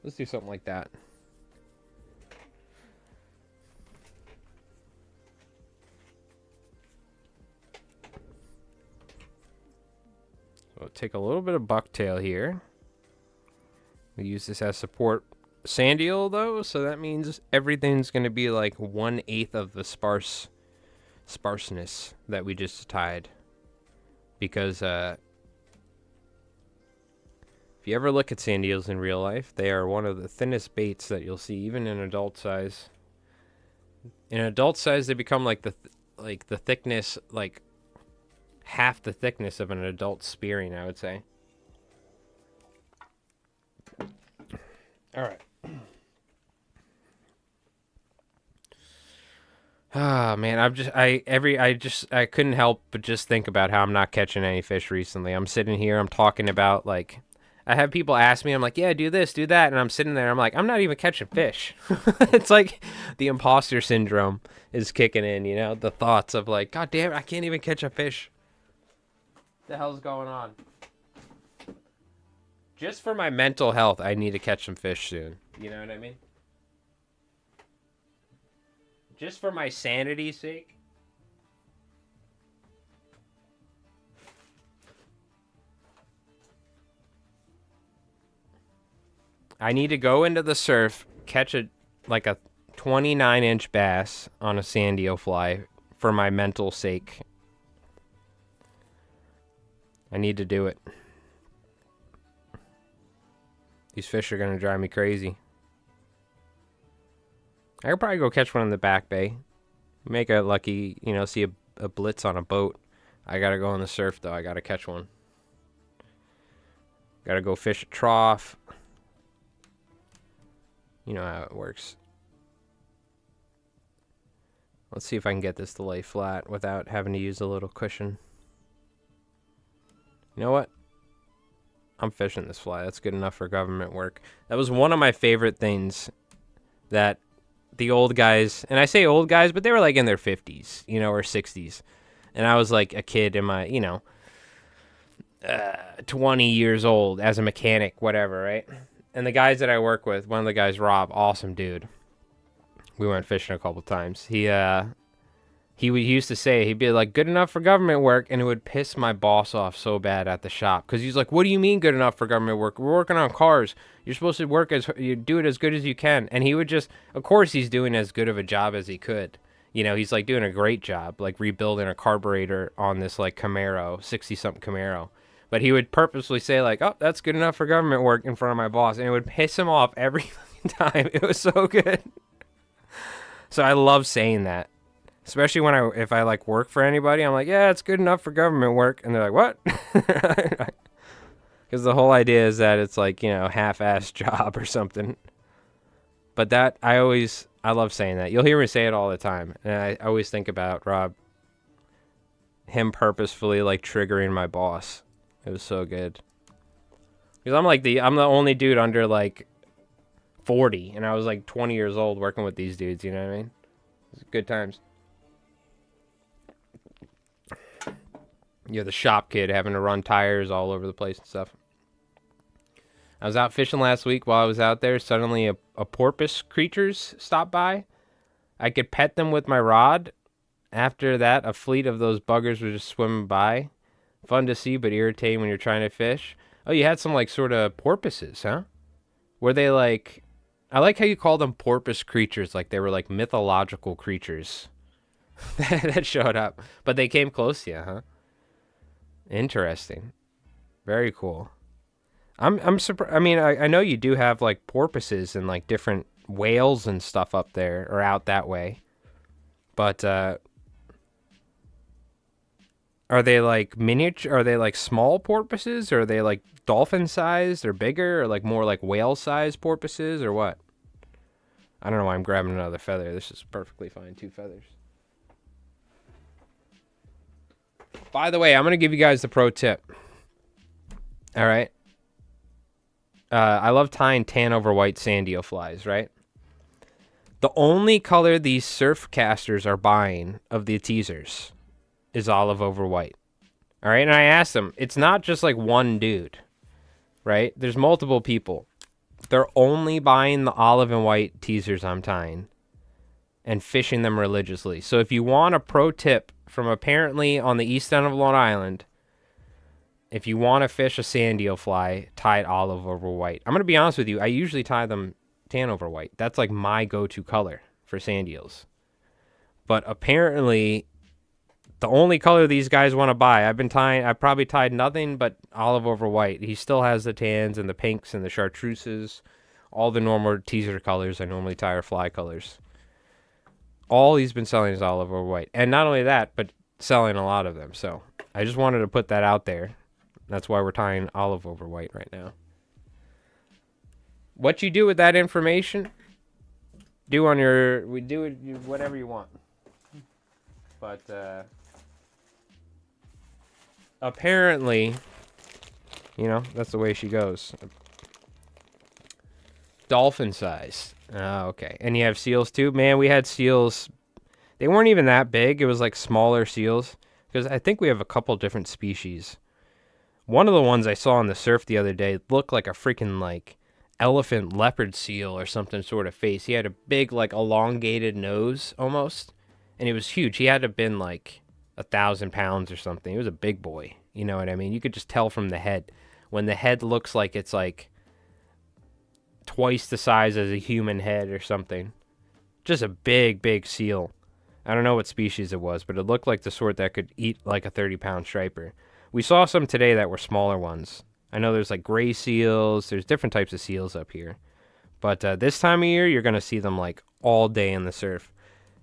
Let's do something like that. So we'll take a little bit of bucktail here. We use this as support. Sand eel though, so that means everything's going to be like 1/8 of the sparseness that we just tied. Because if you ever look at sand eels in real life, they are one of the thinnest baits that you'll see, even in adult size. In adult size, they become like the thickness, like half the thickness of an adult spearing, I would say. All right. Ah, man, I couldn't help but just think about how I'm not catching any fish recently. I'm sitting here, I'm talking about, like, I have people ask me, I'm like, yeah, do this, do that, and I'm sitting there, I'm like, I'm not even catching fish. It's like the imposter syndrome is kicking in, you know, the thoughts of like, God damn it, I can't even catch a fish. What the hell's going on? Just for my mental health, I need to catch some fish soon. You know what I mean? Just for my sanity's sake. I need to go into the surf, catch a 29-inch bass on a sand eel fly for my mental sake. I need to do it. These fish are going to drive me crazy. I could probably go catch one in the back bay. Make a lucky, see a blitz on a boat. I got to go in the surf, though. I got to catch one. Got to go fish a trough. You know how it works. Let's see if I can get this to lay flat without having to use a little cushion. You know what? I'm fishing this fly. That's good enough for government work. That was one of my favorite things that the old guys, and I say old guys, but they were like in their 50s, you know, or 60s. And I was like a kid in my, 20 years old as a mechanic, whatever, right? And the guys that I work with, one of the guys, Rob, awesome dude. We went fishing a couple times. He used to say, he'd be like, good enough for government work, and it would piss my boss off so bad at the shop. Because he's like, what do you mean good enough for government work? We're working on cars. You're supposed to you do it as good as you can. And he would just, of course he's doing as good of a job as he could. You know, he's like doing a great job, like rebuilding a carburetor on this like Camaro, 60-something Camaro. But he would purposely say like, oh, that's good enough for government work in front of my boss. And it would piss him off every time. It was so good. So I love saying that. Especially if I like work for anybody, I'm like, yeah, it's good enough for government work. And they're like, what? Because the whole idea is that it's like, half-assed job or something. But I love saying that. You'll hear me say it all the time. And I always think about Rob, him purposefully like triggering my boss. It was so good. Because I'm the only dude under like 40. And I was like 20 years old working with these dudes, you know what I mean? It was good times. You're the shop kid having to run tires all over the place and stuff. I was out fishing last week. While I was out there, suddenly a porpoise creatures stopped by. I could pet them with my rod. After that, a fleet of those buggers were just swimming by. Fun to see, but irritating when you're trying to fish. Oh, you had some like sort of porpoises, huh? Were they like... I like how you call them porpoise creatures, like they were like mythological creatures that showed up. But they came close to you, huh? Interesting. Very cool. I'm surprised. I mean, I know you do have like porpoises and like different whales and stuff up there or out that way. But are they like miniature? Are they like small porpoises? Or are they like dolphin sized or bigger or like more like whale sized porpoises or what? I don't know why I'm grabbing another feather. This is perfectly fine. 2 feathers. By the way, I'm going to give you guys the pro tip. All right. I love tying tan over white sand eel flies, right? The only color these surf casters are buying of the teasers is olive over white. All right. And I asked them, it's not just like one dude, right? There's multiple people. They're only buying the olive and white teasers I'm tying and fishing them religiously. So if you want a pro tip from apparently on the east end of Long Island, if you want to fish a sand eel fly, tie it olive over white. I'm going to be honest with you. I usually tie them tan over white. That's like my go-to color for sand eels. But apparently, the only color these guys want to buy, I probably tied nothing but olive over white. He still has the tans and the pinks and the chartreuses, all the normal teaser colors I normally tie are fly colors. All he's been selling is olive over white. And not only that, but selling a lot of them. So I just wanted to put that out there. That's why we're tying olive over white right now. What you do with that information, we do it whatever you want. But apparently, that's the way she goes. Dolphin size. Oh, okay. And you have seals too? Man, we had seals. They weren't even that big. It was like smaller seals. Because I think we have a couple different species. One of the ones I saw on the surf the other day looked like a freaking like elephant leopard seal or something sort of face. He had a big like elongated nose almost. And it was huge. He had to have been like 1,000 pounds or something. He was a big boy. You know what I mean? You could just tell from the head. When the head looks like it's like twice the size as a human head or something. Just a big, big seal. I don't know what species it was, but it looked like the sort that could eat like a 30-pound striper. We saw some today that were smaller ones. I know there's like gray seals. There's different types of seals up here. But this time of year, you're going to see them like all day in the surf.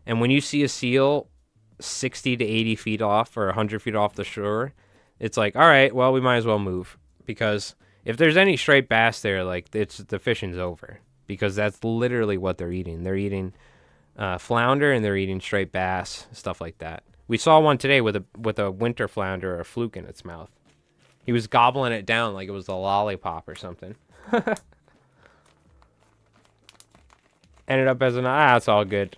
And when you see a seal 60 to 80 feet off or 100 feet off the shore, it's like, all right, well, we might as well move. Because if there's any straight bass there, like the fishing's over. Because that's literally what they're eating. They're eating flounder, and they're eating straight bass, stuff like that. We saw one today with a winter flounder or a fluke in its mouth. He was gobbling it down like it was a lollipop or something. Ended up as it's all good.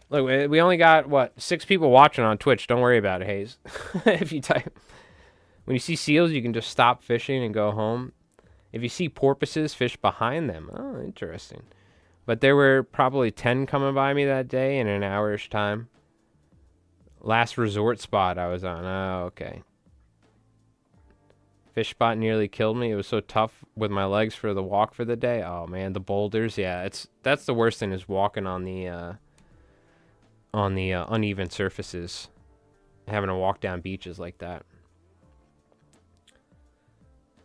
Look, we only got, 6 people watching on Twitch. Don't worry about it, Hayes. If you type... When you see seals, you can just stop fishing and go home. If you see porpoises, fish behind them. Oh, interesting. But there were probably 10 coming by me that day in an hour's time. Last resort spot I was on. Oh, okay. Fish spot nearly killed me. It was so tough with my legs for the walk for the day. Oh, man, the boulders. Yeah, that's the worst thing is walking on the uneven surfaces, having to walk down beaches like that.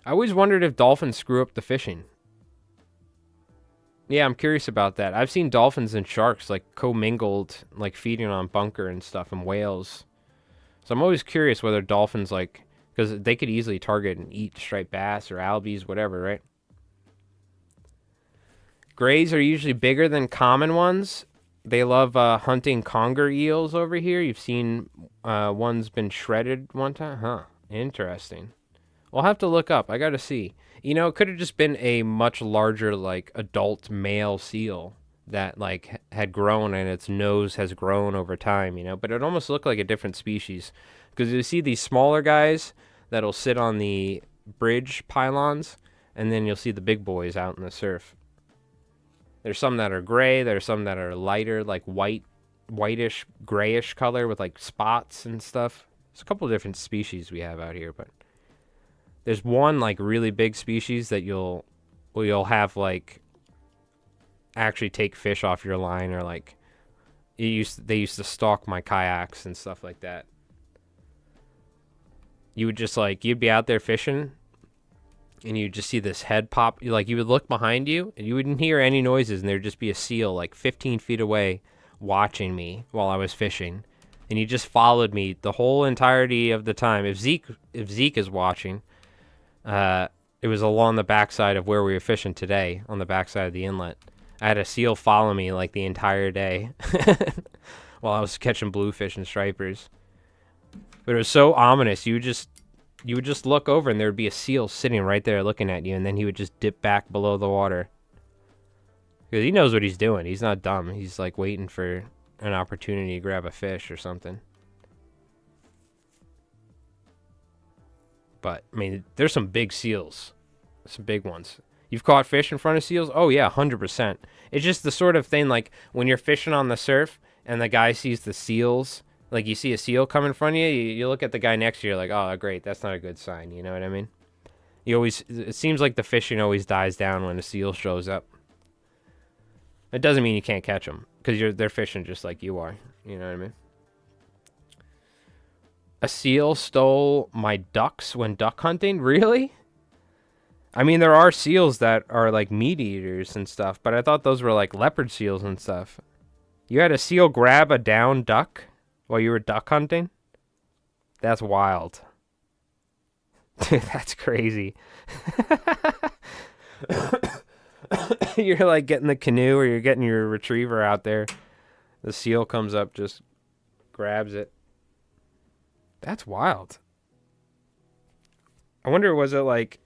I always wondered if dolphins screw up the fishing. Yeah, I'm curious about that. I've seen dolphins and sharks like commingled, like feeding on bunker and stuff, and whales. So I'm always curious whether dolphins because they could easily target and eat striped bass or albies, whatever, right? Grays are usually bigger than common ones. They love hunting conger eels over here. You've seen one's been shredded one time? Huh. Interesting. We'll have to look up. I got to see. You know, it could have just been a much larger, adult male seal that, had grown and its nose has grown over time, But it almost looked like a different species. Because you see these smaller guys that'll sit on the bridge pylons, and then you'll see the big boys out in the surf. There's some that are gray. There's some that are lighter, like whitish, grayish color with, spots and stuff. There's a couple of different species we have out here, but... There's one really big species that you'll have actually take fish off your line, or they used to stalk my kayaks and stuff like that. You would just you'd be out there fishing, and you'd just see this head pop. You would look behind you, and you wouldn't hear any noises, and there'd just be a seal 15 feet away watching me while I was fishing, and he just followed me the whole entirety of the time. If Zeke is watching. It was along the backside of where we were fishing today, on the backside of the inlet. I had a seal follow me the entire day while I was catching bluefish and stripers. But it was so ominous. You would just look over and there would be a seal sitting right there looking at you, and then he would just dip back below the water. Because he knows what he's doing. He's not dumb. He's waiting for an opportunity to grab a fish or something. But, I mean, there's some big seals. Some big ones. You've caught fish in front of seals? Oh, yeah, 100%. It's just the sort of thing, when you're fishing on the surf and the guy sees the seals, you see a seal come in front of you, you look at the guy next to you, you're like, oh, great, that's not a good sign, you know what I mean? It seems like the fishing always dies down when a seal shows up. It doesn't mean you can't catch them, because they're fishing just like you are, you know what I mean? A seal stole my ducks when duck hunting? Really? I mean, there are seals that are meat eaters and stuff, but I thought those were leopard seals and stuff. You had a seal grab a downed duck while you were duck hunting? That's wild. Dude, that's crazy. You're getting the canoe, or you're getting your retriever out there. The seal comes up, just grabs it. That's wild. I wonder, was it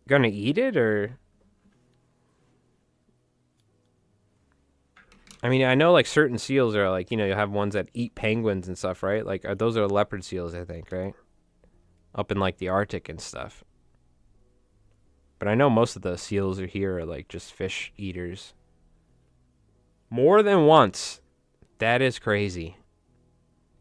gonna eat it, or? I mean, I know certain seals are you have ones that eat penguins and stuff, right? Those are leopard seals, I think, right? Up in the Arctic and stuff. But I know most of the seals are here are just fish eaters. More than once. That is crazy.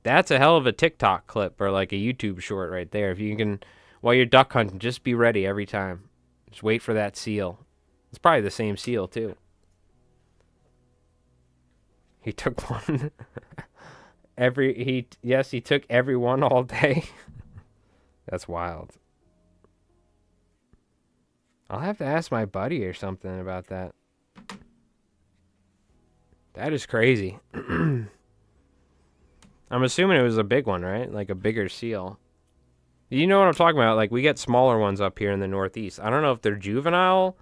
That's a hell of a TikTok clip or a YouTube short right there. If you can, while you're duck hunting, just be ready every time. Just wait for that seal. It's probably the same seal, too. He took one. He took every one all day. That's wild. I'll have to ask my buddy or something about that. That is crazy. I'm assuming it was a big one, right? A bigger seal. You know what I'm talking about? We get smaller ones up here in the Northeast. I don't know if they're juvenile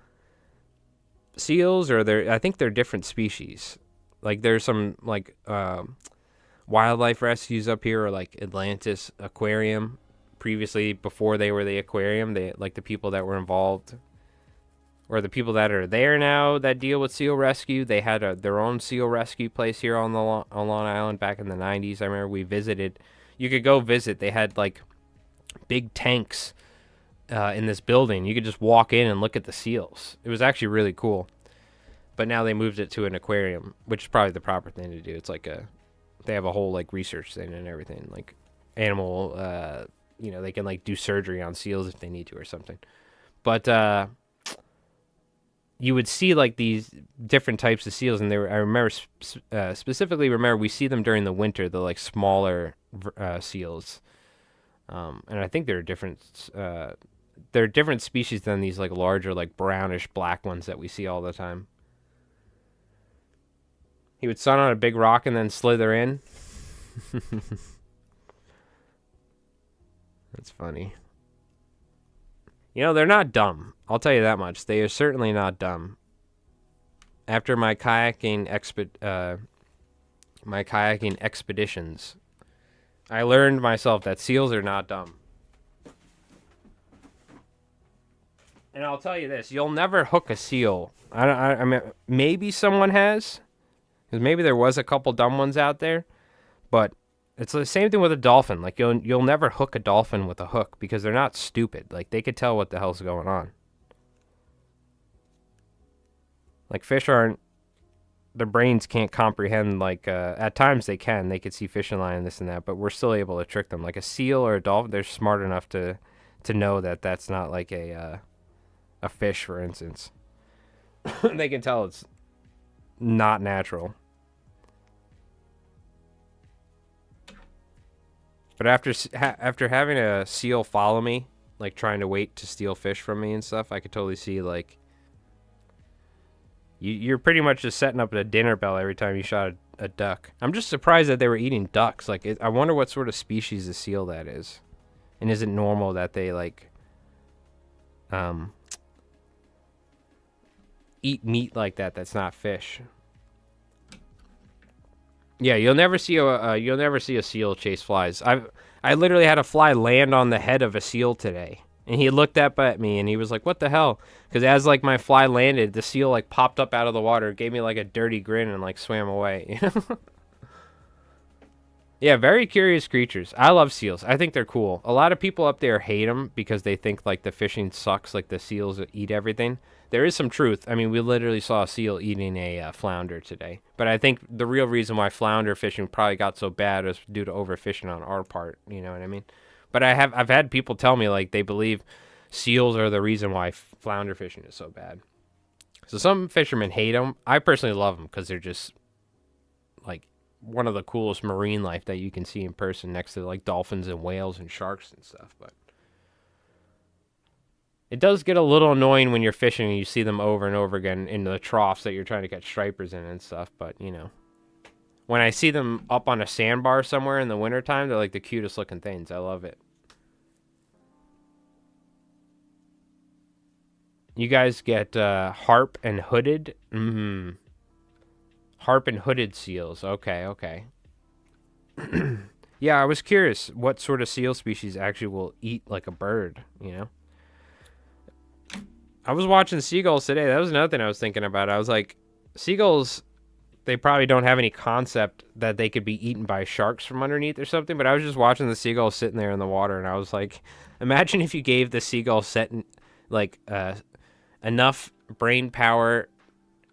seals or I think they're different species. Like there's some like wildlife rescues up here, or like Atlantis Aquarium. Previously, before they were the aquarium, they like the people that were involved, or the people that are there now that deal with seal rescue. They had their own seal rescue place here on on Long Island back in the 90s. I remember we visited. You could go visit. They had like big tanks in this building. You could just walk in and look at the seals. It was actually really cool. But now they moved it to an aquarium, which is probably the proper thing to do. It's like they have a whole like research thing and everything, like animal, they can like do surgery on seals if they need to or something. But you would see like these different types of seals, and I remember specifically we see them during the winter, the like smaller seals, and I think they're different. They're different species than these like larger, like brownish black ones that we see all the time. He would sun on a big rock and then slither in. That's funny. They're not dumb. I'll tell you that much. They are certainly not dumb. After my kayaking expeditions, I learned myself that seals are not dumb. And I'll tell you this: you'll never hook a seal. I mean, maybe someone has. Because maybe there was a couple dumb ones out there, but it's the same thing with a dolphin. Like you'll never hook a dolphin with a hook because they're not stupid. Like they could tell what the hell's going on. Like fish aren't, their brains can't comprehend. Like at times they could see fish and line and this and that, but we're still able to trick them. Like a seal or a dolphin, they're smart enough to know that that's not like a fish, for instance. They can tell it's not natural. But after having a seal follow me, like trying to wait to steal fish from me and stuff, I could totally see like you're pretty much just setting up a dinner bell every time you shot a duck. I'm just surprised that they were eating ducks. Like I wonder what sort of species of seal that is, and is it normal that they like eat meat like that that's not fish? Yeah, you'll never see a seal chase flies. I literally had a fly land on the head of a seal today, and he looked up at me and he was like, "What the hell?" Because as like my fly landed, the seal like popped up out of the water, gave me like a dirty grin, and like swam away. Yeah, very curious creatures. I love seals. I think they're cool. A lot of people up there hate them because they think like the fishing sucks, like the seals eat everything. There is some truth. I mean, we literally saw a seal eating a flounder today. But I think the real reason why flounder fishing probably got so bad was due to overfishing on our part. You know what I mean? But I've had people tell me like they believe seals are the reason why flounder fishing is so bad. So some fishermen hate them. I personally love them because they're just like one of the coolest marine life that you can see in person, next to like dolphins and whales and sharks and stuff. But it does get a little annoying when you're fishing and you see them over and over again in the troughs that you're trying to catch stripers in and stuff. But, when I see them up on a sandbar somewhere in the wintertime, they're like the cutest looking things. I love it. You guys get harp and hooded? Harp and hooded seals. Okay. Yeah, I was curious what sort of seal species actually will eat like a bird, I was watching seagulls today. That was another thing I was thinking about. I was like, seagulls, they probably don't have any concept that they could be eaten by sharks from underneath or something, but I was just watching the seagulls sitting there in the water, and I was like, imagine if you gave the seagull enough brain power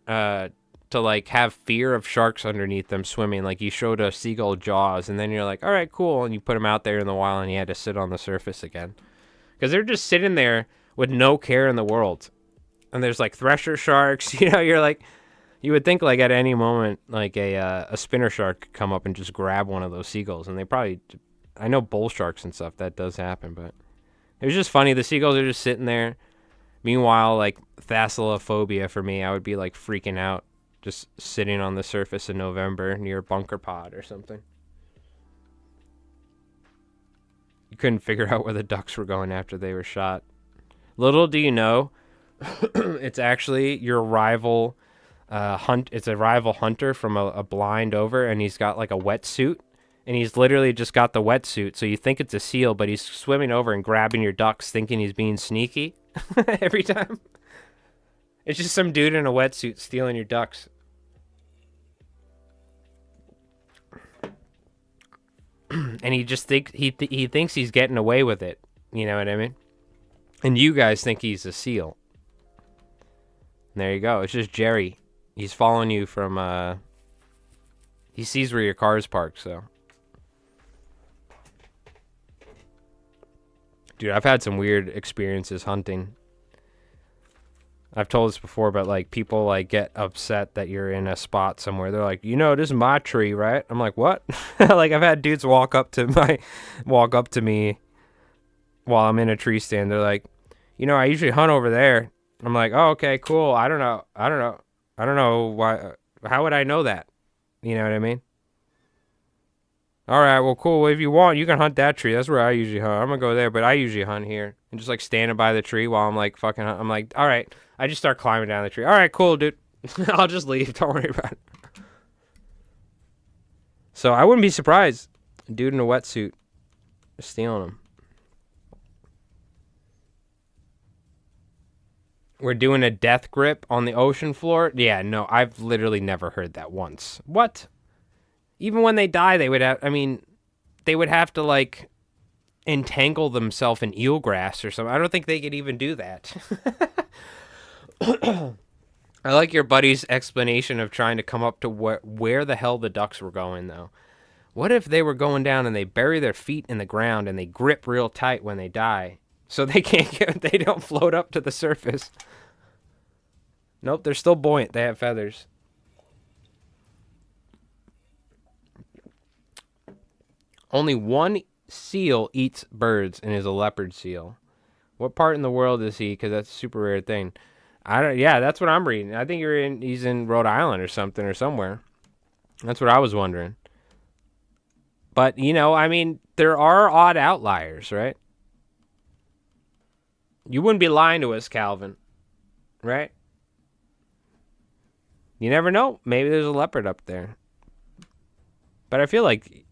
to like have fear of sharks underneath them swimming. Like you showed a seagull Jaws, and then you're like, all right, cool, and you put them out there in the wild, and you had to sit on the surface again. Because they're just sitting there with no care in the world. And there's like thresher sharks, you're like, you would think like at any moment, like a spinner shark could come up and just grab one of those seagulls. And they probably, I know bull sharks and stuff, that does happen, but it was just funny. The seagulls are just sitting there. Meanwhile, like thalassophobia for me, I would be like freaking out just sitting on the surface in November near a bunker pod or something. You couldn't figure out where the ducks were going after they were shot. Little do you know, it's actually your rival It's a rival hunter from a blind over, and he's got like a wetsuit, and he's literally just got the wetsuit. So you think it's a seal, but he's swimming over and grabbing your ducks, thinking he's being sneaky every time. It's just some dude in a wetsuit stealing your ducks. And he just he thinks he's getting away with it. You know what I mean? And you guys think he's a seal. And there you go. It's just Jerry. He's following you from, he sees where your car's parked, so. Dude, I've had some weird experiences hunting. I've told this before, but like people like get upset that you're in a spot somewhere. They're like, this is my tree, right? I'm like, what? Like I've had dudes walk up to me while I'm in a tree stand. They're like, I usually hunt over there. I'm like, oh, okay, cool. I don't know why. How would I know that? You know what I mean? All right, well, cool. If you want, you can hunt that tree. That's where I usually hunt. I'm gonna go there, but I usually hunt here. And just like standing by the tree while I'm like fucking. I'm like, all right. I just start climbing down the tree. All right, cool, dude. I'll just leave. Don't worry about it. So I wouldn't be surprised. A dude in a wetsuit stealing them. We're doing a death grip on the ocean floor? Yeah, no, I've literally never heard that once. What? Even when they die, they would have to, like, entangle themselves in eelgrass or something. I don't think they could even do that. I like your buddy's explanation of trying to come up to where the hell the ducks were going, though. What if they were going down and they bury their feet in the ground and they grip real tight when they die? So they they don't float up to the surface. Nope, they're still buoyant. They have feathers. Only one seal eats birds and is a leopard seal. What part in the world is he? Because that's a super rare thing. Yeah, that's what I'm reading. I think he's in Rhode Island or something or somewhere. That's what I was wondering. But, there are odd outliers, right? You wouldn't be lying to us, Calvin. Right? You never know. Maybe there's a leopard up there. But I feel like,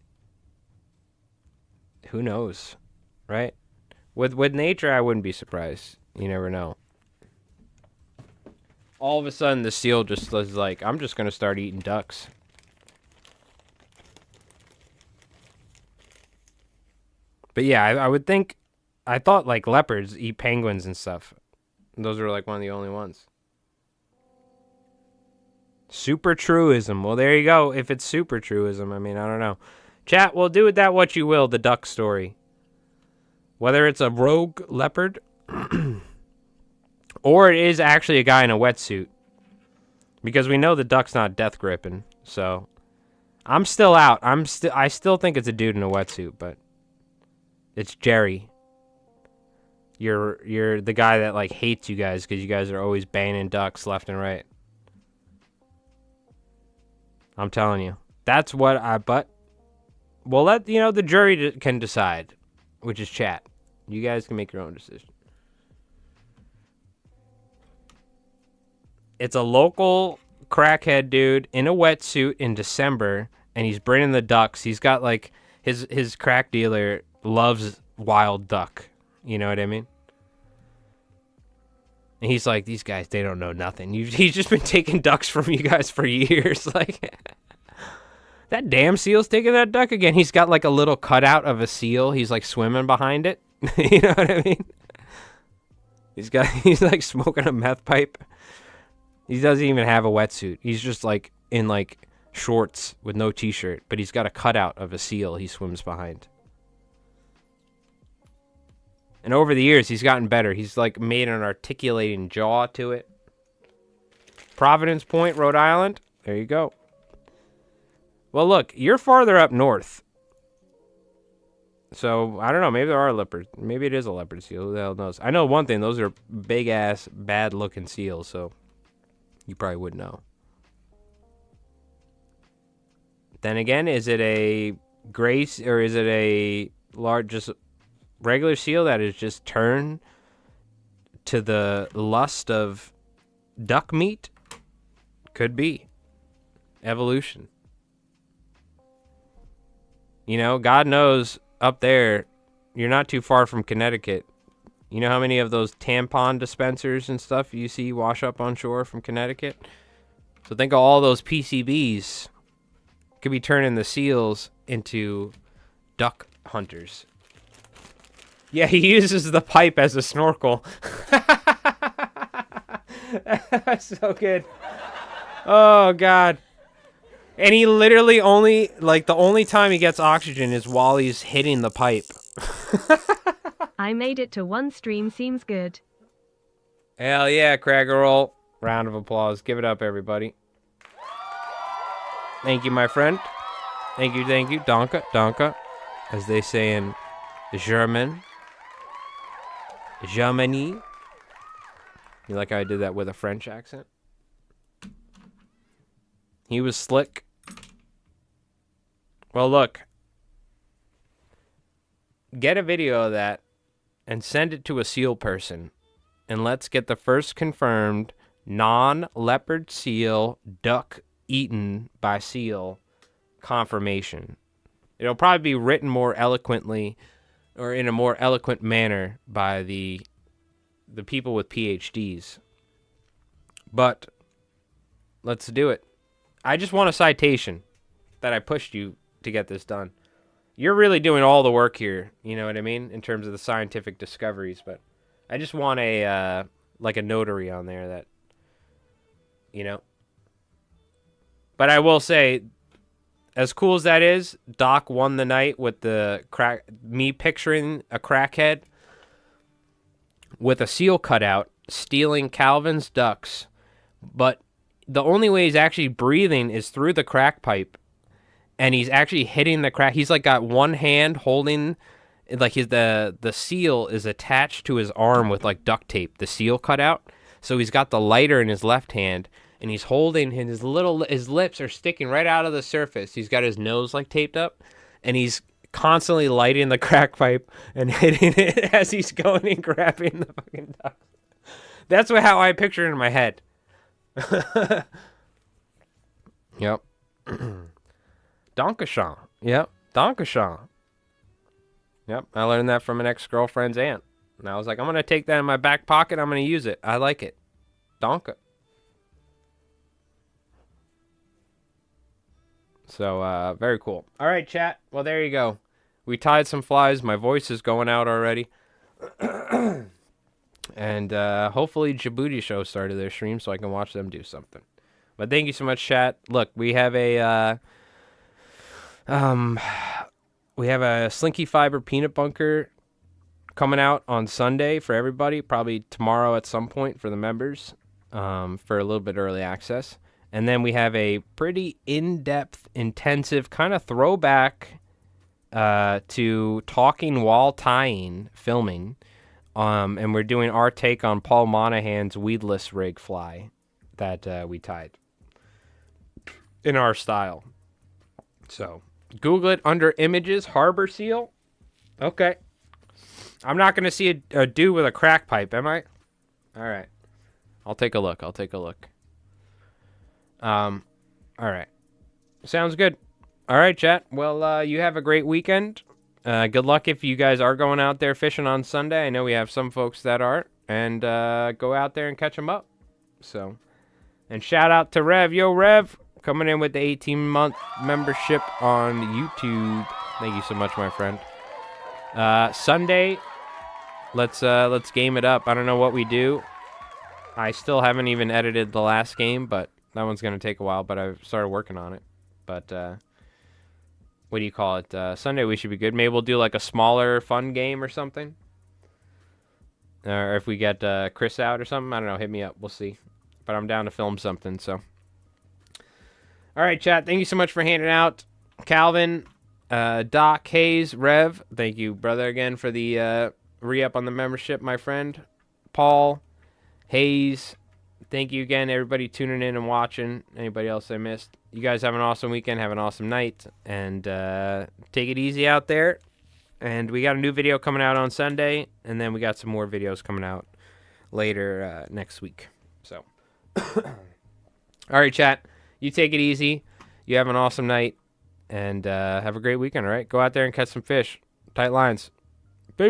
who knows, right? With nature, I wouldn't be surprised. You never know. All of a sudden, the seal just was like, I'm just going to start eating ducks. But yeah, I thought like leopards eat penguins and stuff. Those are like one of the only ones. Super truism. Well, there you go. If it's super truism, I don't know. Chat, well, do with that what you will, the duck story. Whether it's a rogue leopard or it is actually a guy in a wetsuit. Because we know the duck's not death gripping. So I'm still out. I still think it's a dude in a wetsuit, but it's Jerry. You're the guy that like hates you guys because you guys are always banning ducks left and right. I'm telling you. That's what we'll let, the jury can decide, which is chat. You guys can make your own decision. It's a local crackhead dude in a wetsuit in December, and he's bringing the ducks. He's got like his crack dealer loves wild duck. You know what I mean? And he's like, these guys, they don't know nothing. He's just been taking ducks from you guys for years. Like, that damn seal's taking that duck again. He's got like a little cutout of a seal. He's like swimming behind it. You know what I mean? He's like smoking a meth pipe. He doesn't even have a wetsuit. He's just like in like shorts with no t-shirt, but he's got a cutout of a seal he swims behind. And over the years, he's gotten better. He's like made an articulating jaw to it. Providence Point, Rhode Island. There you go. Well, look, you're farther up north. So, I don't know. Maybe there are leopards. Maybe it is a leopard seal. Who the hell knows? I know one thing. Those are big-ass, bad-looking seals, so you probably would know. Then again, is it a gray, or is it a large, just regular seal that is just turned to the lust of duck meat? Could be. Evolution. You know, God knows up there, you're not too far from Connecticut. You know how many of those tampon dispensers and stuff you see wash up on shore from Connecticut? So think of all those PCBs. Could be turning the seals into duck hunters. Yeah, he uses the pipe as a snorkel. That's so good. Oh, God. And he literally only, like, the only time he gets oxygen is while he's hitting the pipe. I made it to one stream, seems good. Hell yeah, Cragger Roll. Round of applause. Give it up, everybody. Thank you, my friend. Thank you, thank you. Danke, danke. As they say in German. Germany. You like how I did that with a French accent? He was slick. Well, look. Get a video of that and send it to a seal person. And let's get the first confirmed non-leopard seal duck eaten by seal confirmation. It'll probably be written more eloquently or in a more eloquent manner by the people with PhDs. But let's do it. I just want a citation that I pushed you to get this done. You're really doing all the work here, you know what I mean, in terms of the scientific discoveries, but I just want a like a notary on there that, you know. But I will say, as cool as that is, Doc won the night with me picturing a crackhead with a seal cutout stealing Calvin's ducks, but the only way he's actually breathing is through the crack pipe, and he's actually hitting the crack. He's like got one hand holding, like the seal is attached to his arm with like duct tape, the seal cutout. So he's got the lighter in his left hand, and he's holding his lips are sticking right out of the surface. He's got his nose like taped up, and he's constantly lighting the crack pipe and hitting it as he's going and grabbing the fucking duck. That's how I picture it in my head. Yep. Dankeschön. Yep. Dankeschön. Yep. I learned that from an ex-girlfriend's aunt. And I was like, I'm going to take that in my back pocket. I'm going to use it. I like it. Danke. So, very cool. All right, chat. Well, there you go. We tied some flies. My voice is going out already. And hopefully Djibouti Show started their stream so I can watch them do something. But thank you so much, chat. Look, we have a Slinky Fiber Peanut Bunker coming out on Sunday for everybody. Probably tomorrow at some point for the members, for a little bit early access. And then we have a pretty in-depth, intensive kind of throwback to talking while tying filming. And we're doing our take on Paul Monahan's weedless rig fly that we tied in our style. So Google it under images, harbor seal. Okay. I'm not going to see a dude with a crack pipe, am I? All right. I'll take a look. All right. Sounds good. All right, chat. Well, you have a great weekend. Good luck if you guys are going out there fishing on Sunday. I know we have some folks that are. And go out there and catch them up. So, and shout out to Rev. Yo, Rev. Coming in with the 18-month membership on YouTube. Thank you so much, my friend. Sunday, let's game it up. I don't know what we do. I still haven't even edited the last game, but that one's going to take a while, but I've started working on it. But, what do you call it? Sunday we should be good. Maybe we'll do like a smaller fun game or something. Or if we get Chris out or something. I don't know. Hit me up. We'll see. But I'm down to film something, so. All right, chat. Thank you so much for handing out. Calvin, Doc, Hayes, Rev. Thank you, brother, again for the re-up on the membership, my friend. Paul, Hayes. Thank you again, everybody tuning in and watching. Anybody else I missed? You guys have an awesome weekend. Have an awesome night. And take it easy out there. And we got a new video coming out on Sunday. And then we got some more videos coming out later next week. So, All right, chat. You take it easy. You have an awesome night, and have a great weekend. All right, go out there and catch some fish. Tight lines.